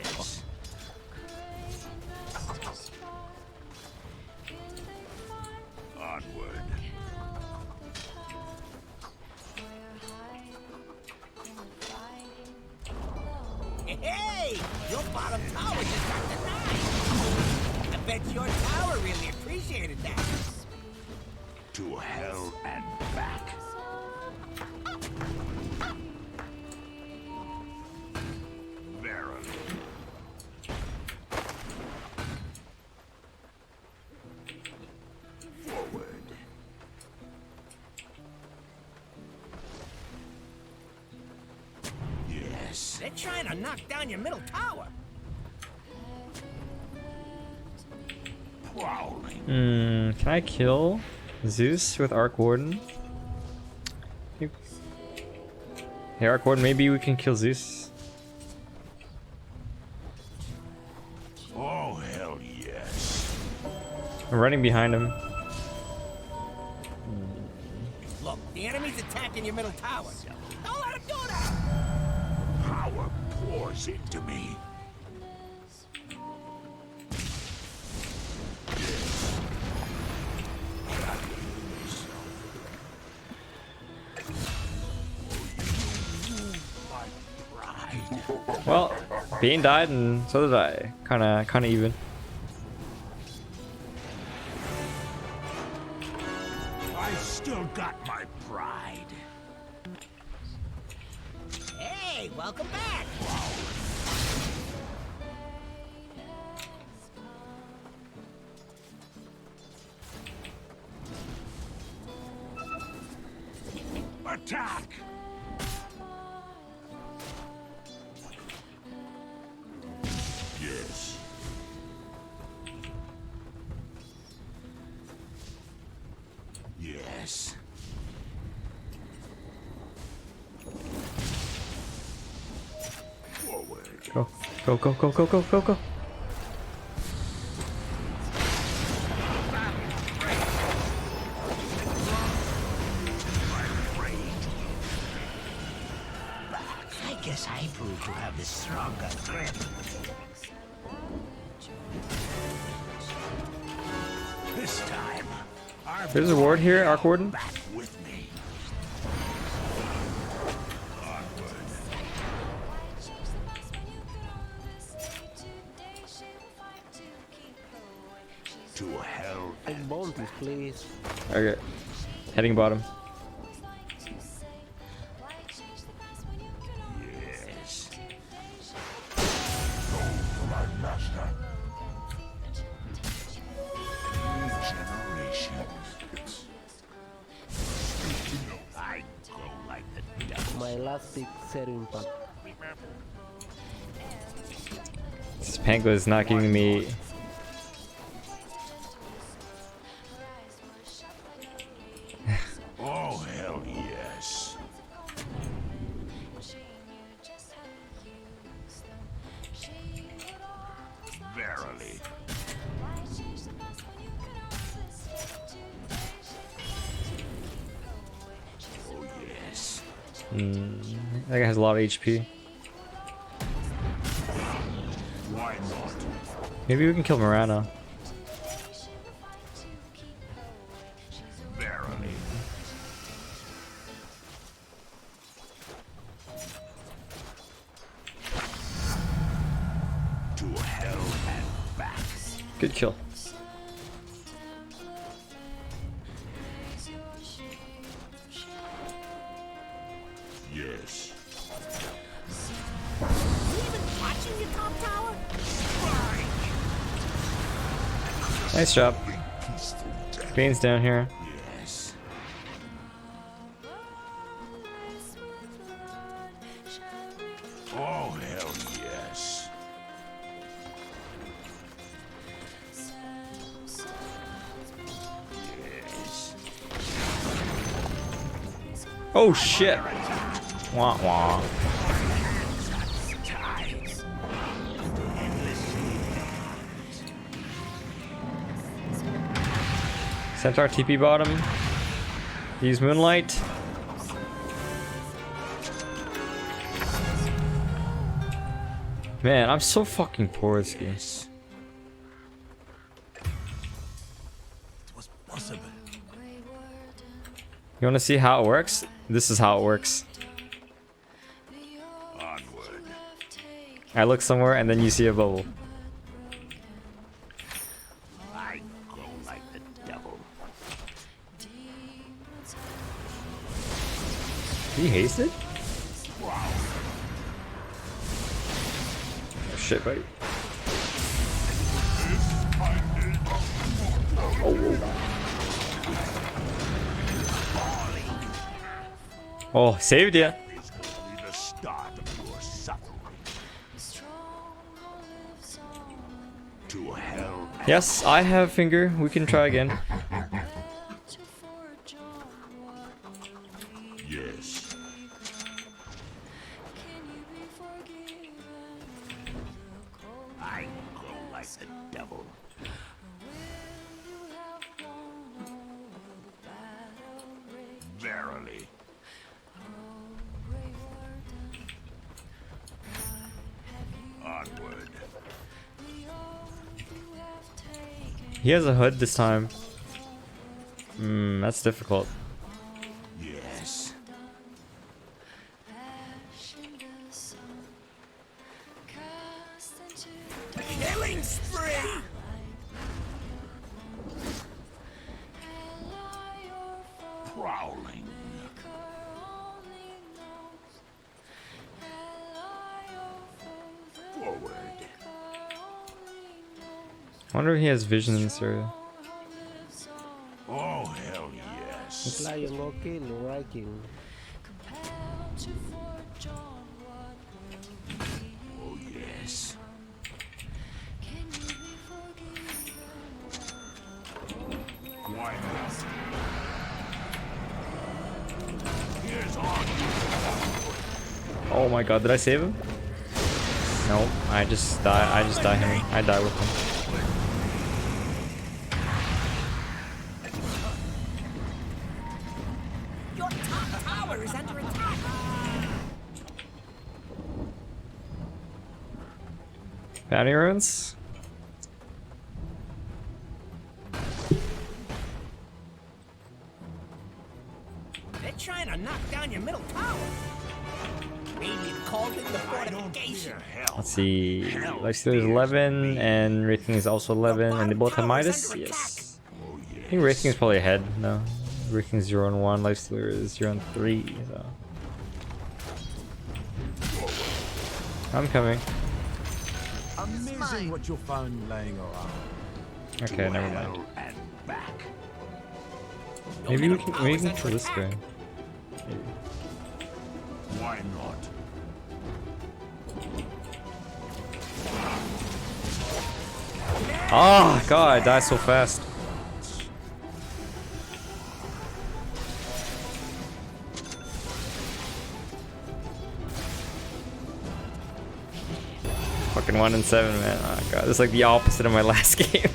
Yes. Onward.
Hey, your bottom tower just got denied. I bet your tower really appreciated that.
To hell and back. Verily. Forward. Yes.
They're trying to knock down your middle tower.
Prowling.
Can I kill Zeus with Arc Warden? Hey, Arc Warden, maybe we can kill Zeus.
Oh, hell yes.
I'm running behind him.
Look, the enemy's attacking your middle tower. Don't let him do that.
Power pours into me.
Well, Bane died and so did I. Kinda even.
I've still got my pride.
Hey, welcome back.
Attack! Yes. Yes. Forward.
Go, go, go, go, go, go, go, go.
I guess I proved to have the stronger grip.
This time, our
There's a ward here, Arc Warden.
back with me. Onward. To hell and
Bounties, please.
Okay. Heading bottom.
yes. Go for my master. New generations. I go like the devil.
My last pick, Zero Impact.
This Pango is not giving me.
Oh, hell yes. Verily. Oh, yes.
That guy has a lot of HP.
Why not?
Maybe we can kill Morana.
To hell and back.
Good kill.
Yes.
Even watching your top tower?
Nice job. Bean's down here.
Yes. Oh, hell yes. Yes.
Oh shit. Wah wah. Centaur TP bottom. Use Moonlight. Man, I'm so fucking poor at this game.
It was possible.
You wanna see how it works? This is how it works.
Onward.
I look somewhere and then you see a bubble.
I grow like the devil.
He hasted? Oh shit, buddy. Oh, saved ya.
It's only the start of your suffering. To hell.
Yes, I have finger. We can try again.
Yes. I grow like the devil. Verily. Onward.
He has a hood this time. That's difficult.
Yes.
Killing spree!
Prowling. Forward.
I wonder if he has vision in this area.
Oh, hell yes.
Flying, okay, liking.
Oh, yes. Why not? Here's on.
Oh my god, did I save him? No, I just die. I just die him. I die with him.
Your top tower is under attack!
Bounty runes?
They're trying to knock down your middle tower. Radiant called in the fortification.
Let's see. Lifesteal is 11 and Wraithking is also 11 and they both have Midas? Yes. I think Wraithking is probably ahead. No. Wraithking is 0 and 1, Lifestealer is 0 and 3. So. I'm coming.
Amazing what you'll find laying around.
Okay, never mind.
And back.
Maybe we can kill this guy. Maybe.
Why not?
Oh god, I died so fast. Fucking 1 and 7, man. Oh god, this is like the opposite of my last game.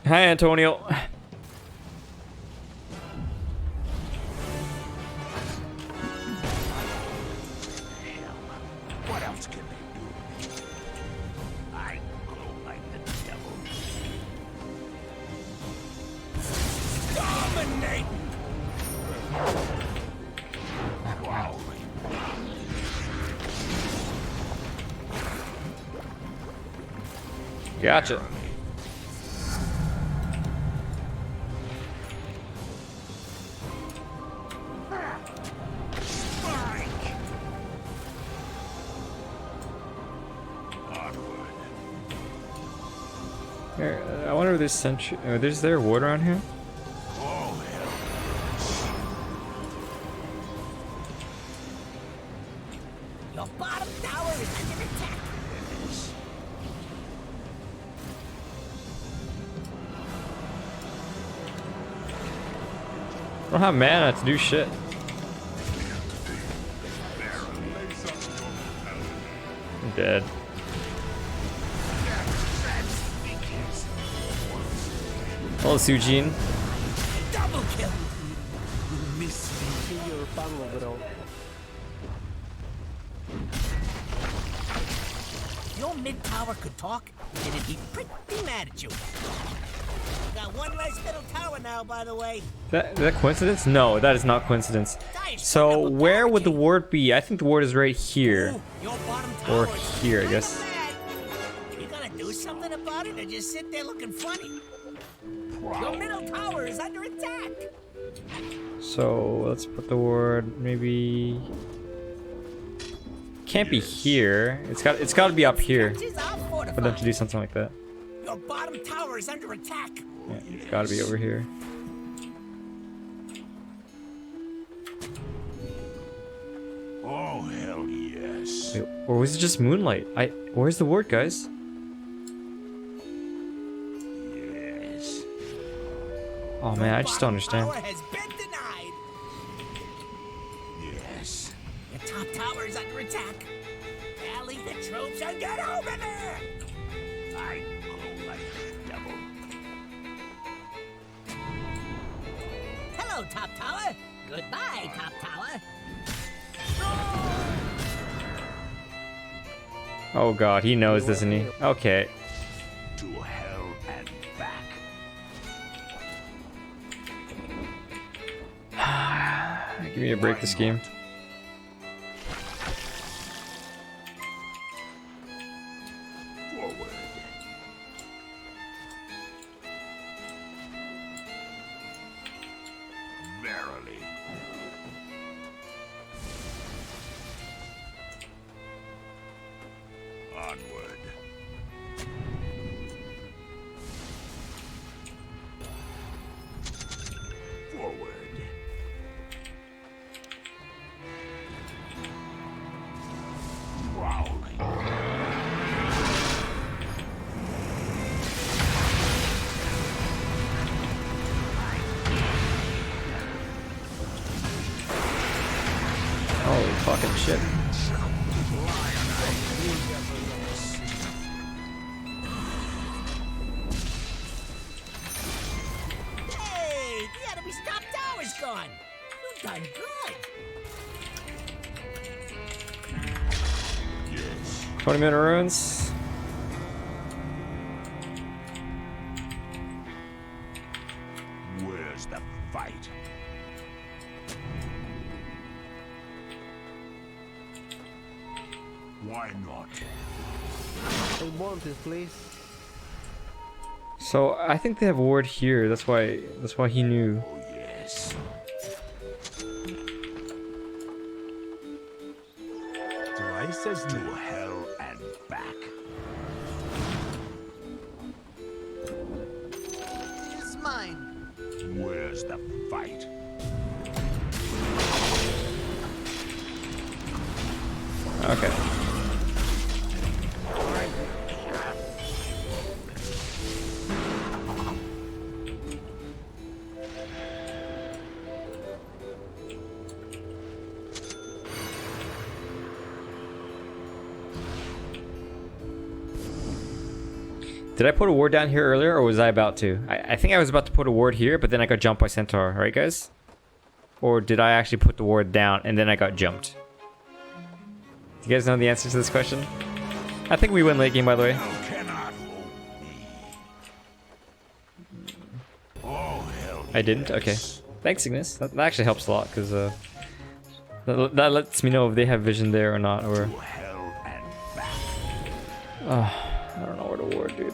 Hi, Antonio.
What else can they do? I glow like the devil. Dominating. Prowling.
Gotcha. Here, I wonder if there's sentry. There's there ward around here?
Your bottom tower is under attack.
I don't have mana to do shit. I'm dead. Hello, Sujin.
Double kill.
See your pango, bro.
Your mid tower could talk, and it'd be pretty mad at you. Got one less middle tower now, by the way.
Is that coincidence? No, that is not coincidence. So where would the ward be? I think the ward is right here.
Your bottom tower
Or here, I guess.
You gonna do something about it, or just sit there looking funny? Your middle tower is under attack.
So let's put the ward maybe. Can't be here. It's got to be up here for them to do something like that.
Your bottom tower is under attack.
Yeah, it's got to be over here.
Oh, hell yes.
Wait, or was it just moonlight? Where's the ward, guys?
Yes.
Oh man, I just don't understand.
Tower has been denied.
Yes.
Your top tower is under attack. Rally the troops and get over there.
I go like the devil.
Hello, top tower. Goodbye, top tower.
Oh god, he knows, doesn't he? Okay.
To hell and back.
Give me a break this game.
Forward. Verily. Onward. Forward. Prowling.
Holy fucking shit.
Hey, the enemy's top tower's gone. You've done good.
20-minute runes.
Where's the fight? Why not?
Hey, Montes, please.
So I think they have ward here. That's why he knew.
Oh, yes.
Twice as
To hell and back.
It's mine.
Where's the fight?
Okay. Did I put a ward down here earlier, or was I about to? I think I was about to put a ward here, but then I got jumped by Centaur, right guys? Or did I actually put the ward down and then I got jumped? Do you guys know the answer to this question? I think we win late game, by the way.
Hell cannot hold me. Oh, hell.
I didn't? Okay. Thanks, Ignis. That actually helps a lot, because that lets me know if they have vision there or not, or...
To hell and back.
I don't know where to ward, dude.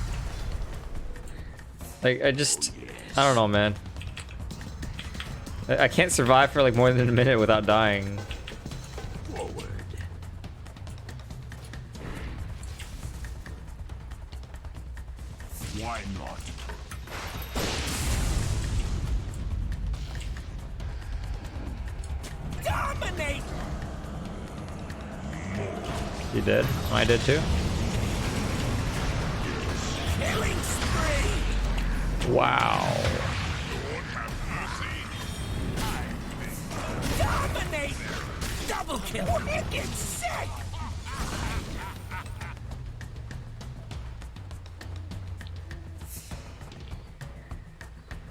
Like, I don't know, man. I can't survive for like more than a minute without dying.
Forward.
Why not?
Dominate!
You did? I did too?
Killing spree!
Wow.
Dominate! Double kill! Wicked sick!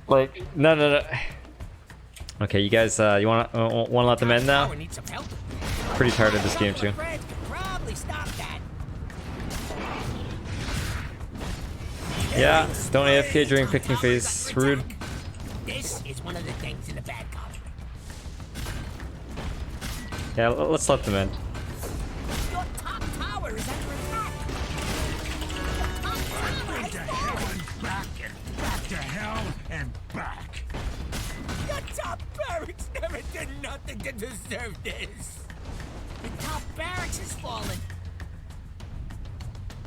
Like, no. Okay, you guys, you wanna let them end now?
Tower needs some help.
Pretty tired of this game too.
Friends could probably stop that.
Yeah, don't AFK during picking phase. Rude.
This is one of the things in the bad copy.
Yeah, let's let them end.
Your top tower is under attack. Your top tower has fallen.
Back and back to hell and back.
Your top barracks never did nothing to deserve this. The top barracks has fallen.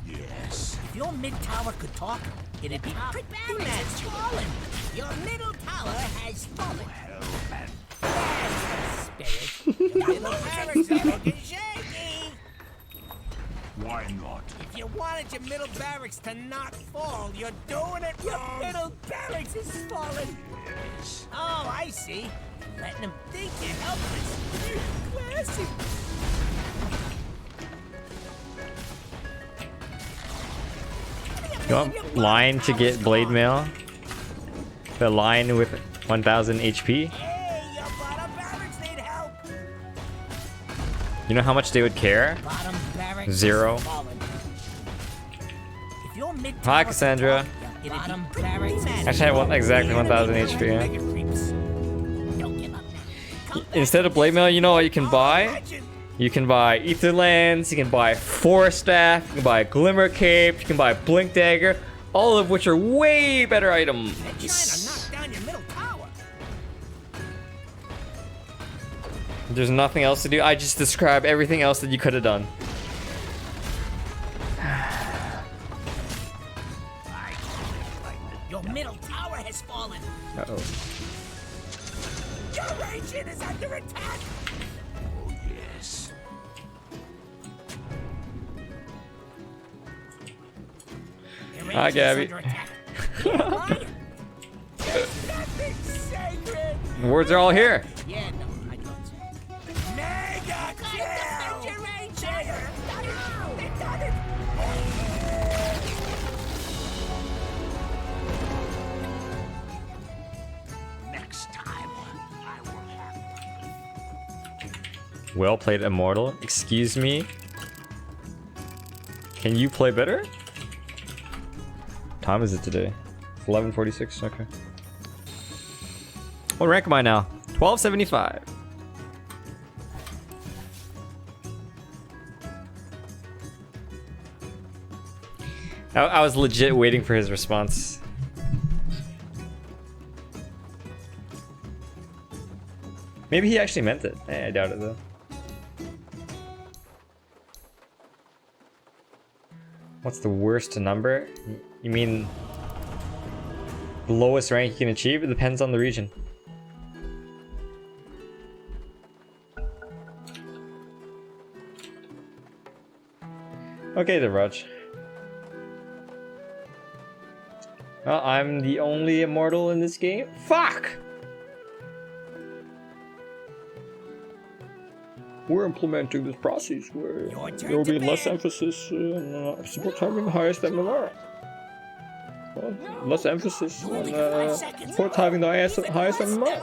Yes.
If your mid tower could talk, it'd be pretty fallen. Your middle tower has fallen. That's spirit. Your middle barracks are looking shaky.
Why not?
If you wanted your middle barracks to not fall, you're doing it wrong. Your middle barracks is falling. Oh, I see. Letting them think you're helpless. Classy.
You want Lion to get Blade Mail? The Lion with 1000 HP?
Hey, your bottom barracks need help.
You know how much they would care?
Bottom barracks
0.
is fallen. If your mid
Hi,
tower
Cassandra.
could talk, bottom barracks is
Actually, I want exactly 1000 HP. Yeah.
Don't give up now. Come back
Instead of Blade Mail, you know what you can buy?
legend.
You can buy Etherlands, you can buy Forest Staff, you can buy Glimmer Cape, you can buy Blink Dagger, all of which are way better items.
They're trying to knock down your middle tower.
There's nothing else to do. I just described everything else that you could have done.
Your middle tower has fallen.
Uh-oh.
Your ancient is under attack.
Oh, yes.
Your
Hi,
ancient is
Gabby.
under attack. Yeah, Ryan. There's nothing sacred.
Words are all here.
Yeah, no, I don't. Mega kill! Your ancient. They done it.
Next time, I will have.
Well played, Immortal. Excuse me. Can you play better? What time is it today? It's 11:46. Okay. What rank am I now? 1275. I was legit waiting for his response. Maybe he actually meant it. I doubt it though. What's the worst number? You mean the lowest rank you can achieve? It depends on the region. Okay, the Raj. Well, I'm the only immortal in this game. Fuck! We're implementing this process where there will be less emphasis on support having the highest MMR. Well, less emphasis on support having the highest MMR.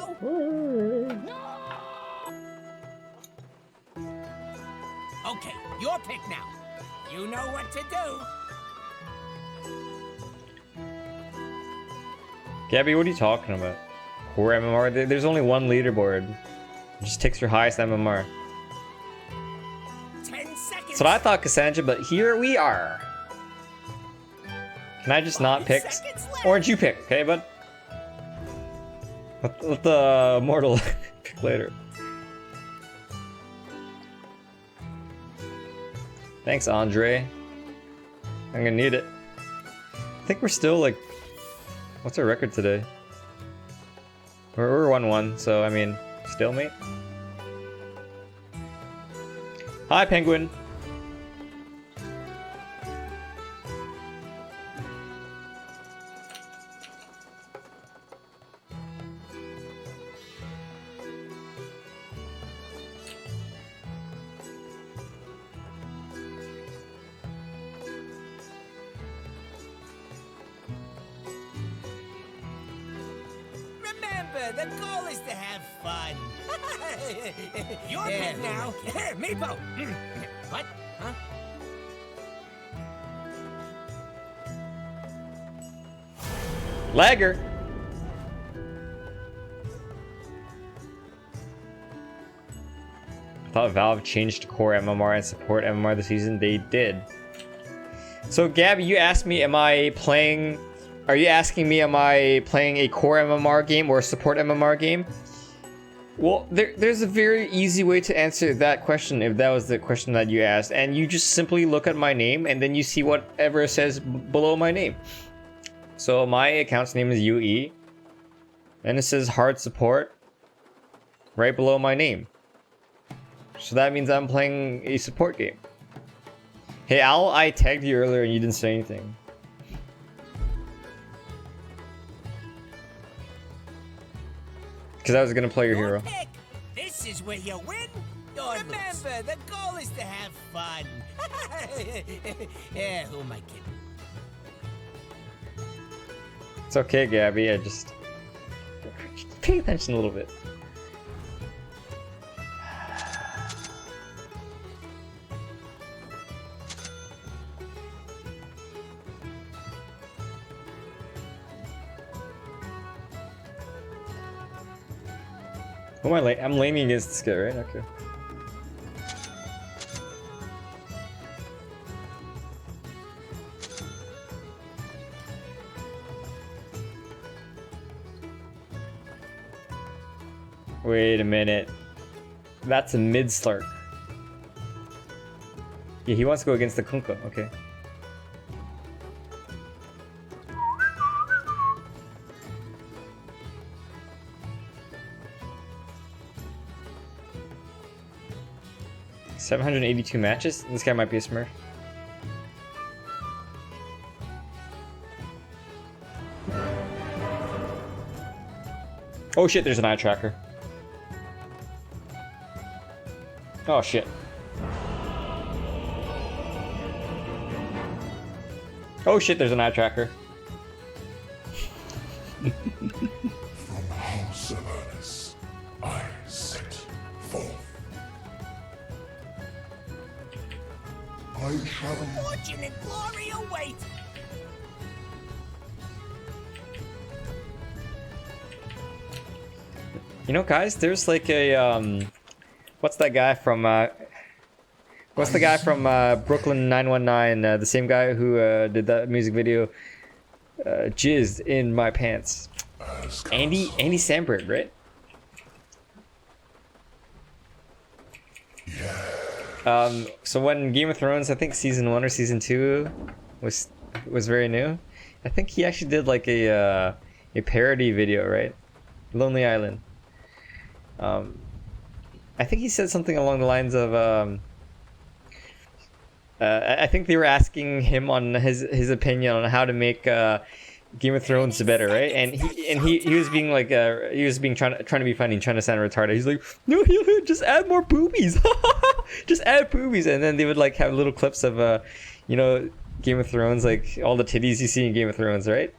Okay, your pick now. You know what to do.
Gabby, what are you talking about? Core MMR? There's only one leaderboard. It just takes your highest MMR.
10 seconds.
That's what I thought, Cassandra, but here we are. Can I just not pick? Orange, you pick, okay, bud? Let the mortal pick later. Thanks, Andre. I'm gonna need it. I think we're still like... What's our record today? We're 1-1, so I mean, stalemate. Hi, Penguin.
Remember, the goal is to have fun. You're mid now. Meepo. What? Huh?
Lagger. I thought Valve changed to core MMR and support MMR this season. They did. So Gabby, you asked me, am I playing... Are you asking me, am I playing a core MMR game or a support MMR game? Well, there's a very easy way to answer that question if that was the question that you asked. And you just simply look at my name and then you see whatever says below my name. So my account's name is UE. And it says hard support right below my name. So that means I'm playing a support game. Hey Al, I tagged you earlier and you didn't say anything. Because I was gonna play your hero.
Pick. This is where you win. Remember, the goal is to have fun. Yeah, who am I kidding?
It's okay, Gabby. I just pay attention a little bit. Who am I lane? I'm laning against this guy, right? Okay. Wait a minute. That's a mid Slark. Yeah, he wants to go against the Kunkka. Okay. $782 matches? This guy might be a smurf. Oh shit, there's an eye tracker. Oh shit. Oh shit, there's an eye tracker.
From House Avernus, I set forth. I shall...
Fortune and glory await.
You know, guys, there's like a what's that guy from Brooklyn 919? The same guy who did that music video, jizzed in my pants. Andy Samberg, right?
Yeah.
So when Game of Thrones, I think season 1 or season 2 was very new, I think he actually did like a parody video, right? Lonely Island. I think he said something along the lines of I think they were asking him on his opinion on how to make Game of Thrones better, right? And he was being like trying to be funny, trying to sound retarded. He's like, no, just add more boobies, just add boobies, and then they would like have little clips of you know, Game of Thrones, like all the titties you see in Game of Thrones, right?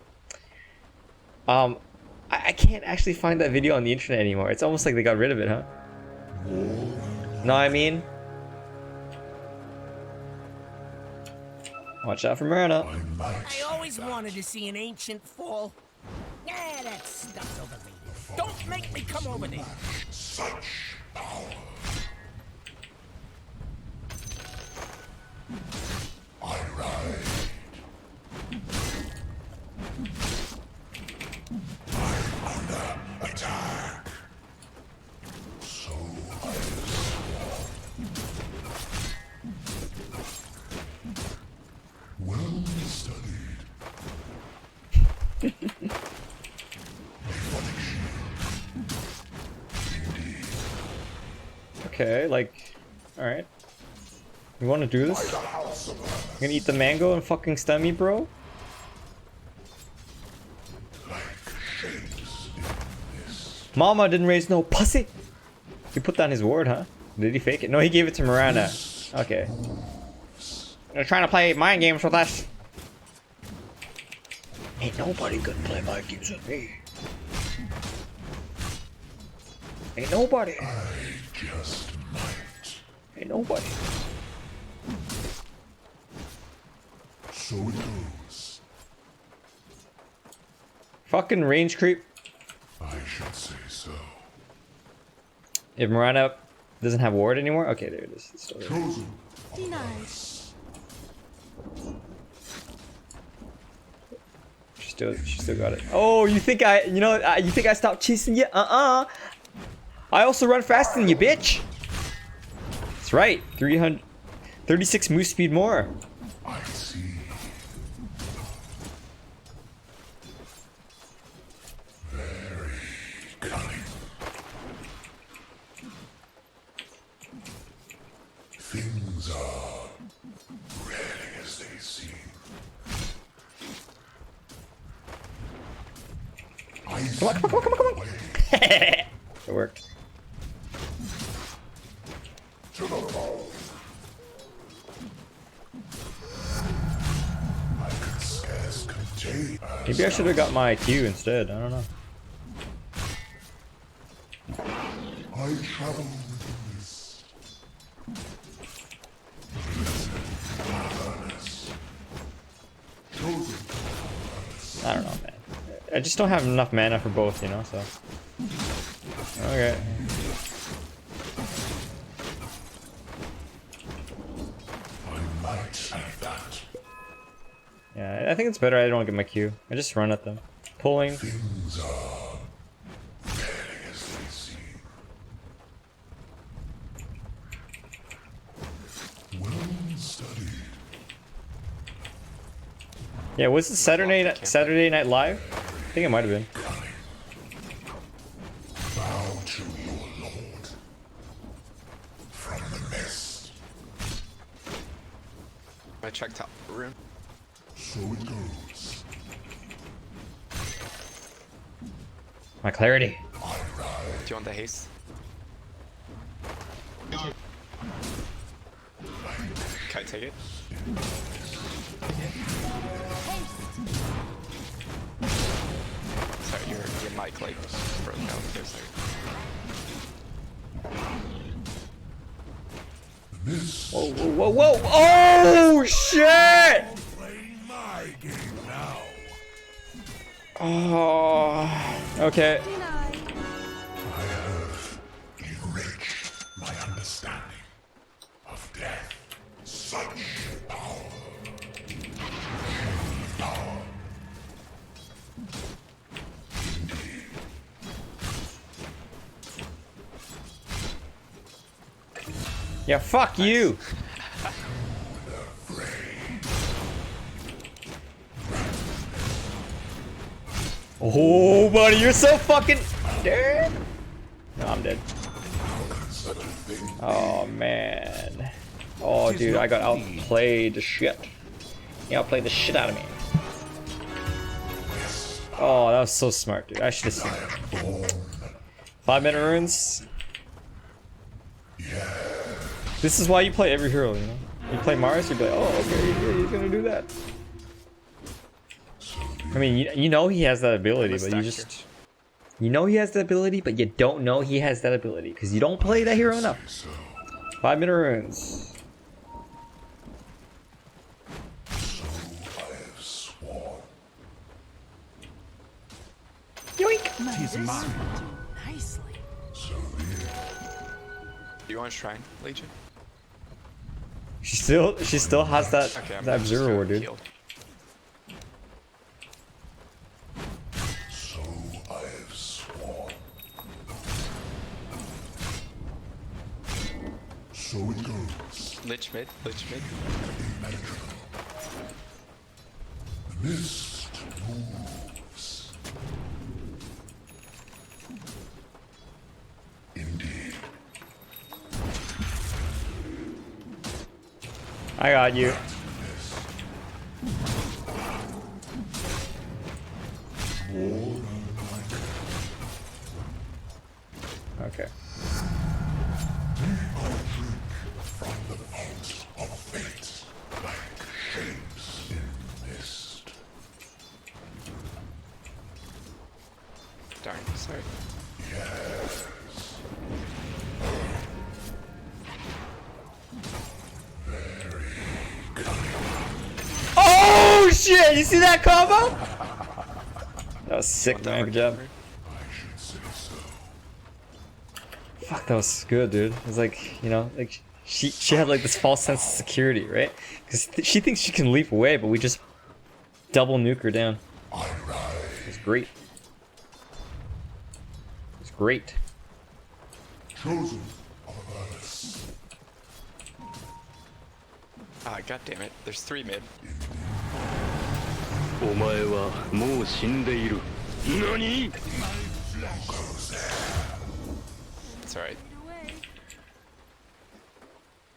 I can't actually find that video on the internet anymore. It's almost like they got rid of it, huh? No, I mean, watch out for Myrna.
I always wanted to see an ancient fall. Nah, that stuff's overrated. Don't make me come over there.
Such power. I ride.
Okay, like, alright. You wanna do this? You gonna eat the mango and fucking stun me, bro? Mama didn't raise no pussy! He put down his word, huh? Did he fake it? No, he gave it to Miranda. Okay. They're trying to play mind games with us. Ain't nobody gonna play mind games with me. Ain't nobody.
I just might.
Ain't nobody.
So it goes.
Fucking range creep.
I should say so.
If Miranda doesn't have ward anymore, okay, there it is. It's still there.
Chosen.
Denied.
She still got it. Oh, you think you think I stopped chasing you? I also run faster than you, bitch. That's right. 336 move speed more.
I see. Very cunning. Things are rarely as they seem.
Come on. It worked.
To the ball. I could scarce contain.
Maybe I should have got my Q instead. I don't know.
I travel with the mist. Chosen.
I don't know, man. I just don't have enough mana for both, you know, so. Okay.
I might have that.
Yeah, I think it's better I don't get my Q. I just run at them. Pulling.
Things are rarely as they seem. Well studied.
Yeah, was it Saturday Night Live? I think it might have been.
Bow to your lord. From the mist.
I checked out the room.
So it goes.
My clarity.
I ride.
Do you want the haste? Can I take it? Sorry, your mic like broke out for a second.
This
Whoa, whoa, whoa, whoa! Oh, shit!
playing my game now.
Oh, okay.
Denied.
I have enriched my understanding of death. Such power. Power. Indeed.
Yeah, fuck you. Oh, buddy, you're so fucking dead. No, I'm dead. Oh, man. Oh, dude, I got outplayed the shit. He outplayed the shit out of me. Oh, that was so smart, dude. I should have seen it. 5-minute runes. This is why you play every hero, you know? You play Mars, you'd be like, oh, okay, he's gonna do that. I mean, you know he has that ability, but you just... You know he has that ability, but you don't know he has that ability, because you don't play that hero enough. 5-minute runes.
So I have sworn.
Yoink!
He's mine. Nicely.
So be it.
Do you want to shrine, Legion?
She still has that,
Okay, I'm
that
just
observer
gonna
ward, dude.
heal.
So I have sworn. So it goes.
Lich mid, Lich mid.
Impenetrable. The mist moves. Indeed.
I got you. Okay.
From the vault of fate, like shapes in mist.
Darn, sorry.
Yes.
Oh shit! You see that combo? That was sick, man. Good job. Fuck, that was good, dude. It was like, you know, like she had like this false sense of security, right? Because she thinks she can leap away, but we just double nuke her down. It's great. It's great.
Chosen of Earth.
Ah, god damn it. There's 3 mid.
お前はもう死んでいる。何?
It's alright.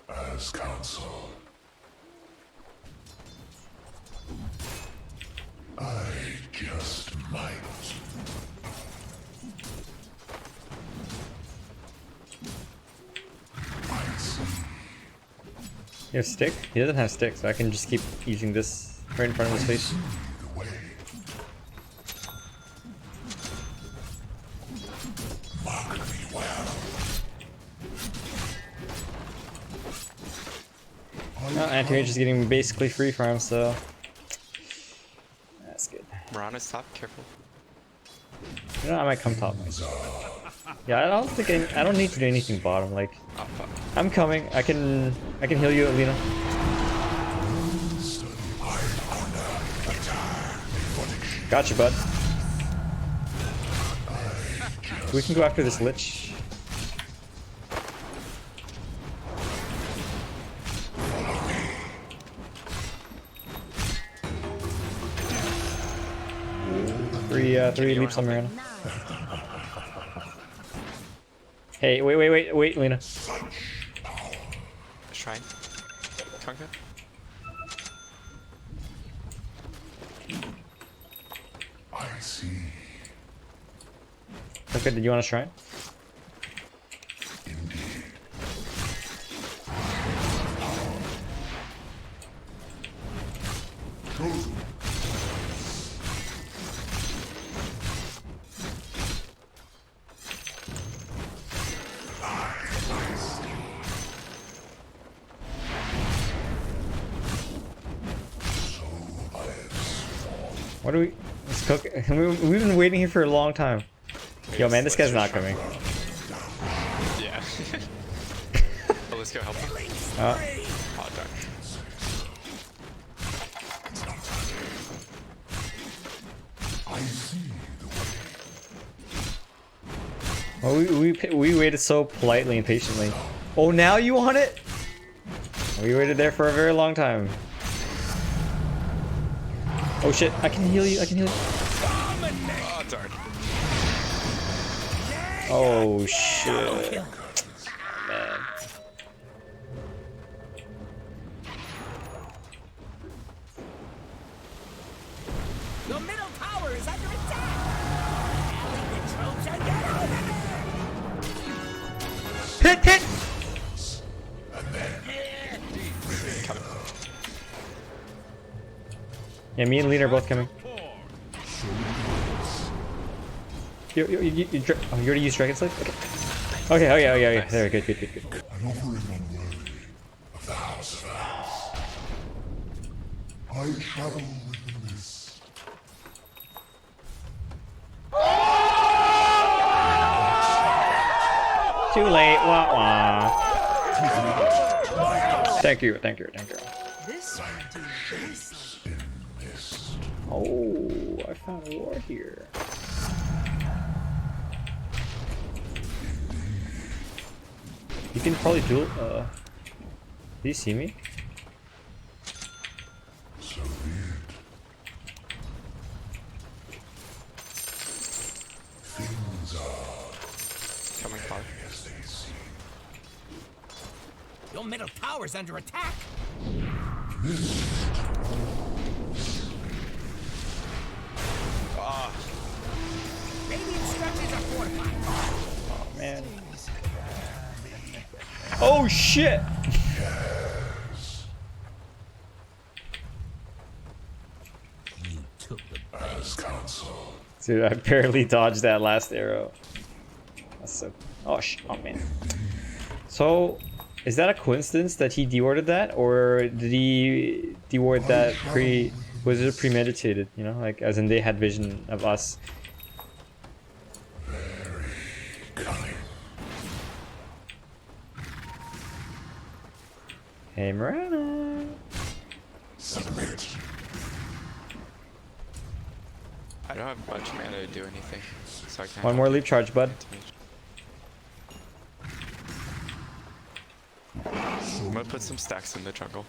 As counsel, I just might.
You have stick? He doesn't have stick, so I can just keep using this right in front of his face. Well, Anti-Mage is getting basically free farm, so that's good.
Mirana's top, careful.
You know, I might come top. Yeah, I don't need to do anything bottom. Like,
Oh, fuck.
I'm coming. I can heal you, Alina. Gotcha, bud. We can go after this Lich. Three leaps on Mirana. Hey, wait, Lena.
Shrine. Conquer.
I see.
Okay, did you want a shrine?
Chosen.
What do we? Let's cook. We've been waiting here for a long time. Yo, man, this guy's not coming.
Yeah. Oh, let's go help him.
Oh,
Oh, darn.
I see the way.
well, we waited so politely and patiently. Oh, now you want it? We waited there for a very long time. Oh shit! I can heal you. I can heal you.
Oh, darn.
Oh shit! Man.
Your middle tower is under attack. Rally the troops and get over there.
Hit! Yeah, me and Lena are both coming. You already used Dragon Slave? Okay. Okay. There, good.
An offering unworthy of the House of Earth. I travel with the mist.
Too late, wah. Thank you.
This would do nicely.
In mist.
Oh, I found a ward here. You can probably duel. Do you see me?
So be it. Things are
Coming far.
as they seem.
Your middle tower's under attack.
Ah,
Radiant structures are fortified.
Oh man. Oh shit!
You took the
As counsel.
Dude, I barely dodged that last arrow. That's so. Oh oh man. So, is that a coincidence that he dewarded that, or did he deward that pre? Was it premeditated? You know, like as in they had vision of us. Hey, Mirana.
Submit.
I don't have much mana to do anything, so I can't.
One more leap charge, bud.
I'm gonna put some stacks in the jungle.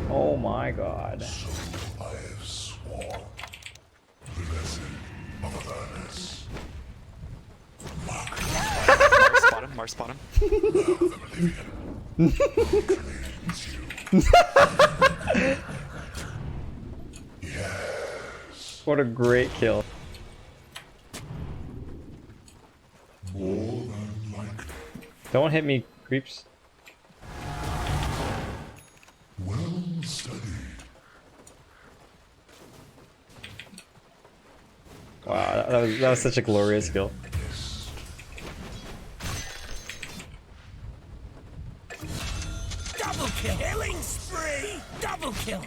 Oh my god.
I have sworn. The lesson of awareness.
Mars spot him.
Yes.
What a great kill.
More than likely.
Don't hit me, creeps.
Well studied.
Wow, that was such a glorious kill.
double kill. Killing spree. Double kill.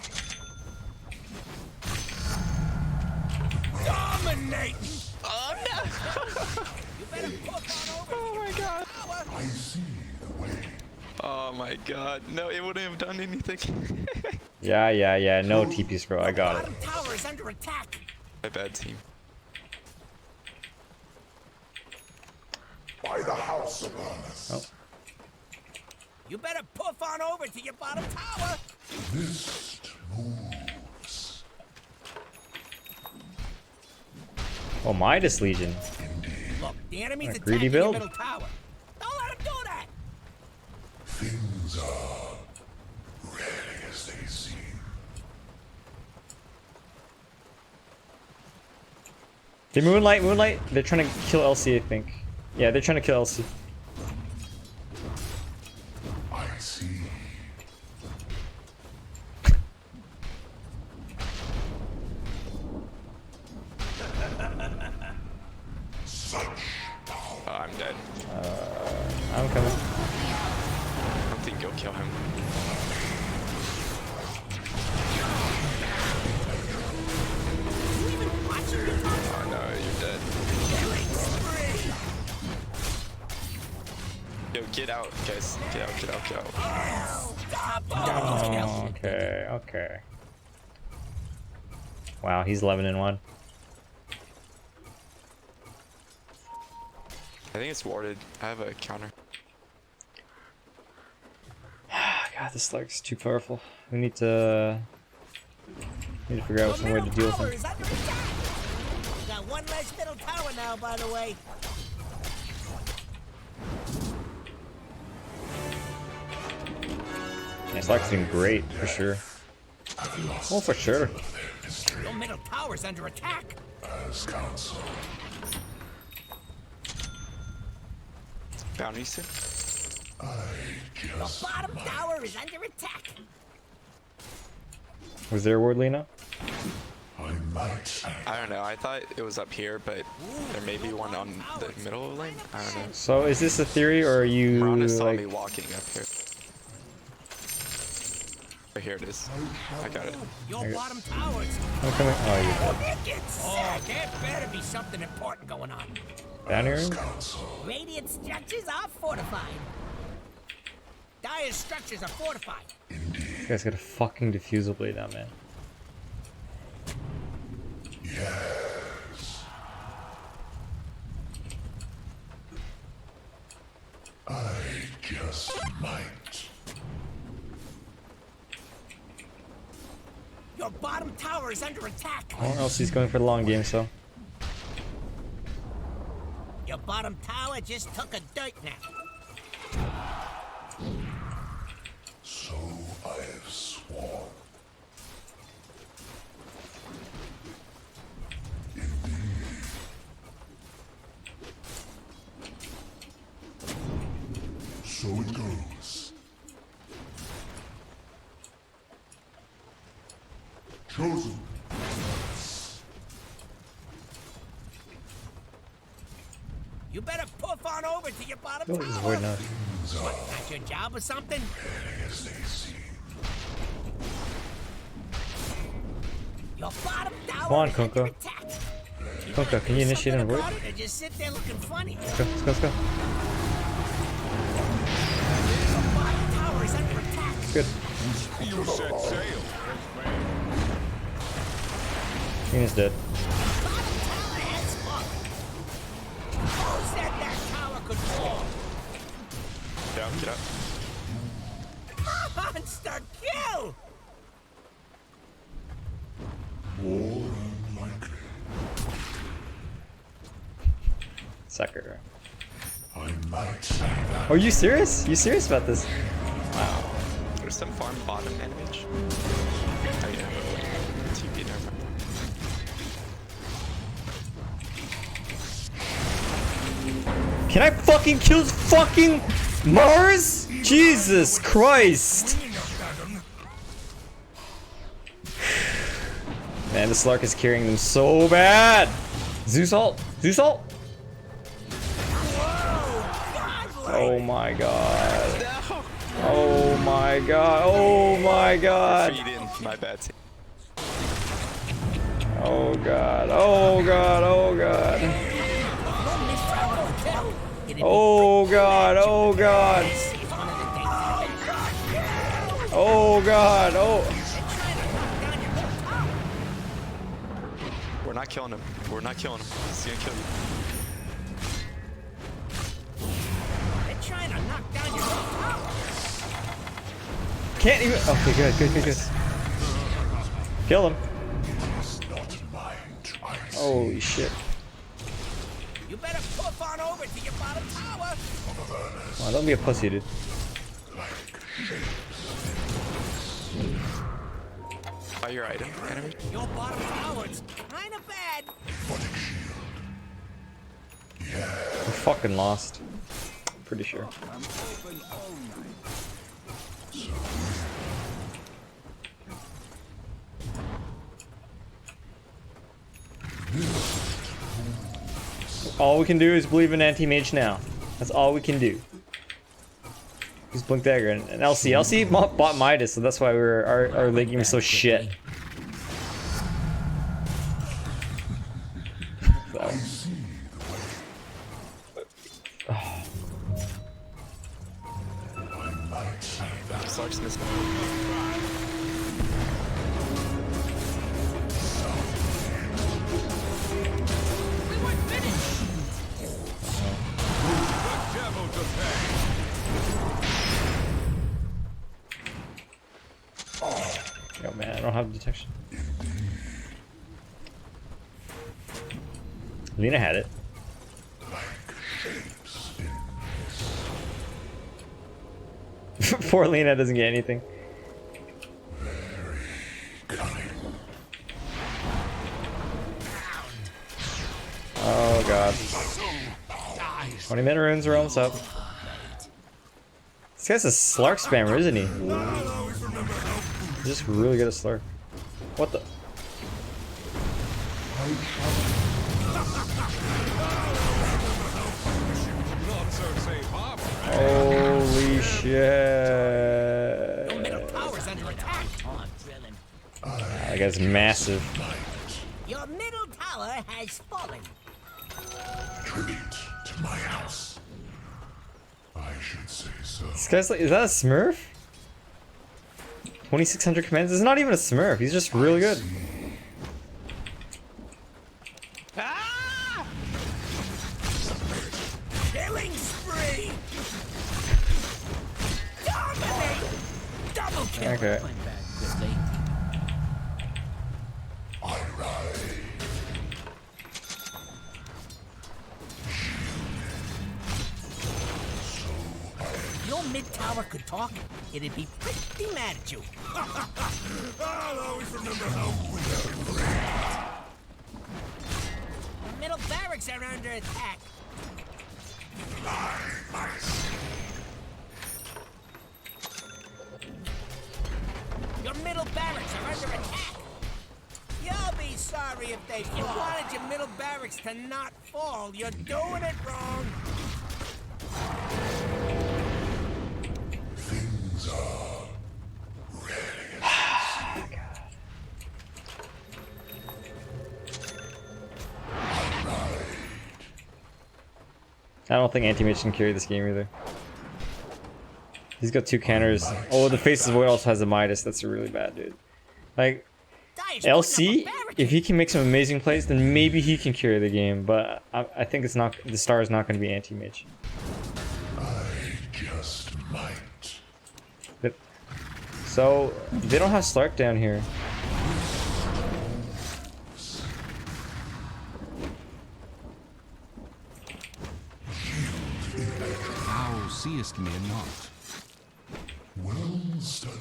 Dominating.
Oh no!
You better push on over.
Oh my god!
I see the way.
Oh my god! No, it wouldn't have done anything.
Yeah. No TP scroll. I got it.
Bottom tower is under attack.
My bad team.
By the house of us.
Oh.
You better puff on over to your bottom tower.
Mist moves.
Oh, Midas Legion.
Look, the enemy's
A greedy
attacking
build.
your middle tower. Don't let him do that.
Things are rarely as they seem.
The Moonlight. They're trying to kill Elsie, I think. Yeah, they're trying to kill Elsie.
I see. Such power.
Oh, I'm dead.
I'm coming.
I don't think you'll kill him. Oh no, you're dead. Yo, get out, guys. Get out.
Oh, okay. Wow, he's 11-1.
I think it's warded. I have a counter.
God, this Slark's too powerful. We need to figure out some way to deal with him.
Is under attack. You got one less middle tower now, by the way.
Yeah, Slark's doing great, for sure. Oh, for sure.
Your middle tower's under attack.
As counsel.
Bounty soon?
Your bottom tower is under attack.
Was there a ward, Lena?
I might.
I don't know. I thought it was up here, but there may be one on the middle lane. I don't know.
So is this a theory, or are you
Mirana saw
like...
me walking up here. Oh, here it is. I got it.
Your bottom tower's.
I'm coming. Oh, you're dead.
Oh, there better be something important going on.
Down here?
Radiant structures are fortified. Dire structures are fortified.
This guy's got a fucking diffusal blade now, man.
Yes. I just might.
Your bottom tower is under attack.
Or else he's going for the long game, so.
Your bottom tower just took a dirt nap.
war. So it goes. Chosen.
You better poof on over to your bottom
Oh, he's
tower.
avoiding us.
What, not your job or something?
As they seem.
Your bottom tower
Come on,
is under
Kunko.
attack.
Kunko, can you initiate an
Something
avoid?
about it or just sit there looking funny.
Let's go, let's go, let's go.
Your bottom tower is under attack.
Good.
You set sail.
Union's dead.
Bottom tower has fallen. Who said that tower could fall?
Down, get up.
Monster kill!
More unlikely.
Sucker.
I might say that.
Are you serious? You serious about this?
Wow. There's some farm bottom damage. Oh yeah. TP, never mind.
Can I fucking kill fucking Mars? Jesus Christ! Man, the Slark is carrying them so bad! Zeus ult! Zeus ult! Oh my god. Oh my god. Oh my god.
Feed in, my bad team.
Oh god. Oh god. Oh god. Oh god. Oh god. Oh god. Oh.
We're not killing him. We're not killing him. He's gonna kill you.
They're trying to knock down your tower.
Can't even. Okay, good, good, good, good. Kill him. Holy shit.
You better poof on over to your bottom tower.
Come on, don't be a pussy, dude.
Buy your item, enemy.
Your bottom tower is kind of bad.
We're fucking lost. Pretty sure. All we can do is believe in anti-mage now. That's all we can do. He's Blink Dagger and LC. LC bought Midas, so that's why our late game is so shit. So.
Slark's missing.
Yo man, I don't have detection. Lena had it. Poor Lena doesn't get anything. Oh god. 20-minute runes are almost up. This guy's a Slark spammer, isn't he? He's just really good at Slark. What the? Holy shit.
Tower's under attack.
That guy's massive.
Your middle tower has fallen.
Tribute to my house. I should say so.
This guy's like, is that a Smurf? 2600 commands? It's not even a Smurf, he's just really good.
Ah! Killing spree. Dominate. Double kill.
Okay.
Your your mid tower could talk, it'd be pretty mad at you.
I'll always remember how we have
The middle barracks are under attack. Your middle barracks are under attack. You'll be sorry if they fall. You wanted your middle barracks to not fall. You're doing it wrong.
things are
I don't think Anti-Mage can carry this game either. He's got 2 counters. Oh, the Faceless Void also has a Midas. That's really bad, dude. Like, LC, if he can make some amazing plays, then maybe he can carry the game. But I think it's not. The star is not going to be Anti-Mage.
I just might.
But, so they don't have Slark down here.
Thou seest me not.
Well studied.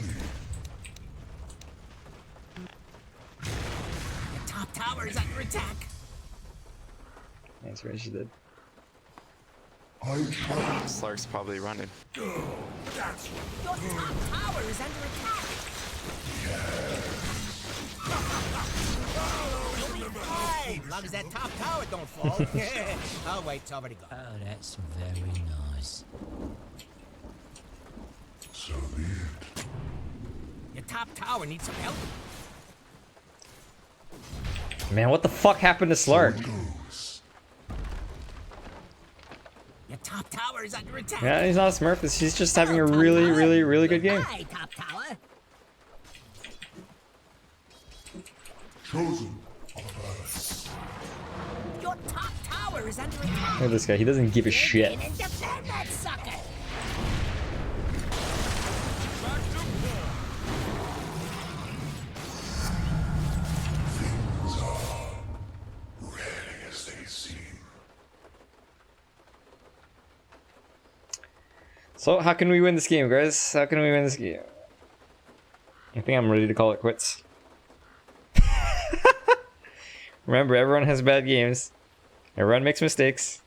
The top tower is under attack.
That's right, she did.
Slark's probably running.
Your top tower is under attack. You'll be fine, as long as that top tower don't fall. Oh wait, it's already gone. Oh, that's very nice.
So be it.
Your top tower needs some help.
Man, what the fuck happened to Slark?
Your top tower is under attack.
Yeah, he's not a Smurf. He's just having a really good game.
Hi, top tower.
Chosen of us.
Your top tower is under attack.
Look at this guy. He doesn't give a shit.
And defend that sucker.
Things are rarely as they seem.
So how can we win this game, guys? How can we win this game? I think I'm ready to call it quits. Remember, everyone has bad games. Everyone makes mistakes.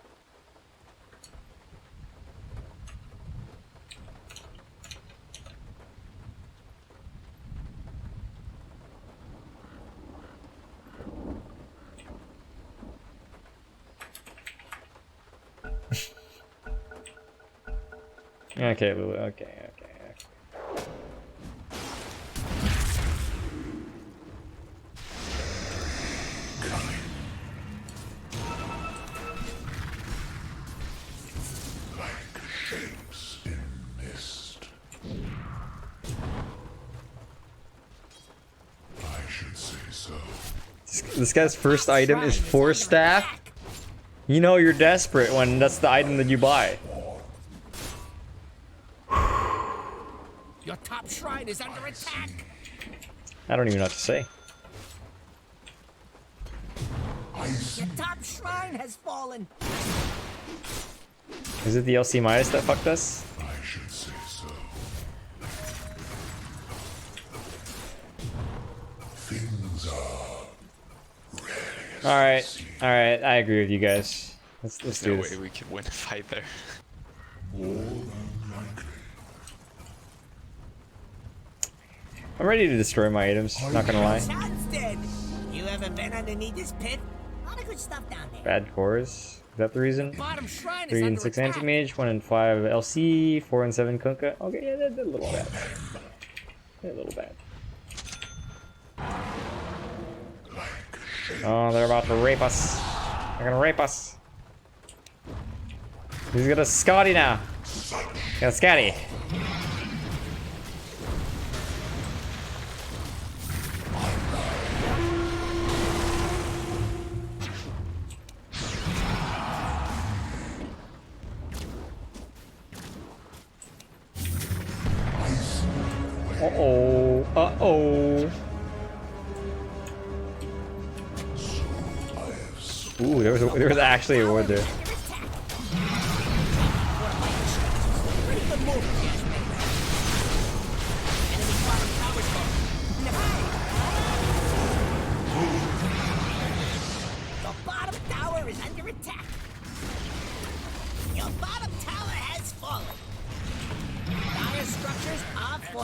Okay, Lulu. Okay.
Like shapes in mist. I should say so.
This guy's first item is Force Staff. You know you're desperate when that's the item that you buy.
Your top shrine is under attack.
I don't even know what to say.
Your top shrine has fallen.
Is it the LC Midas that fucked us?
I should say so. Things are
Alright, I agree with you guys. Let's
There's
do
no
this.
way we could win a fight there.
more unlikely.
I'm ready to destroy my items, not gonna lie.
Sounds dead. You ever been underneath this pit? A lot of good stuff down there.
Bad cores. Is that the reason?
Bottom shrine is
3 and
under
6
attack.
Anti-Mage, 1 and 5 LC, 4 and 7 Kunkka. Okay, yeah, they're a little bad. They're a little bad. Oh, they're about to rape us. They're gonna rape us. He's got a Scotty now. Got a Scotty. Uh-oh. Uh-oh. Ooh, there was actually a ward there.
Pretty good move.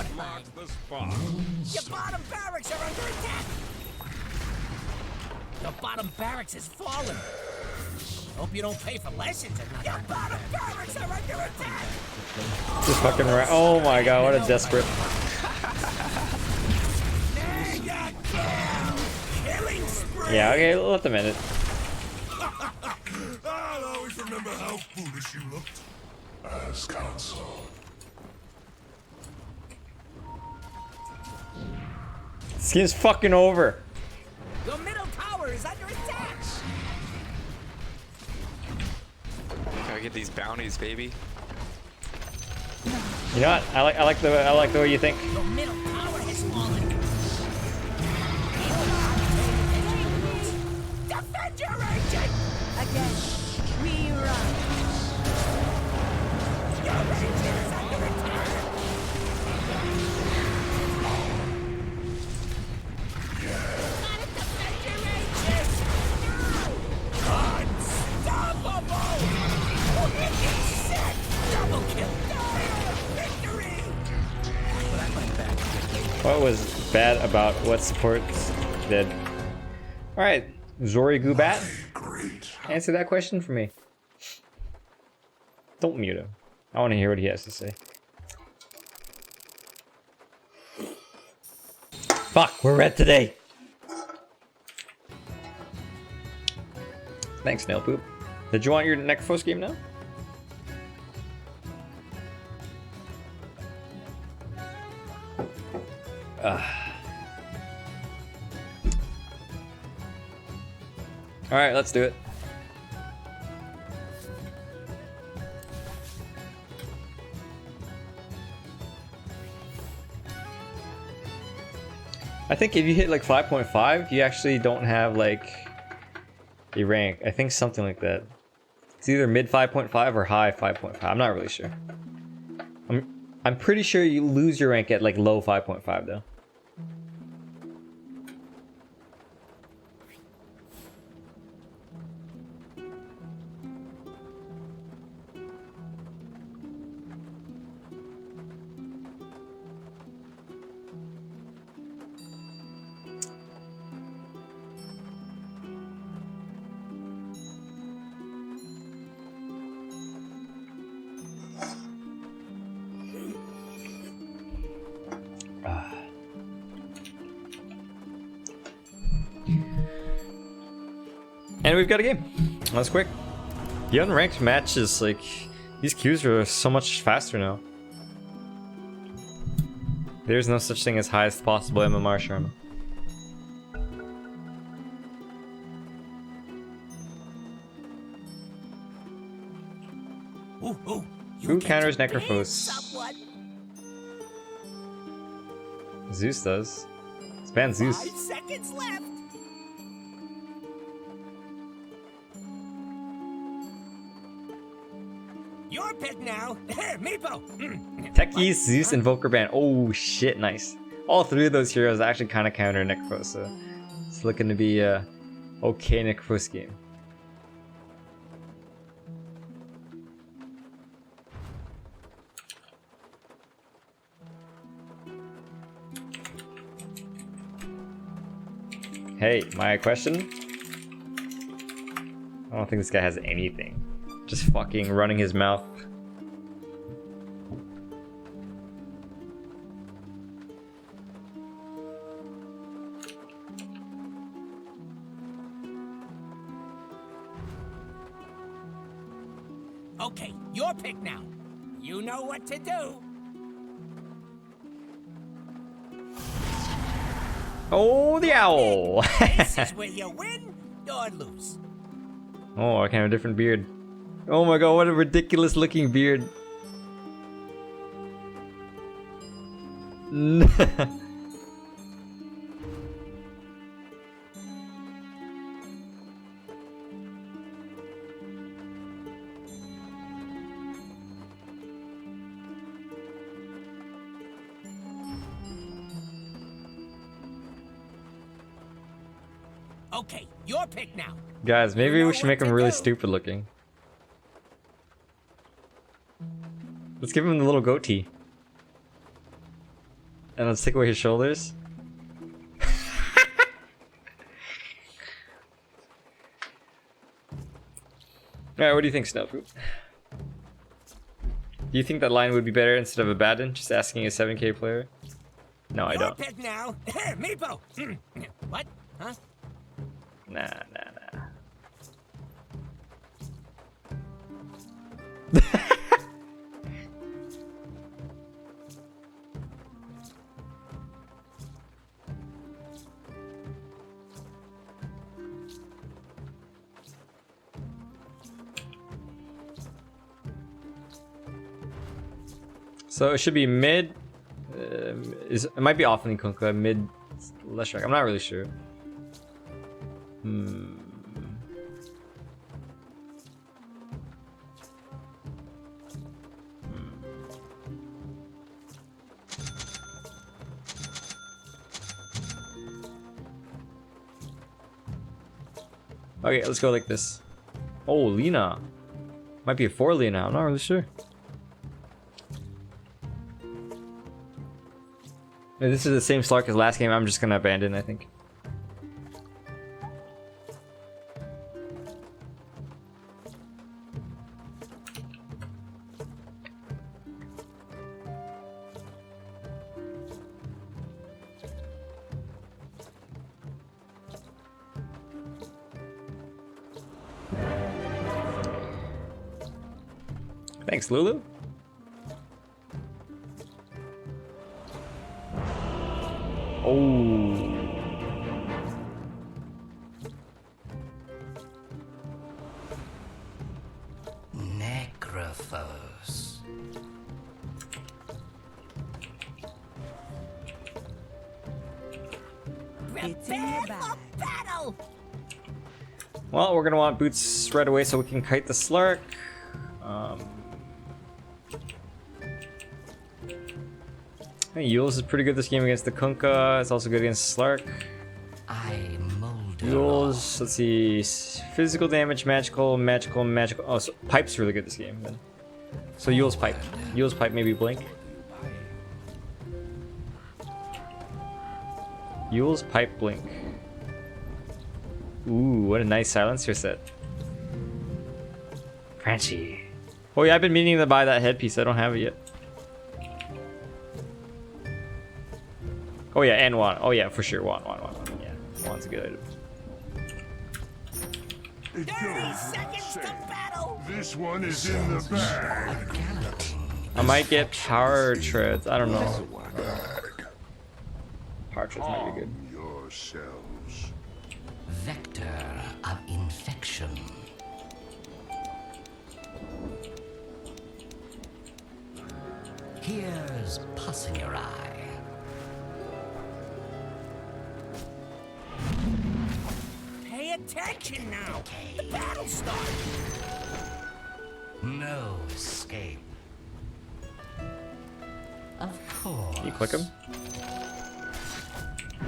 fortified. Your bottom barracks are under attack. Your bottom barracks has fallen. Hope you don't pay for lessons or nothing. Your bottom barracks are under attack.
Just fucking right. Oh my god, what a desperate.
Mega kill! Killing spree!
Yeah, okay, let them end it.
I'll always remember how foolish you looked. As counsel.
This game's fucking over.
Your middle tower is under attack.
Gotta get these bounties, baby.
You know what? I like the way you think.
Your middle tower has fallen. Defend your agent!
Again, we run.
Your agent is under attack. Gotta defend your agent! No! Unstoppable! Wicked sick! Double kill! Victory!
What was bad about what supports did? Alright, Zori Gubat. Answer that question for me. Don't mute him. I want to hear what he has to say. Fuck, we're red today. Thanks, Nail Poop. Did you want your Necrophos game now? Alright, let's do it. I think if you hit like 5.5, you actually don't have like a rank. I think something like that. It's either mid 5.5 or high 5.5. I'm not really sure. I'm pretty sure you lose your rank at like low 5.5 though. And we've got a game. That's quick. The unranked matches, like, these queues are so much faster now. There's no such thing as highest possible MMR, Sharma. Who counters Necrophos? Zeus does. It's ban Zeus.
5 seconds left. Your pick now. Meepo.
Techie, Zeus, Invoker ban. Oh shit, nice. All three of those heroes actually kind of counter Necrophos, so it's looking to be a okay Necrophos game. Hey, my question? I don't think this guy has anything. Just fucking running his mouth.
Okay, your pick now. You know what to do.
Oh, the owl!
This is where you win or lose.
Oh, I can have a different beard. Oh my god, what a ridiculous looking beard.
Okay, your pick now.
Guys, maybe we should make him really stupid looking. Let's give him the little goatee. And let's take away his shoulders. Alright, what do you think, Snowpoop? Do you think that line would be better instead of Abaddon? Just asking a 7k player? No, I don't.
Pick now. Meepo. What? Huh?
Nah. So it should be mid. It might be Awfully Kunkka, mid Leshrac. I'm not really sure. Okay, let's go like this. Oh, Lina. Might be a 4 Lina, I'm not really sure. This is the same Slark as last game, I'm just gonna abandon, I think. Thanks, Lulu. Oh.
Necrophos.
It's in your bag.
Battle.
Well, we're gonna want boots right away so we can kite the Slark. Hey, Yules is pretty good this game against the Kunkka. It's also good against Slark. Yules, let's see. Physical damage, magical. Oh, so Pipe's really good this game then. So Yules Pipe. Yules Pipe, maybe Blink. Yules Pipe, Blink. Ooh, what a nice silencer set. Crunchy. Oh yeah, I've been meaning to buy that headpiece. I don't have it yet. Oh yeah, and Juan. Oh yeah, for sure. Juan. Yeah, Juan's a good item.
30 seconds to battle.
This one is in the bag.
I might get Power Treads. I don't know. Power Treads might be good.
Yourselves.
Vector of infection. Here's pus in your eye.
Pay attention now. The battle starts.
No escape. Of course.
Can you click him?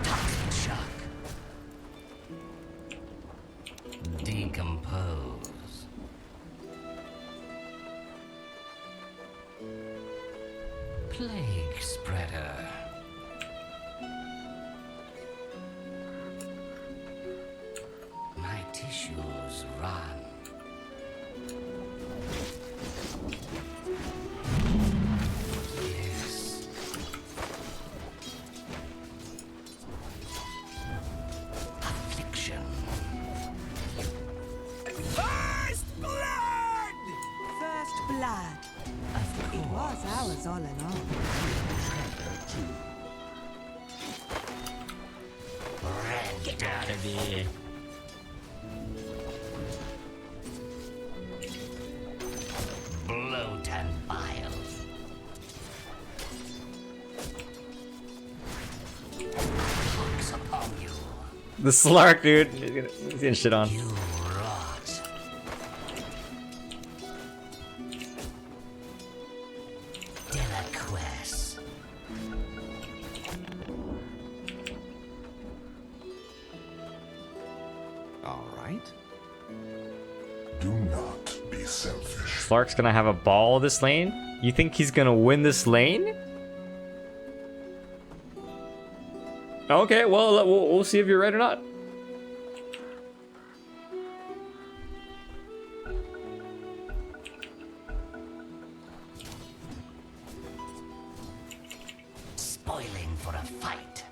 Toxic shock. Decompose. Plague spreader. My tissues run. Yes. Affliction.
First blood!
First blood. It was ours all along.
Get out of here. Bloat and bile. Pox upon you.
The Slark, dude. He's getting shit on.
You rot. Delaquest.
All right.
Do not be selfish.
Slark's gonna have a ball this lane? You think he's gonna win this lane? Okay, well, we'll see if you're right or not.
Spoiling for a fight.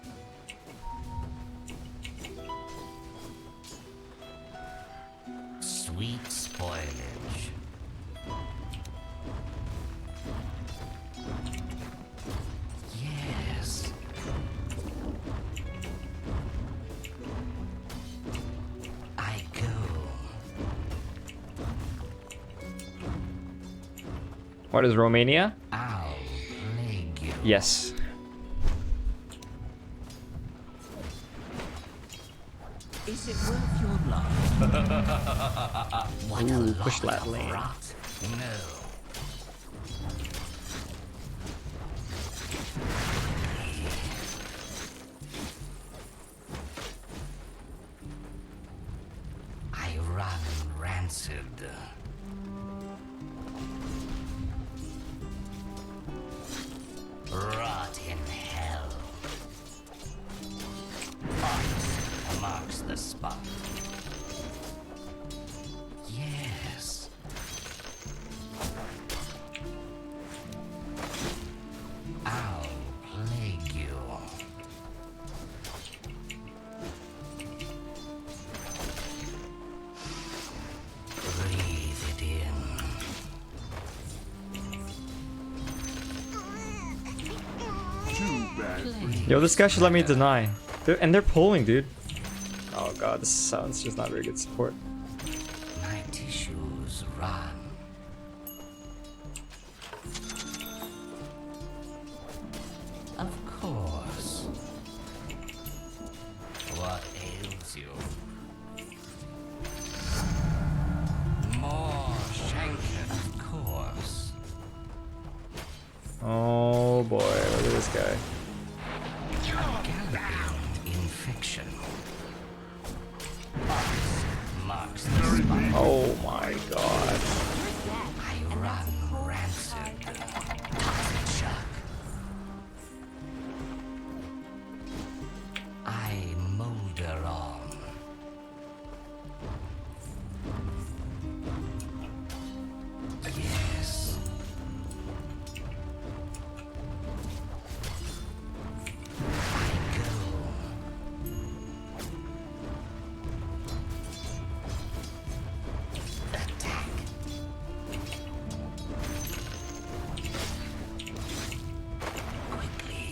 Sweet spoilage. Yes. I go.
What is Romania?
I'll plague you.
Yes.
Is it worth your love? What a
Ooh,
lot
push that
of
lane.
rot. No. I run rancid. Rot in hell. Fox marks the spot. Yes. I'll plague you. Breathe it in.
Yo, this guy should let me deny. They're pulling, dude. Oh god, this sounds just not very good support.
My tissues run. Of course. What ails you? More Shanker, of course.
Oh boy, look at this guy.
Galloping infection. Marks the spot.
Oh my god.
I run rancid. Toxic shock. I molder on. Yes. I go. Attack. Quickly.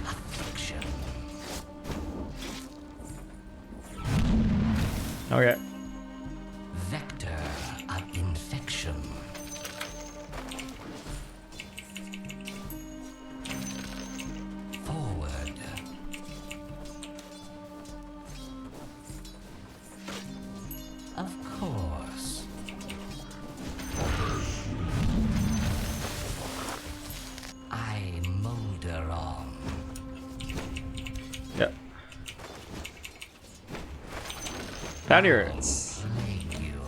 Affliction.
Okay.
Vector of infection. Forward. Of course. I molder on.
Yep. Down here it's.
Plague you.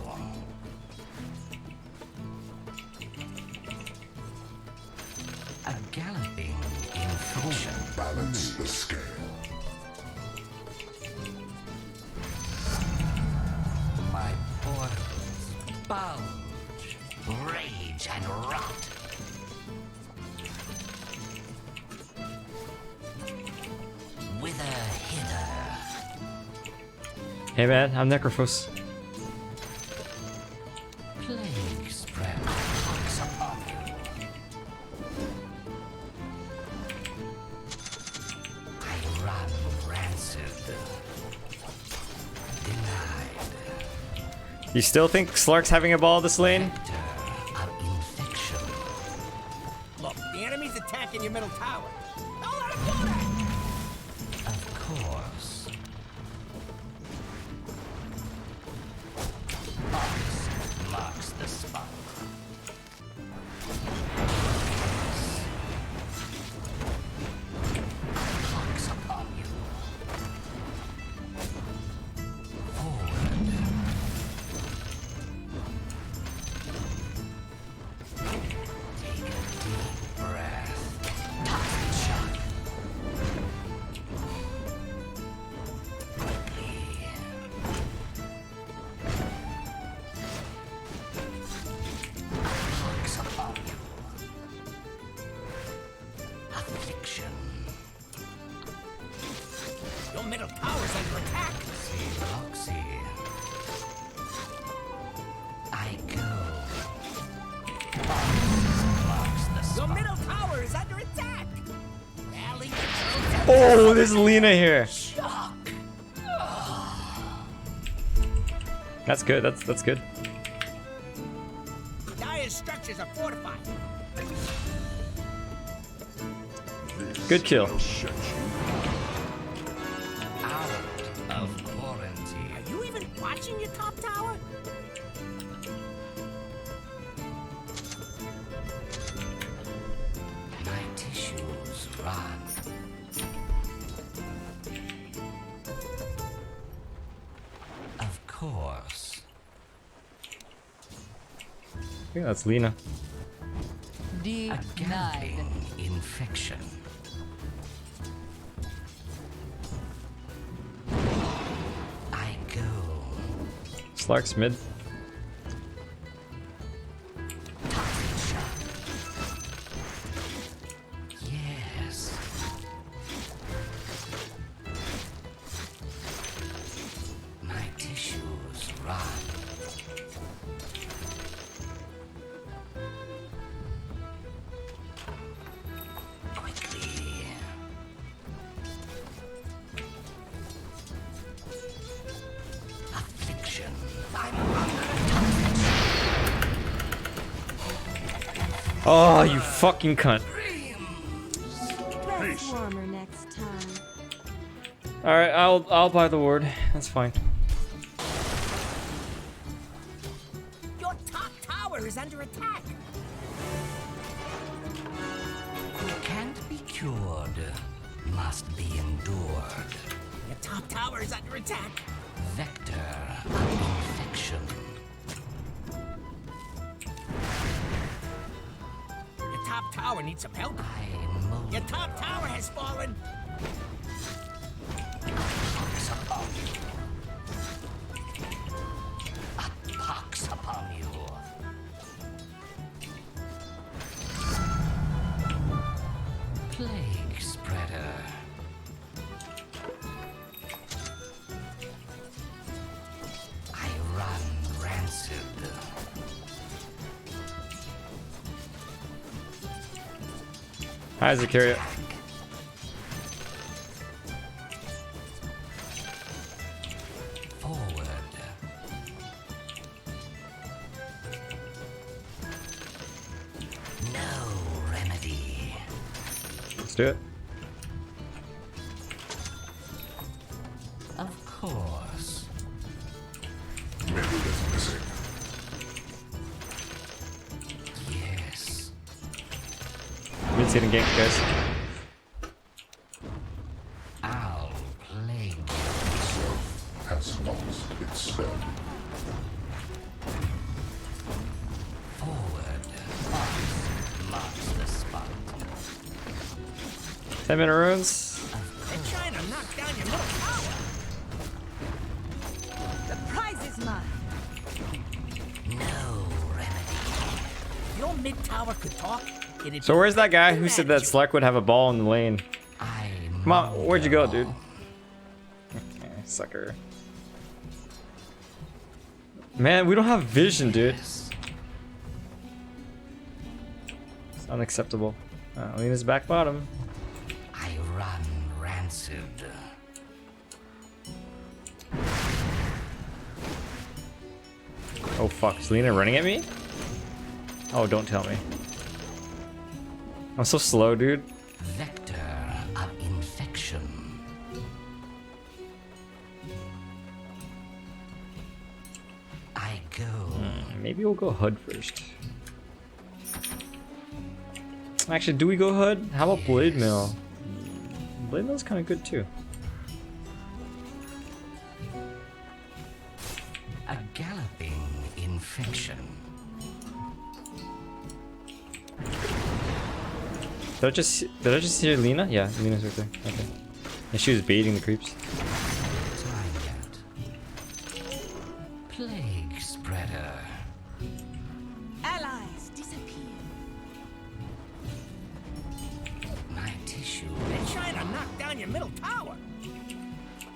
A galloping infection.
Balance the scale.
My portals bulge, rage and rot. Wither hither.
Hey man, I'm Necrophos.
Plague spread pox upon you. I run rancid. Denied.
You still think Slark's having a ball this lane?
Vector of infection.
Look, the enemy's attacking your middle tower. Don't let him do that!
Of course. Fox marks the spot. Pox upon you. Forward. Take a deep
Oh, there's Lena here. That's good. That's good.
Dire's structures are fortified.
Good kill.
Out of quarantine.
Are you even watching your top tower?
My tissues run. Of course.
I think that's Lena.
A gambling infection. I go.
Slark's mid.
Yes. My tissues run. Quickly. Affliction.
Oh, you fucking cunt.
Dress warmer next time.
All right, I'll buy the ward. That's fine.
Your top tower is under attack.
Can't be cured. Must be endured.
Your top tower is under attack.
Vector of infection.
Your top tower needs some help. Your top tower has fallen.
A pox upon you. Plague spreader. I run rancid.
Hi, Zakaria.
Forward. No remedy.
Let's do it.
Of course.
Mid is missing.
Yes.
Mid's hitting gank, guys.
I'll plague
Has lost its spell.
forward. Marks the spot.
10-minute runes.
They're trying to knock down your middle tower.
The prize is mine.
No remedy.
If your mid tower could talk, it'd
So
be
where's that guy
pretty
who said that
magic.
Slark would have a ball in the lane? Come on, where'd you go, dude? Okay, sucker. Man, we don't have vision, dude. It's unacceptable. Lena's back bottom.
I run rancid.
Oh fuck, is Lena running at me? Oh, don't tell me. I'm so slow, dude.
Vector of infection. I go.
Maybe we'll go HUD first. Actually, do we go HUD? How about Blade Mill? Blade Mill's kind of good too.
A galloping infection.
Did I just hear Lena? Yeah, Lena's right there. Okay. And she was baiting the creeps.
Time yet. Plague spreader.
Allies disappear.
My tissue.
They're trying to knock down your middle tower.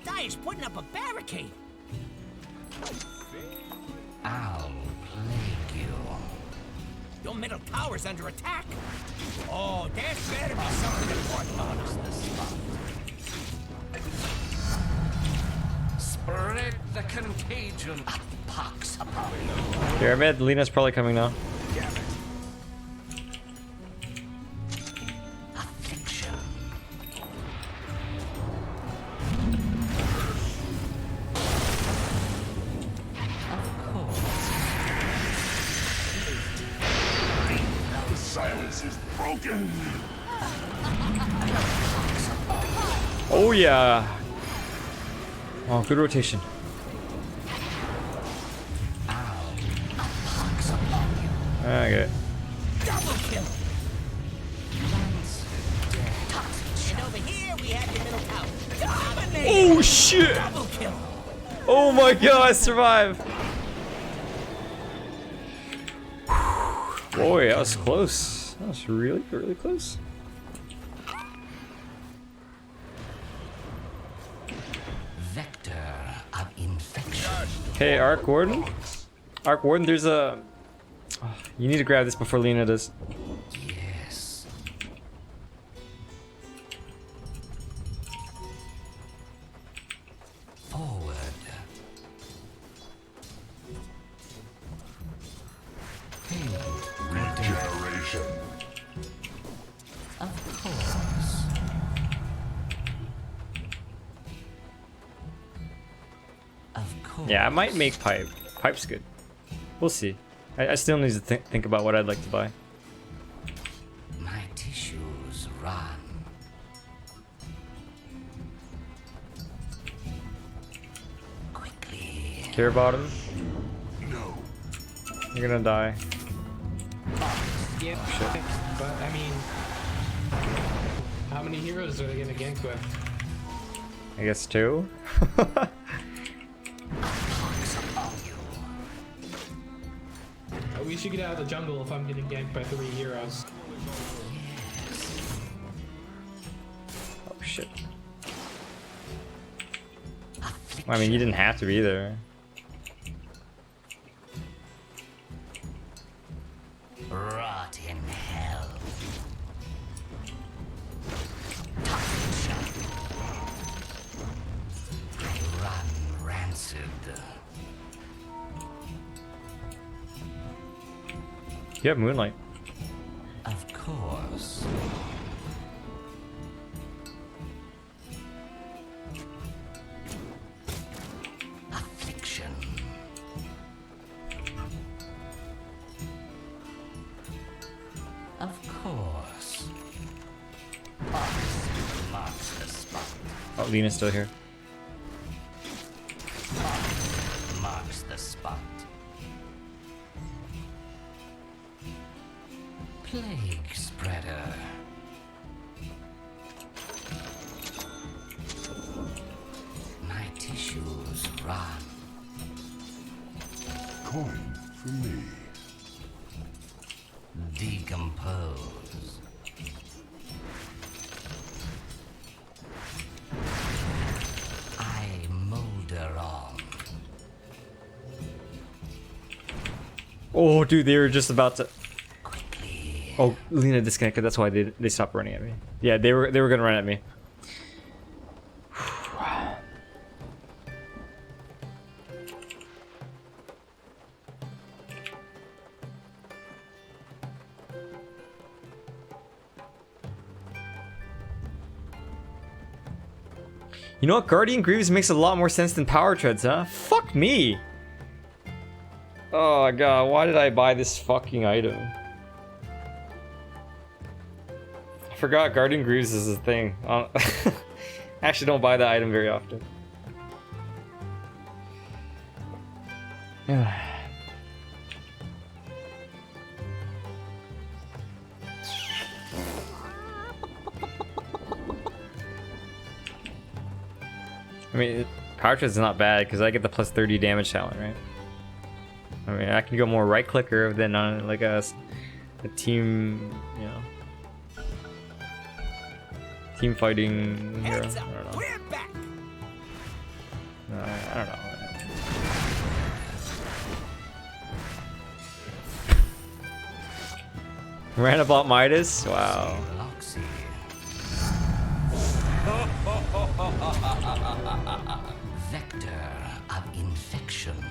Dire's putting up a barricade.
I'll plague you.
Your middle tower's under attack. Oh, there's better be something important.
Marks the spot. Spread the contagion. Pox upon you.
Pyramid, Lena's probably coming now.
Affliction.
The silence is broken.
Oh yeah. Oh, good rotation. Okay.
Double kill. And over here we have your middle tower. Dominating.
Oh shit!
Double kill.
Oh my god, I survived! Boy, that was close. That was really, really close.
Vector of infection.
Okay, Arc Warden. Arc Warden, there's a... Oh, you need to grab this before Lena does.
Yes. Forward.
Regeneration.
Of course. Of course.
Yeah, I might make Pipe. Pipe's good. We'll see. I still need to think about what I'd like to buy.
My tissues run. Quickly.
Care about him?
No.
You're gonna die.
Yeah, but I mean, how many heroes are they gonna gank with?
I guess 2?
We should get out of the jungle if I'm getting ganked by 3 heroes.
Oh shit. I mean, you didn't have to be there.
Rot in hell. Run rancid.
You have Moonlight.
Of course. Affliction. Of course. Marks the spot.
Oh, Lena's still here.
Marks the spot. Plague spreader. My tissues run.
Coin for me.
Decompose. I molder on.
Oh, dude, they were just about to... Oh, Lena disconnected. That's why they stopped running at me. Yeah, they were gonna run at me. You know what? Guardian Greaves makes a lot more sense than Power Treads, huh? Fuck me! Oh god, why did I buy this fucking item? I forgot Guardian Greaves is a thing. I actually don't buy that item very often. I mean, Power Treads is not bad because I get the plus 30 damage talent, right? I mean, I can go more right clicker than on like a team, you know, team fighting hero. I don't know.
We're back.
I don't know. Ranabot Midas? Wow.
Vector affliction.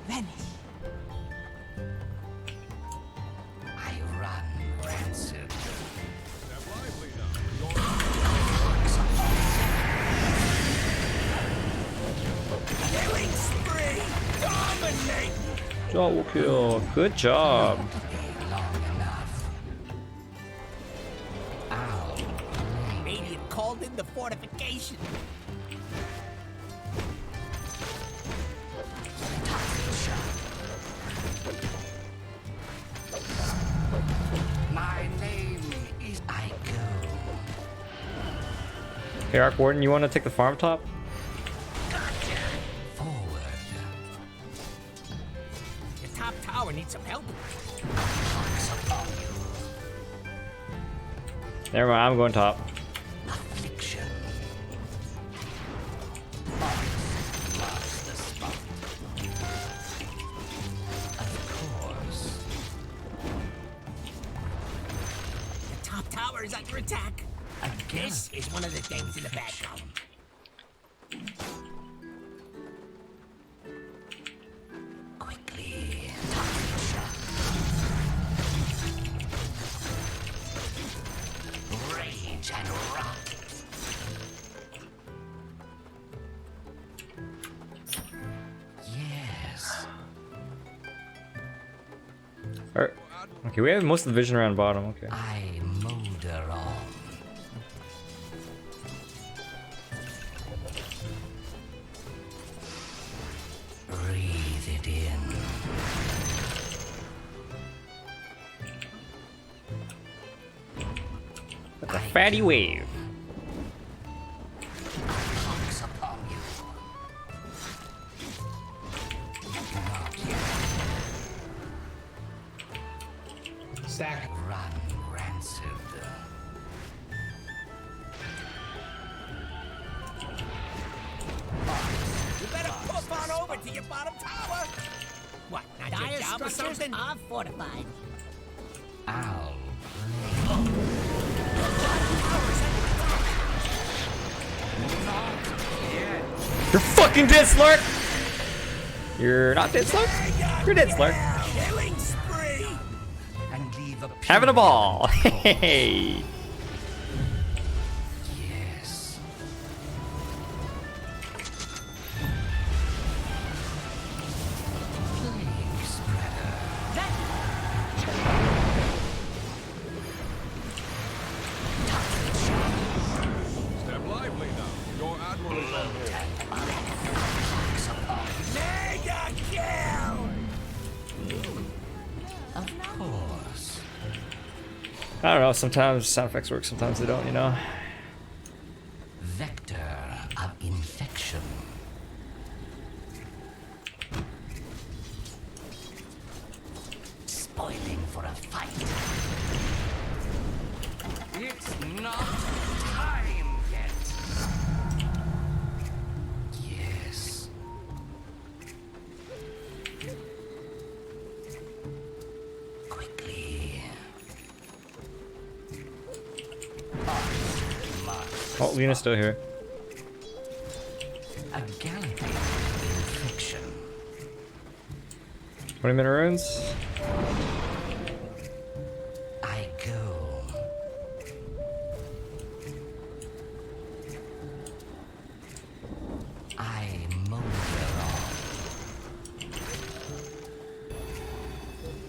Vanish.
I run rancid.
Killing spree! Dominate!
Double kill. Good job.
Radiant called in the fortification.
My name is I go.
Hey, Arc Warden, you want to take the farm top?
Forward.
The top tower needs some help.
Never mind, I'm going top.
Affliction. Loves the spot. Of course.
The top tower is under attack. This is one of the things in the back column.
Quickly. Rage and rot. Yes.
Alright. Okay, we have most of the vision around bottom. Okay.
I motor on. Breathe it in.
That's a fatty wave.
Pox upon you. Not yet.
Stack.
Run rancid.
You better pop on over to your bottom tower. What? Not
Dire
your job or
structures
something?
are fortified.
Ow.
You're fucking dead, Slark! You're not dead, Slark? You're dead, Slark.
Killing spree!
And leave a
Having a ball! Hey!
Yes. Plague spreader.
Step lively now. Your admiral is on board.
Mega kill!
Of course.
I don't know, sometimes sound effects work, sometimes they don't, you know?
Vector of infection. Spoiling for a fight. It's not time yet. Yes. Quickly.
Oh, Lena's still here.
A galloping infection.
20-minute runes?
I go. I motor on.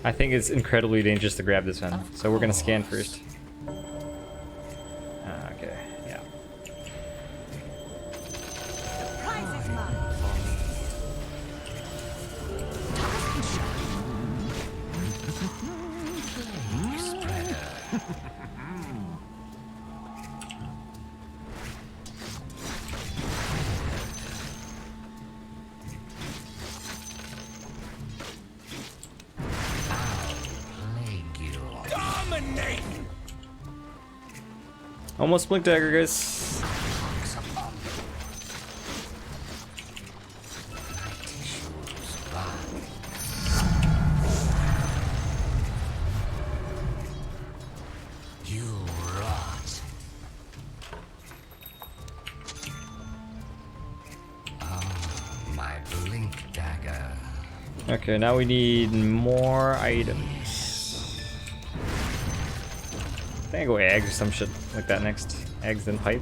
I think it's incredibly dangerous to grab this one, so we're gonna scan first. Okay, yeah.
Prize is mine.
Plague spreader. Plague you.
Dominate!
Almost blink dagger, guys.
Pox upon you. My tissues run. You rot. Oh, my blink dagger.
Okay, now we need more items. I think I go eggs or some shit like that next. Eggs and pipe.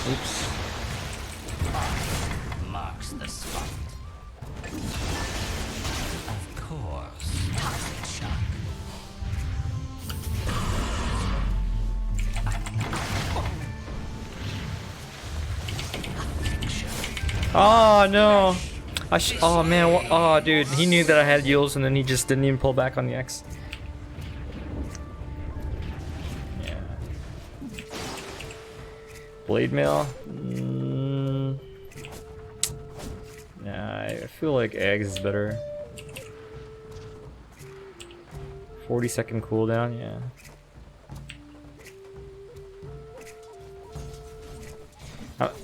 Oops.
Marks the spot. Of course. Toxic shock.
Oh no! Oh man! Oh dude, he knew that I had Yules and then he just didn't even pull back on the X. Yeah. Blade mail. Yeah, I feel like eggs is better. 40-second cooldown. Yeah.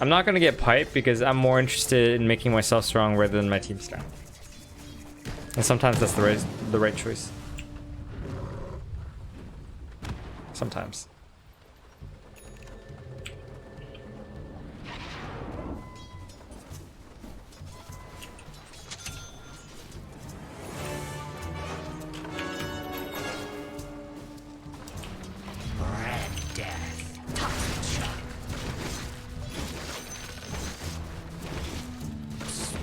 I'm not gonna get pipe because I'm more interested in making myself strong rather than my team strong. And sometimes that's the right choice. Sometimes.
Red death. Toxic shock.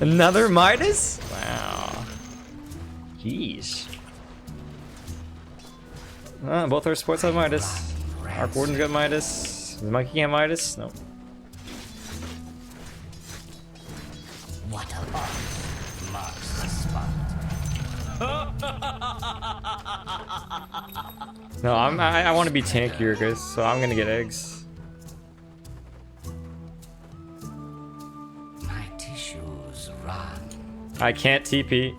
Another Midas? Wow. Jeez. Both our sports have Midas. Arc Warden's got Midas. The Monkey can't Midas? Nope.
What a lot marks the spot.
No, I want to be tankier, guys, so I'm gonna get eggs.
My tissues run.
I can't TP.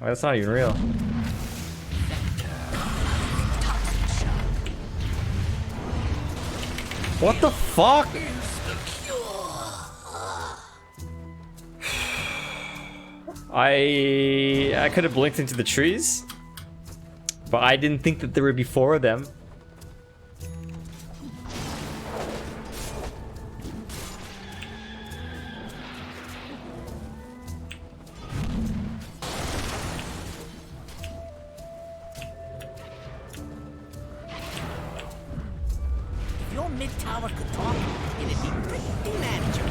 Oh, that's not even real. What the fuck? I could have blinked into the trees, but I didn't think that there would be 4 of them.
If your mid tower could talk, it'd be pretty manageable.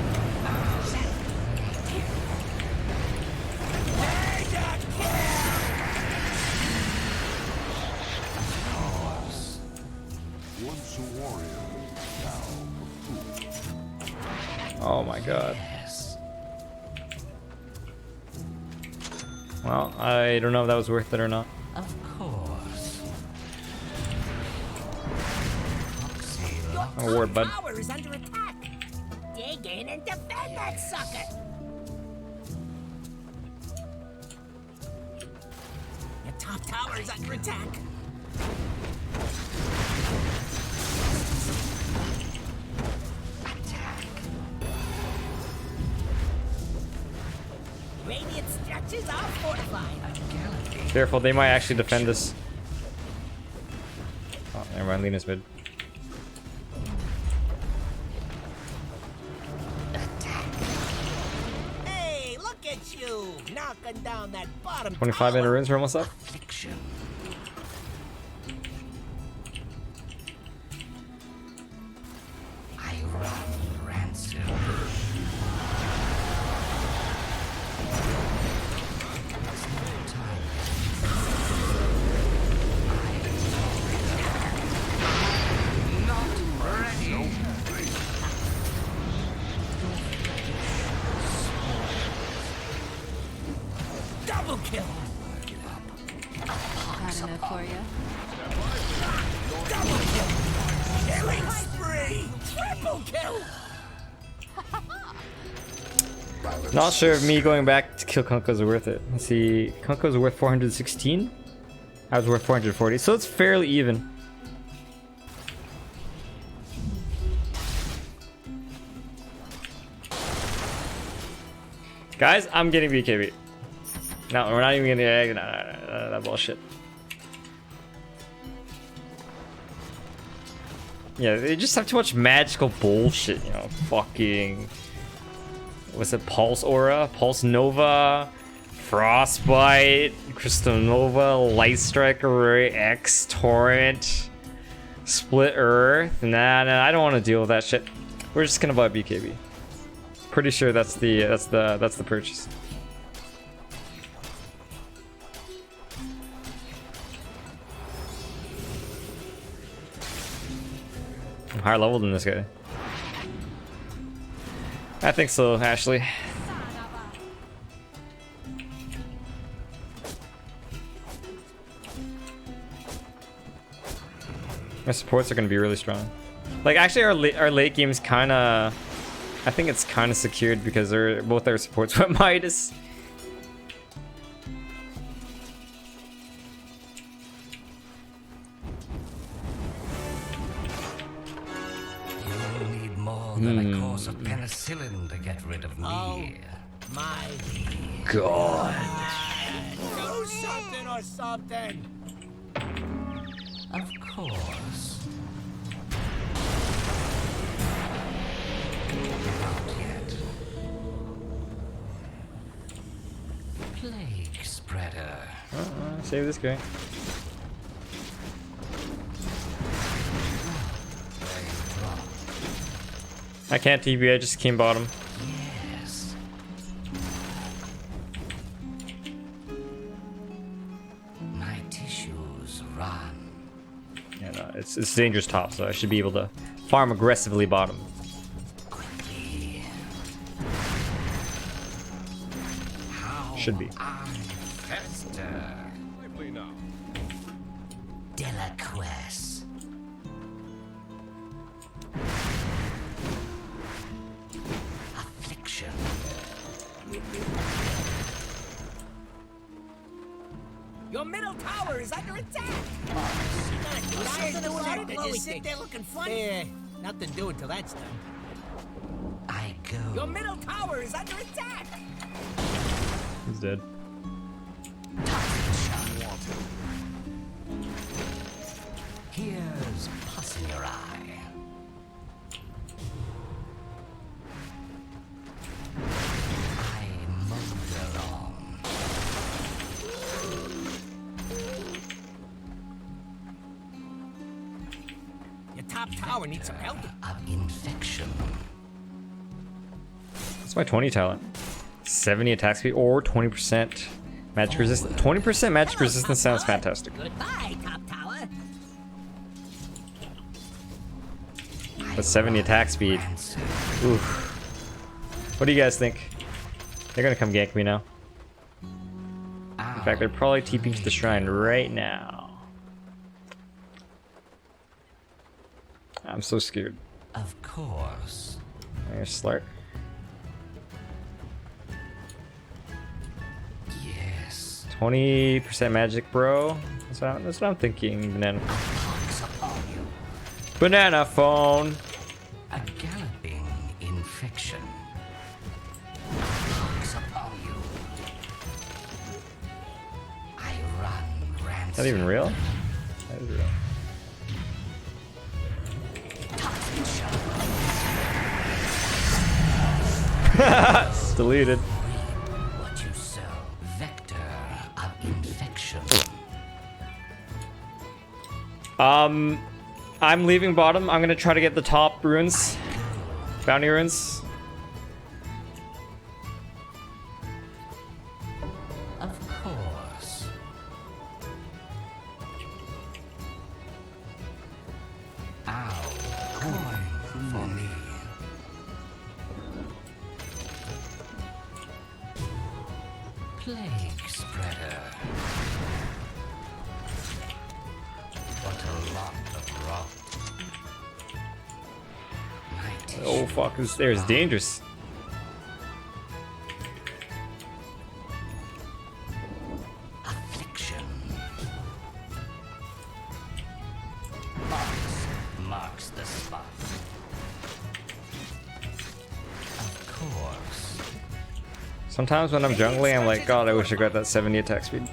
Once a warrior, now a fool.
Oh my god. Well, I don't know if that was worth it or not.
Of course.
Oh, ward, bud.
Tower is under attack. Dig in and defend that sucker. Your top tower is under attack. Radiant structures are fortified.
Careful, they might actually defend us. Oh, never mind, Lena's mid.
Hey, look at you, knocking down that bottom
25 minute runes, we're almost up.
Affliction. I run ransom.
double kill.
Not enough for you.
Double kill. Killing spree. Triple kill.
Not sure if me going back to kill Kunkka is worth it. Let's see, Kunkka's worth 416. I was worth 440, so it's fairly even. Guys, I'm getting BKB. No, we're not even getting the egg. No, that bullshit. Yeah, they just have too much magical bullshit, you know. Fucking... Was it Pulse Aura? Pulse Nova? Frostbite? Crystal Nova? Light Strike Array? X Torrent? Split Earth? Nah, I don't want to deal with that shit. We're just gonna buy BKB. Pretty sure that's the purchase. I'm higher level than this guy. I think so, Ashley. My supports are gonna be really strong. Like, actually, our late game's kind of... I think it's kind of secured because both our supports went Midas.
You'll need more than a course of penicillin to get rid of me.
Oh, my
God.
Do something or something.
Of course. Not yet. Plague spreader.
Save this guy. I can't TP, I just came bottom.
Yes. My tissues run.
Yeah, no, it's dangerous top, so I should be able to farm aggressively bottom.
Quickly.
Should be.
Fester.
Lively now.
Delaquest. Affliction.
Your middle tower is under attack. Dire's doing it, then you sit there looking funny. Nothing doing till that's done.
I go.
Your middle tower is under attack.
He's dead.
Here's pus in your eye. I mold along.
Your top tower needs some help.
Of infection.
That's my 20 talent. 70 attack speed or 20% magic resistance. 20% magic resistance sounds fantastic.
Goodbye, top tower.
But 70 attack speed. Oof. What do you guys think? They're gonna come gank me now. In fact, they're probably TPing to the shrine right now. I'm so scared.
Of course.
There's Slark.
Yes.
20% magic, bro. That's what I'm thinking. Banana phone.
A galloping infection. Pox upon you. I run rancid.
Is that even real? That is real. It's deleted.
What you sow, vector of infection.
I'm leaving bottom. I'm gonna try to get the top runes. Bounty runes.
Of course. Ow, coin for me. Plague spreader. What a lot of rot.
Oh fuck, this there is dangerous.
Affliction. Marks the spot. Of course.
Sometimes when I'm jungling, I'm like, God, I wish I got that 70 attack speed.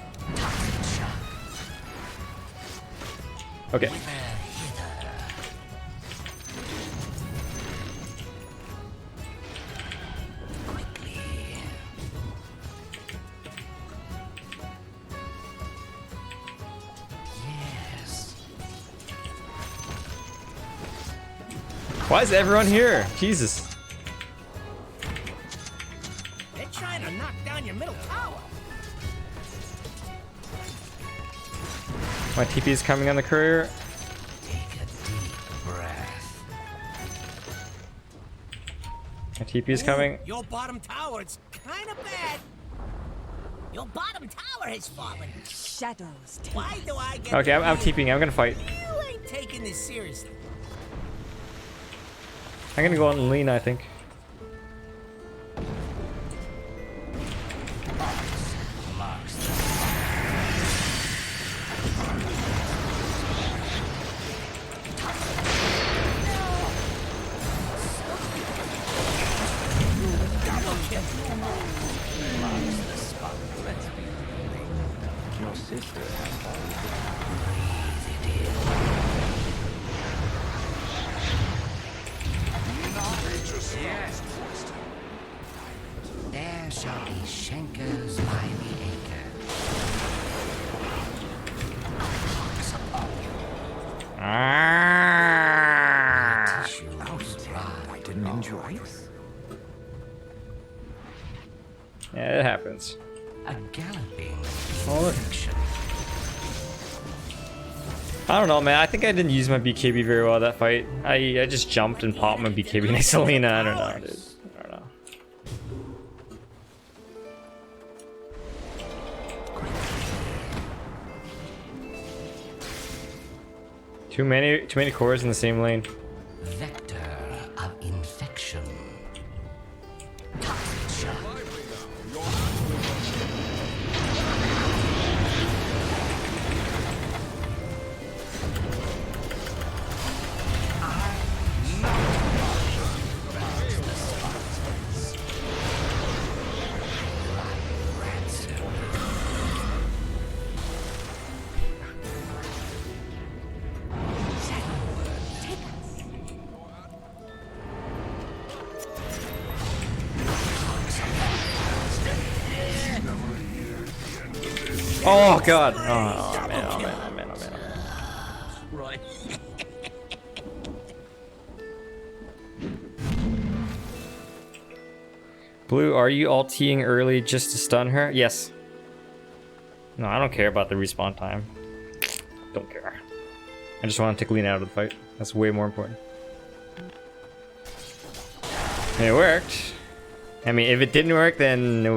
Okay. Why is everyone here? Jesus.
They're trying to knock down your middle tower.
My TP is coming on the courier.
Take a deep breath.
My TP is coming.
Your bottom tower, it's kind of bad. Your bottom tower has fallen.
Shadows.
Why do I get
Okay, I'm TPing. I'm gonna fight.
You ain't taking this seriously.
I'm gonna go on Lina, I think.
Your sister has
Yes. There shall be Schenker's lively acre.
I didn't enjoy it.
Yeah, it happens.
A galloping
Oh, look.
infection.
I don't know, man. I think I didn't use my BKB very well that fight. I just jumped and popped my BKB next to Lina. I don't know, dude. I don't know. Too many cores in the same lane.
Vector of infection. Toxic shock.
Oh god. Oh man, oh man, oh man, oh man.
Right.
Blue, are you ulting early just to stun her? Yes. No, I don't care about the respawn time. Don't care. I just want to take Lina out of the fight. That's way more important. It worked. I mean, if it didn't work, then it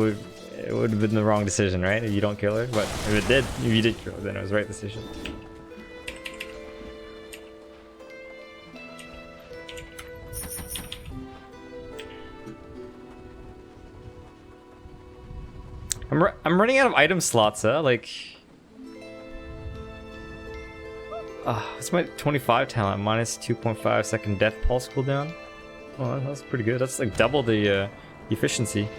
would have been the wrong decision, right? If you don't kill her. But if you did kill her, then it was the right decision. I'm running out of item slots, huh? Like, it's my 25 talent minus 2.5 second death pulse cooldown. Oh, that's pretty good. That's like double the efficiency.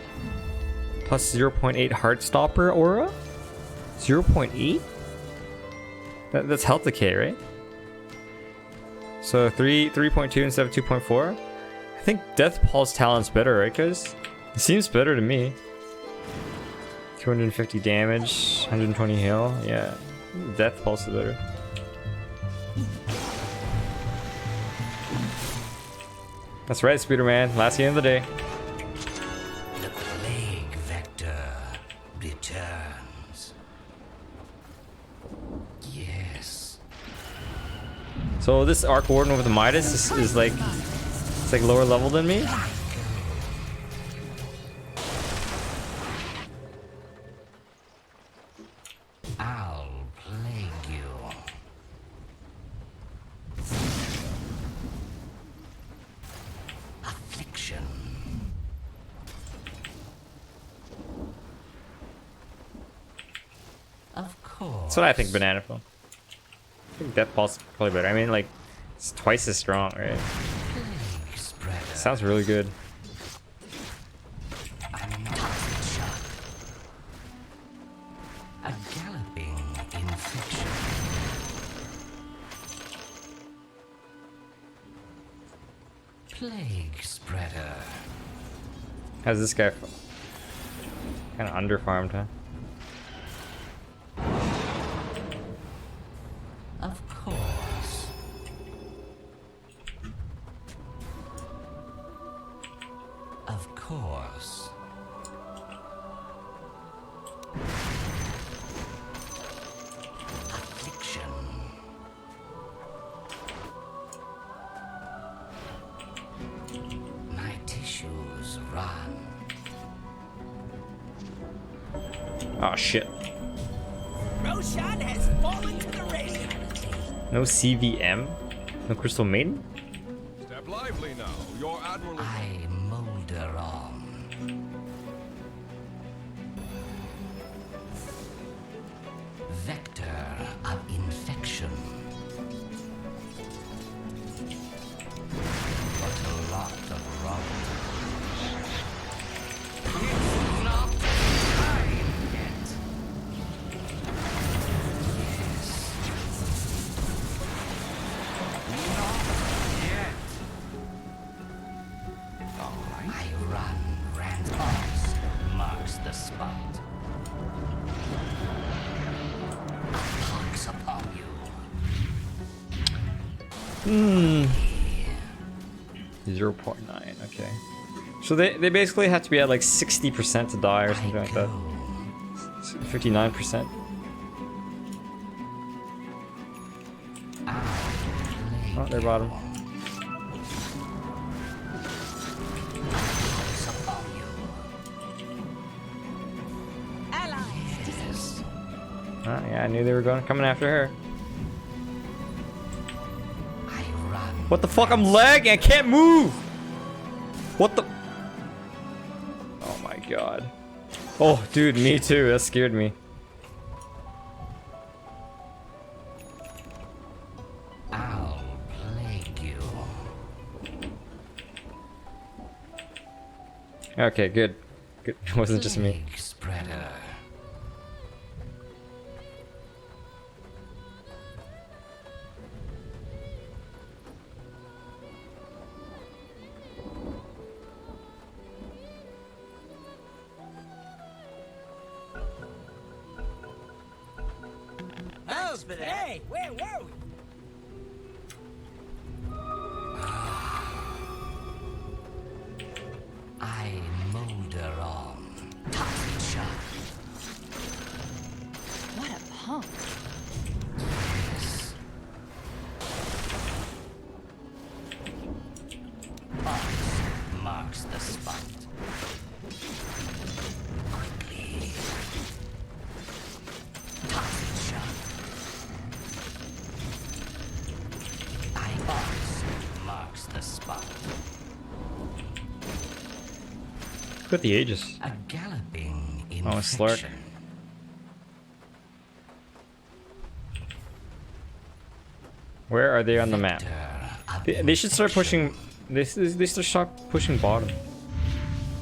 Plus 0.8 Heartstopper aura. 0.8. That's health decay, right? So 3.2 instead of 2.4. I think death pulse talent's better, right, guys? It seems better to me. 250 damage, 120 heal. Yeah, death pulse is better. That's right, Spider-Man. Last game of the day.
The plague vector returns. Yes.
So this Arc Warden with the Midas is like, it's like lower level than me.
I'll plague you. Affliction. Of course.
That's what I think, Banana Phone. I think Death Pulse is probably better. I mean, like, it's twice as strong, right?
Plague spreader.
Sounds really good.
Toxic shock. A galloping infection. Plague spreader.
How's this guy? Kind of underfarmed, huh?
Of course. Of course. Affliction. My tissues run.
Oh shit.
Roshan has fallen to the radio.
No CVM? No Crystal Maiden?
Step lively now. Your admiral is...
I molder on. Vector of infection. What a lot of rubble. It's not time yet. Yes. Not yet. I run, Randbox marks the spot. A pox upon you.
0.9, okay. So they basically have to be at like 60% to die or something like that. 59%. Oh, they're bottom.
Pox upon you. Yes.
Oh, yeah, I knew they were coming after her.
I run.
What the fuck? I'm lagging. I can't move. What the? Oh my god. Oh, dude, me too. That scared me.
I'll plague you.
Okay, good. Good. It wasn't just me.
Plague spreader.
Hey, where were we?
I molder on. Toxic shock.
What a punk.
Yes. Box marks the spot. Quickly. Toxic shock. Box marks the spot.
Look at the Aegis.
A galloping infection.
Oh, a Slark. Where are they on the map? They should start pushing. They should start pushing bottom.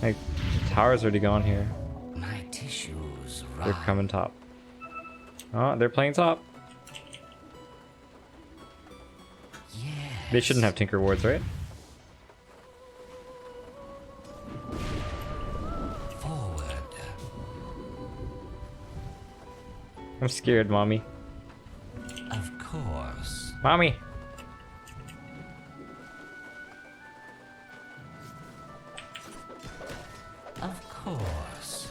Like the tower's already gone here.
My tissues
They're coming top. Oh, they're playing top. They shouldn't have Tinker Wards, right?
Forward.
I'm scared, mommy.
Of course.
Mommy.
Of course.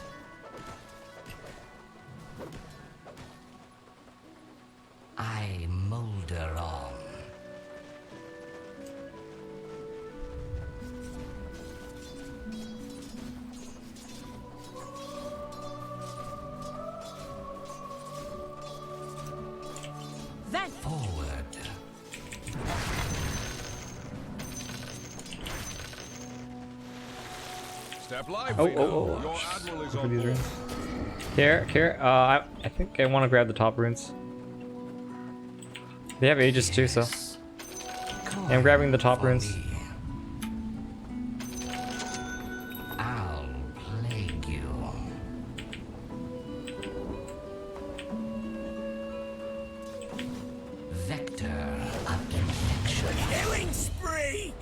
I molder on.
Then
Forward.
Step lively now. Your admiral is on board.
Care. I think I want to grab the top runes. They have Aegis too, so. Yeah, I'm grabbing the top runes.
I'll plague you. Vector of infection.
Killing spree!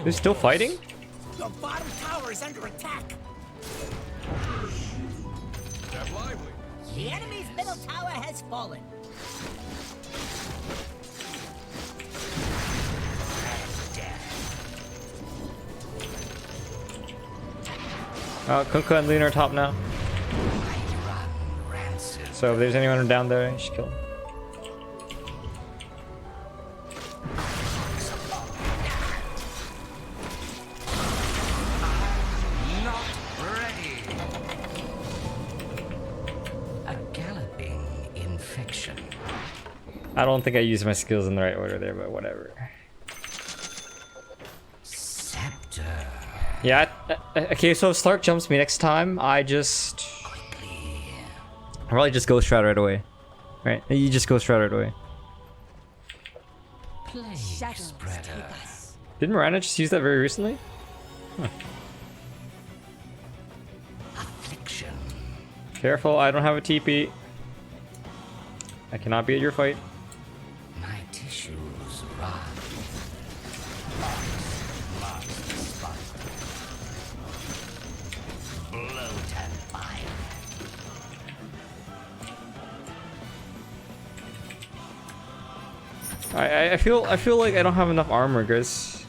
They're still fighting?
Your bottom tower is under attack.
Step lively.
The enemy's middle tower has fallen.
Oh, Kunkka and Luna are top now. So if there's anyone down there, you should kill them.
Not ready. A galloping infection.
I don't think I used my skills in the right order there, but whatever.
Scepter.
Yeah, okay, so if Slark jumps me next time, I probably just Ghost Shroud right away. Right? You just Ghost Shroud right away.
Plague spreader.
Didn't Miranda just use that very recently? Huh.
Affliction.
Careful, I don't have a TP. I cannot be at your fight.
My tissues rot. Marks the spot. Bloat and fire.
I feel like I don't have enough armor, guys.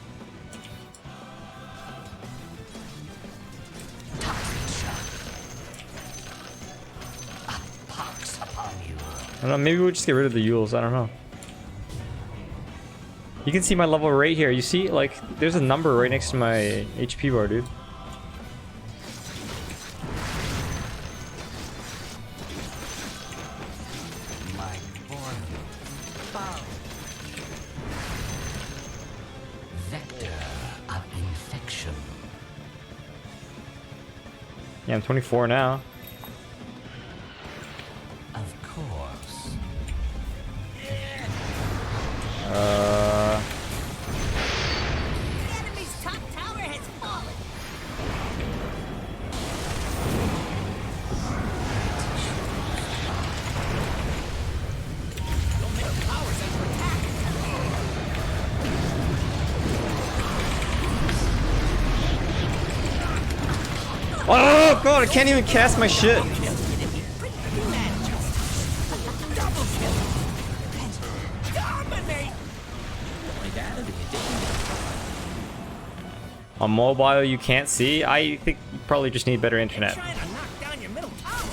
Pox upon you.
I don't know, maybe we'll just get rid of the Yules, I don't know. You can see my level right here. You see, like, there's a number right next to my HP bar, dude.
My born foul. Vector of infection.
Yeah, I'm 24 now.
Of course.
The enemy's top tower has fallen. Your middle tower's under attack.
Oh god, I can't even cast my shit. On mobile, you can't see. I think you probably just need better internet.
Trying to knock down your middle tower.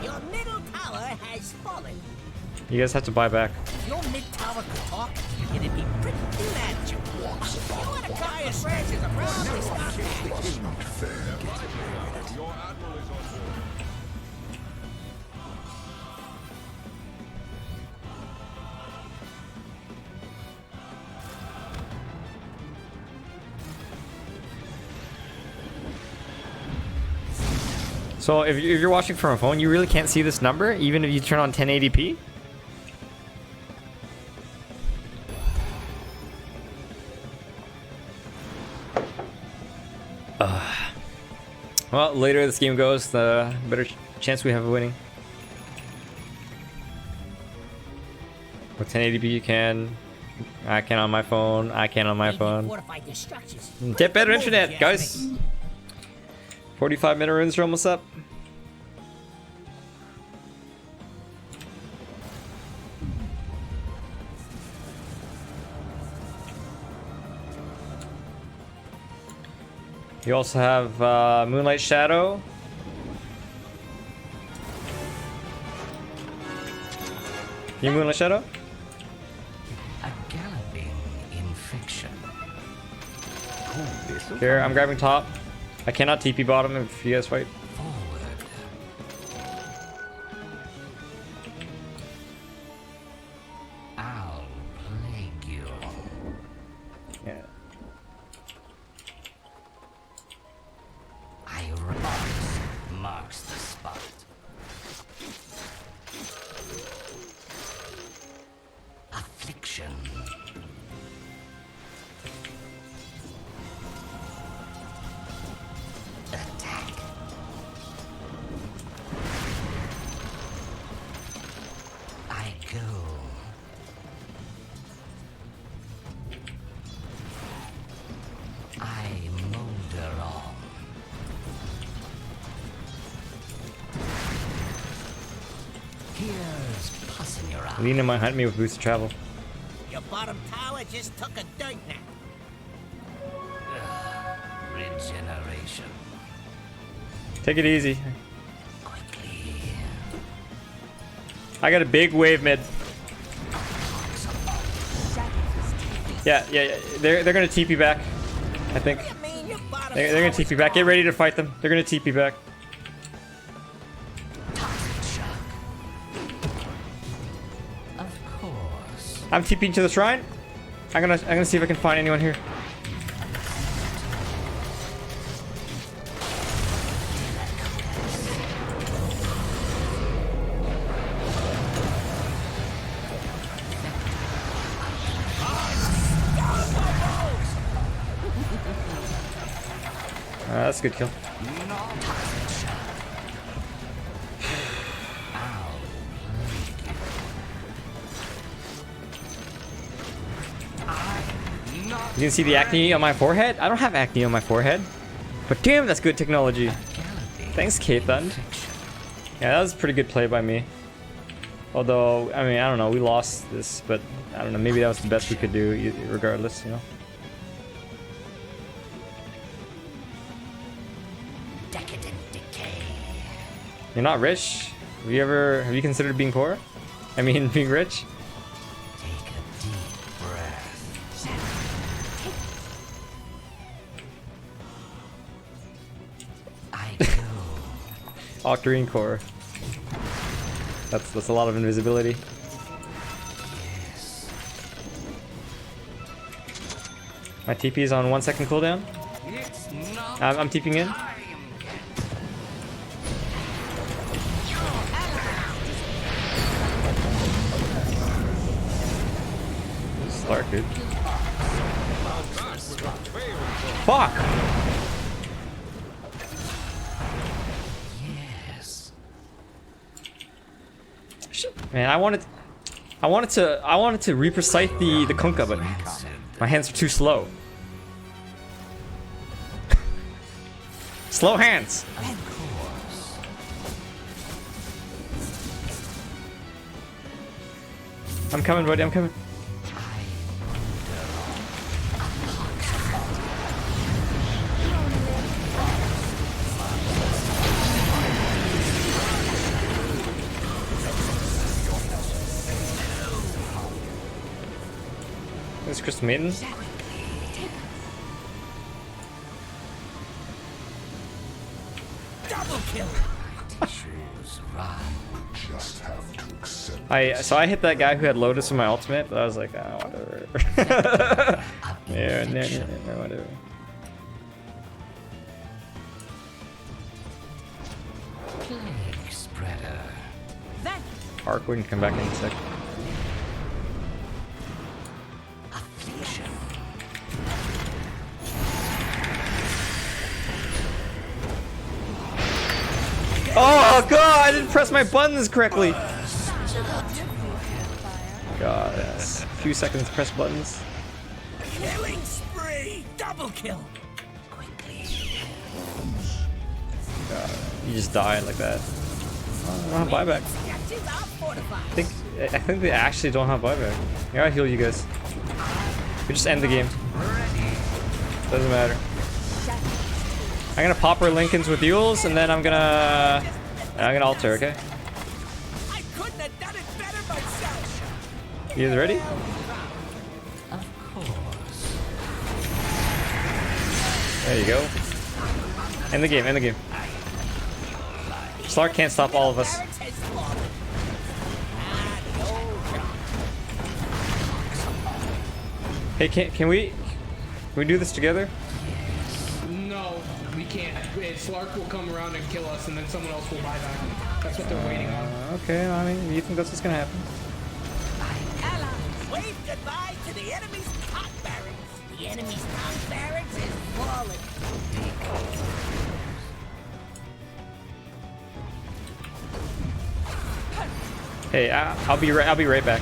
Your middle tower has fallen.
You guys have to buy back.
If your mid tower could talk, it'd be pretty mad at you. You want to cry your branches around and stop that.
It's not fair.
Your admiral is on board.
So if you're watching from a phone, you really can't see this number, even if you turn on 1080p? Well, the later this game goes, the better chance we have of winning. With 1080p you can. I can on my phone. I can on my phone.
Fortified structures.
Get better internet, guys! 45-minute runes are almost up. You also have Moonlight Shadow. You Moonlight Shadow?
A galloping infection.
Here, I'm grabbing top. I cannot TP bottom if you guys fight.
Forward. I'll plague you.
Yeah.
Irobox marks the spot. Affliction. Attack.
Lena might hunt me with boots of travel.
Your bottom tower just took a dirt nap. Regeneration.
Take it easy. I got a big wave mid. Yeah. They're gonna TP back. I think. They're gonna TP back. Get ready to fight them. They're gonna TP back.
Of course.
I'm TPing to the shrine. I'm gonna see if I can find anyone here. That's a good kill. You can see the acne on my forehead? I don't have acne on my forehead. But damn, that's good technology. Thanks, K-Thund. Yeah, that was a pretty good play by me. Although, I mean, I don't know, we lost this, but I don't know, maybe that was the best we could do regardless, you know?
Decadent decay.
You're not rich? Have you considered being poor? I mean, being rich?
Take a deep breath. I know.
Octarine core. That's a lot of invisibility.
Yes.
My TP is on 1 second cooldown. I'm TPing in. Slark, dude. Fuck!
Yes.
Shit, man, I wanted to re-precite the Kunkka, but my hands are too slow. Slow hands. I'm coming, buddy. I'm coming. This is Crystal Maiden.
Double kill.
Just have to accept.
So I hit that guy who had Lotus in my ultimate, but I was like, oh, whatever. no, whatever.
Plague spreader.
Arc wouldn't come back in a sec.
Affliction.
Oh god, I didn't press my buttons correctly. God, yes. A few seconds to press buttons.
Killing spree. Double kill.
God, you just died like that. Oh, I don't have buyback. I think they actually don't have buyback. Yeah, I'll heal you guys. We just end the game. Doesn't matter. I'm gonna pop our Lincolns with Yules, and then I'm gonna alter, okay?
I couldn't have done it better myself.
You guys ready?
Of course.
There you go. End the game, end the game. Slark can't stop all of us. Hey, can we do this together?
No, we can't. Slark will come around and kill us, and then someone else will buy back. That's what they're waiting on.
Okay, I mean, you think that's what's gonna happen?
Allies, wave goodbye to the enemy's top barracks. The enemy's top barracks is falling.
Hey, I'll be right back.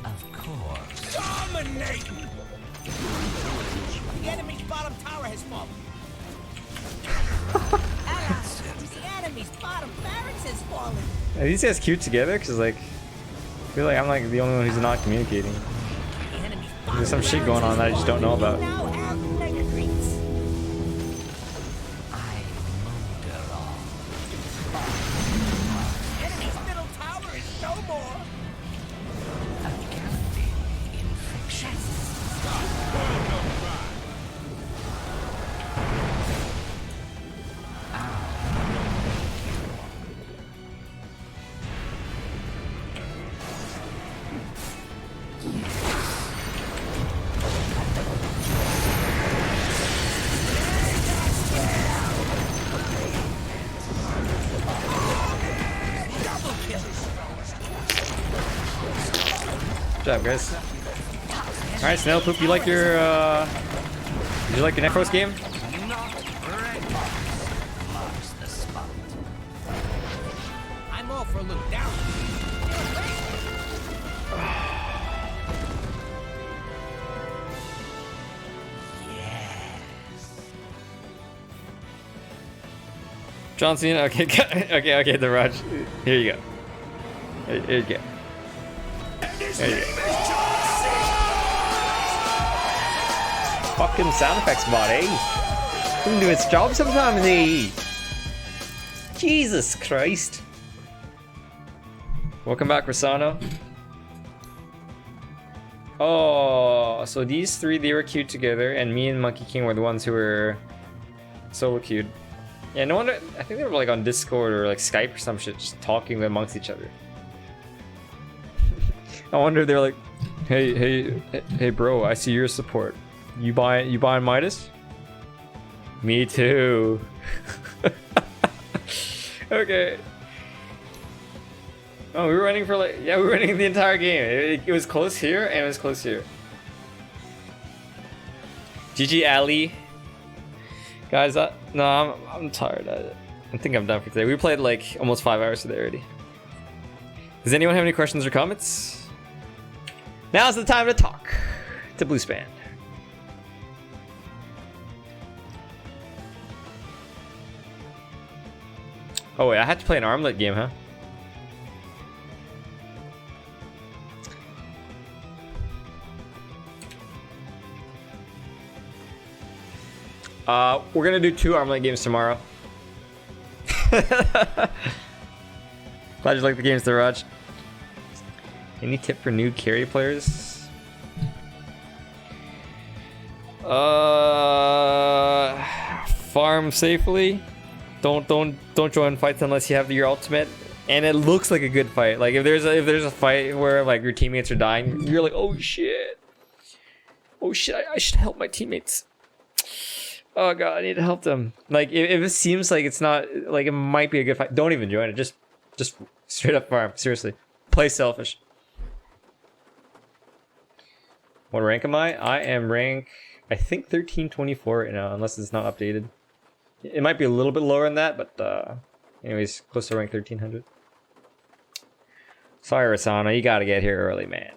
Of course.
Dominating. The enemy's bottom tower has fallen. Allies, the enemy's bottom barracks has fallen.
Are these guys cute together? Cause like, feel like I'm like the only one who's not communicating. There's some shit going on that I just don't know about.
Now have mega drinks. Enemy's middle tower is no more.
Good job, guys. Alright, Snailpoop, you like your did you like your Necros game?
I'm all for a little down.
John Cena, okay, okay, the Raj. Here you go. Here you go. There you go. Fucking sound effects bot, eh? Doesn't do its job sometimes, eh? Jesus Christ. Welcome back, Rosano. Oh, so these three, they were queued together, and me and Monkey King were the ones who were solo queued. Yeah, no wonder. I think they were like on Discord or like Skype or some shit, just talking amongst each other. I wonder they're like, hey, bro, I see your support. You buying Midas? Me too. Okay. Oh, we were running for like, yeah, we were running the entire game. It was close here and it was close here. GG Ali. Guys, no, I'm tired. I think I'm done for today. We played like almost 5 hours today already. Does anyone have any questions or comments? Now's the time to talk to Bluespan. Oh wait, I had to play an armlet game, huh? We're gonna do 2 armlet games tomorrow. Glad you like the games, there, Raj. Any tip for new carry players? Farm safely. Don't join fights unless you have your ultimate. And it looks like a good fight. Like if there's a fight where like your teammates are dying, you're like, oh shit, I should help my teammates. Oh god, I need to help them. Like if it seems like it's not, like it might be a good fight, don't even join it. Just straight up farm. Seriously, play selfish. What rank am I? I am rank, I think 1324 right now, unless it's not updated. It might be a little bit lower than that, but anyways, close to rank 1300. Sorry, Rasana, you gotta get here early, man.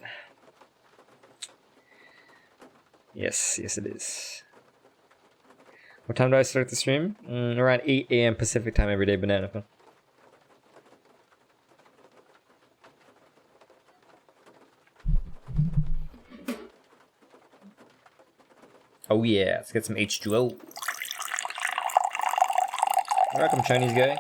Yes, it is. What time do I start the stream? Around 8 a.m. Pacific time every day, Banana Phone. Oh yeah, let's get some H2O. Welcome, Chinese guy.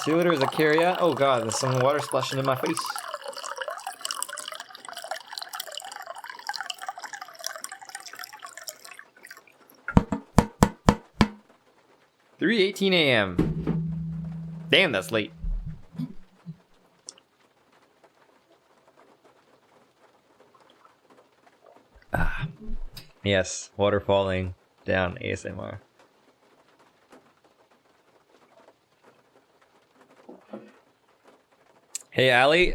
See what there's a carrier? Oh god, there's some water splashing in my face. (3:18 a.m.) Damn, that's late. Yes, water falling down ASMR. Hey Ali,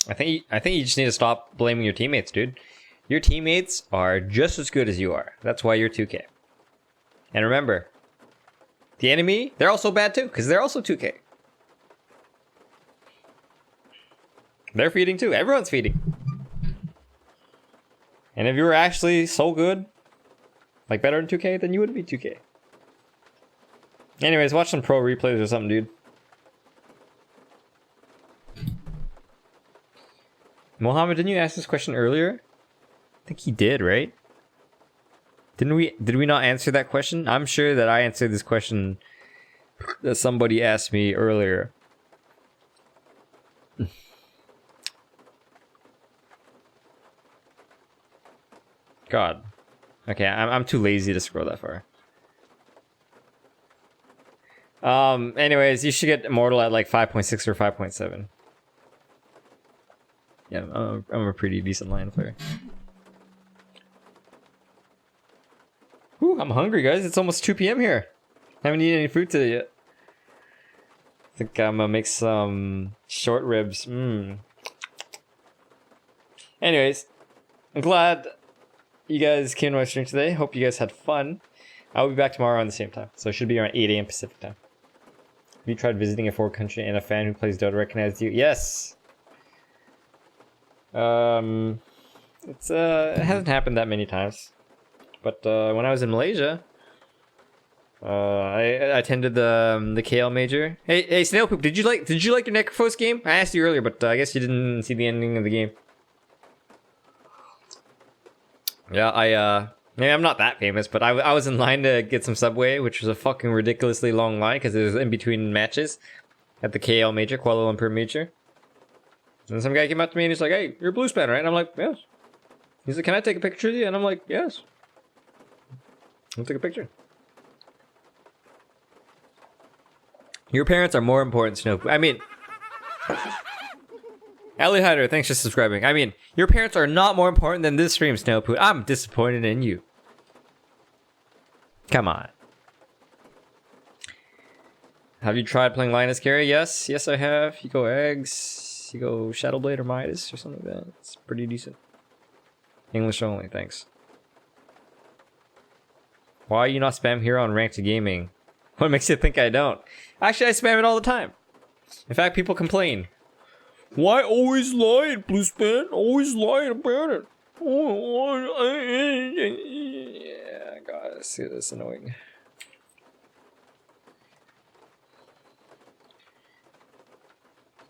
I think you just need to stop blaming your teammates, dude. Your teammates are just as good as you are. That's why you're 2K. And remember, the enemy, they're also bad too, because they're also 2K. They're feeding too. Everyone's feeding. And if you were actually so good, Like better than 2K, then you would be 2K. Anyways, watch some pro replays or something, dude. Mohammed, didn't you ask this question earlier? I think he did, right? Did we not answer that question? I'm sure that I answered this question that somebody asked me earlier. God. Okay, I'm too lazy to scroll that far. Anyways, you should get Immortal at like 5.6 or 5.7. Yeah, I'm a pretty decent line player. Whew, I'm hungry, guys. It's almost 2 p.m. here. Haven't eaten any food today yet. I think I'm gonna make some short ribs. Anyways, I'm glad you guys came to my stream today. Hope you guys had fun. I'll be back tomorrow around the same time. So it should be around 8 a.m. Pacific time. Have you tried visiting a foreign country and a fan who plays Dota recognized you? Yes. It hasn't happened that many times. But when I was in Malaysia, I attended the KL major. Hey, Snailpoop, did you like your Necrophos game? I asked you earlier, but I guess you didn't see the ending of the game. Yeah, maybe I'm not that famous, but I was in line to get some Subway, which was a fucking ridiculously long line because it was in between matches at the KL major, Kuala Lumpur major. And some guy came up to me and he's like, "Hey, you're a Bluespan, right?" And I'm like, "Yes." He's like, "Can I take a picture of you?" And I'm like, "Yes." I'll take a picture. Your parents are more important, Snoop. I mean, Ellie Hyder, thanks for subscribing. I mean, your parents are not more important than this stream, Snowpoo. I'm disappointed in you. Come on. Have you tried playing Linus Carry? Yes, I have. You go Eggs, you go Shadowblade or Midas or something like that. It's pretty decent. English only, thanks. Why are you not spam here on Ranked Gaming? What makes you think I don't? Actually, I spam it all the time. In fact, people complain. Why always lying, Bluespan? Always lying about it. Yeah, God, that's annoying.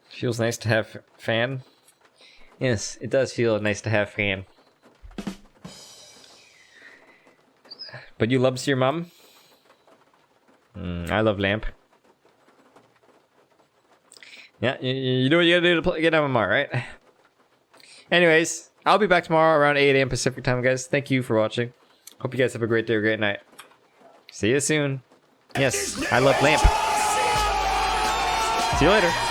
Feels nice to have fan. Yes, it does feel nice to have fan. But you loves your mum? I love Lamp. Yeah, you know what you gotta do to get MMR, right? Anyways, I'll be back tomorrow around 8 a.m. Pacific time, guys. Thank you for watching. Hope you guys have a great day or great night. See you soon. Yes, I love Lamp. See you later.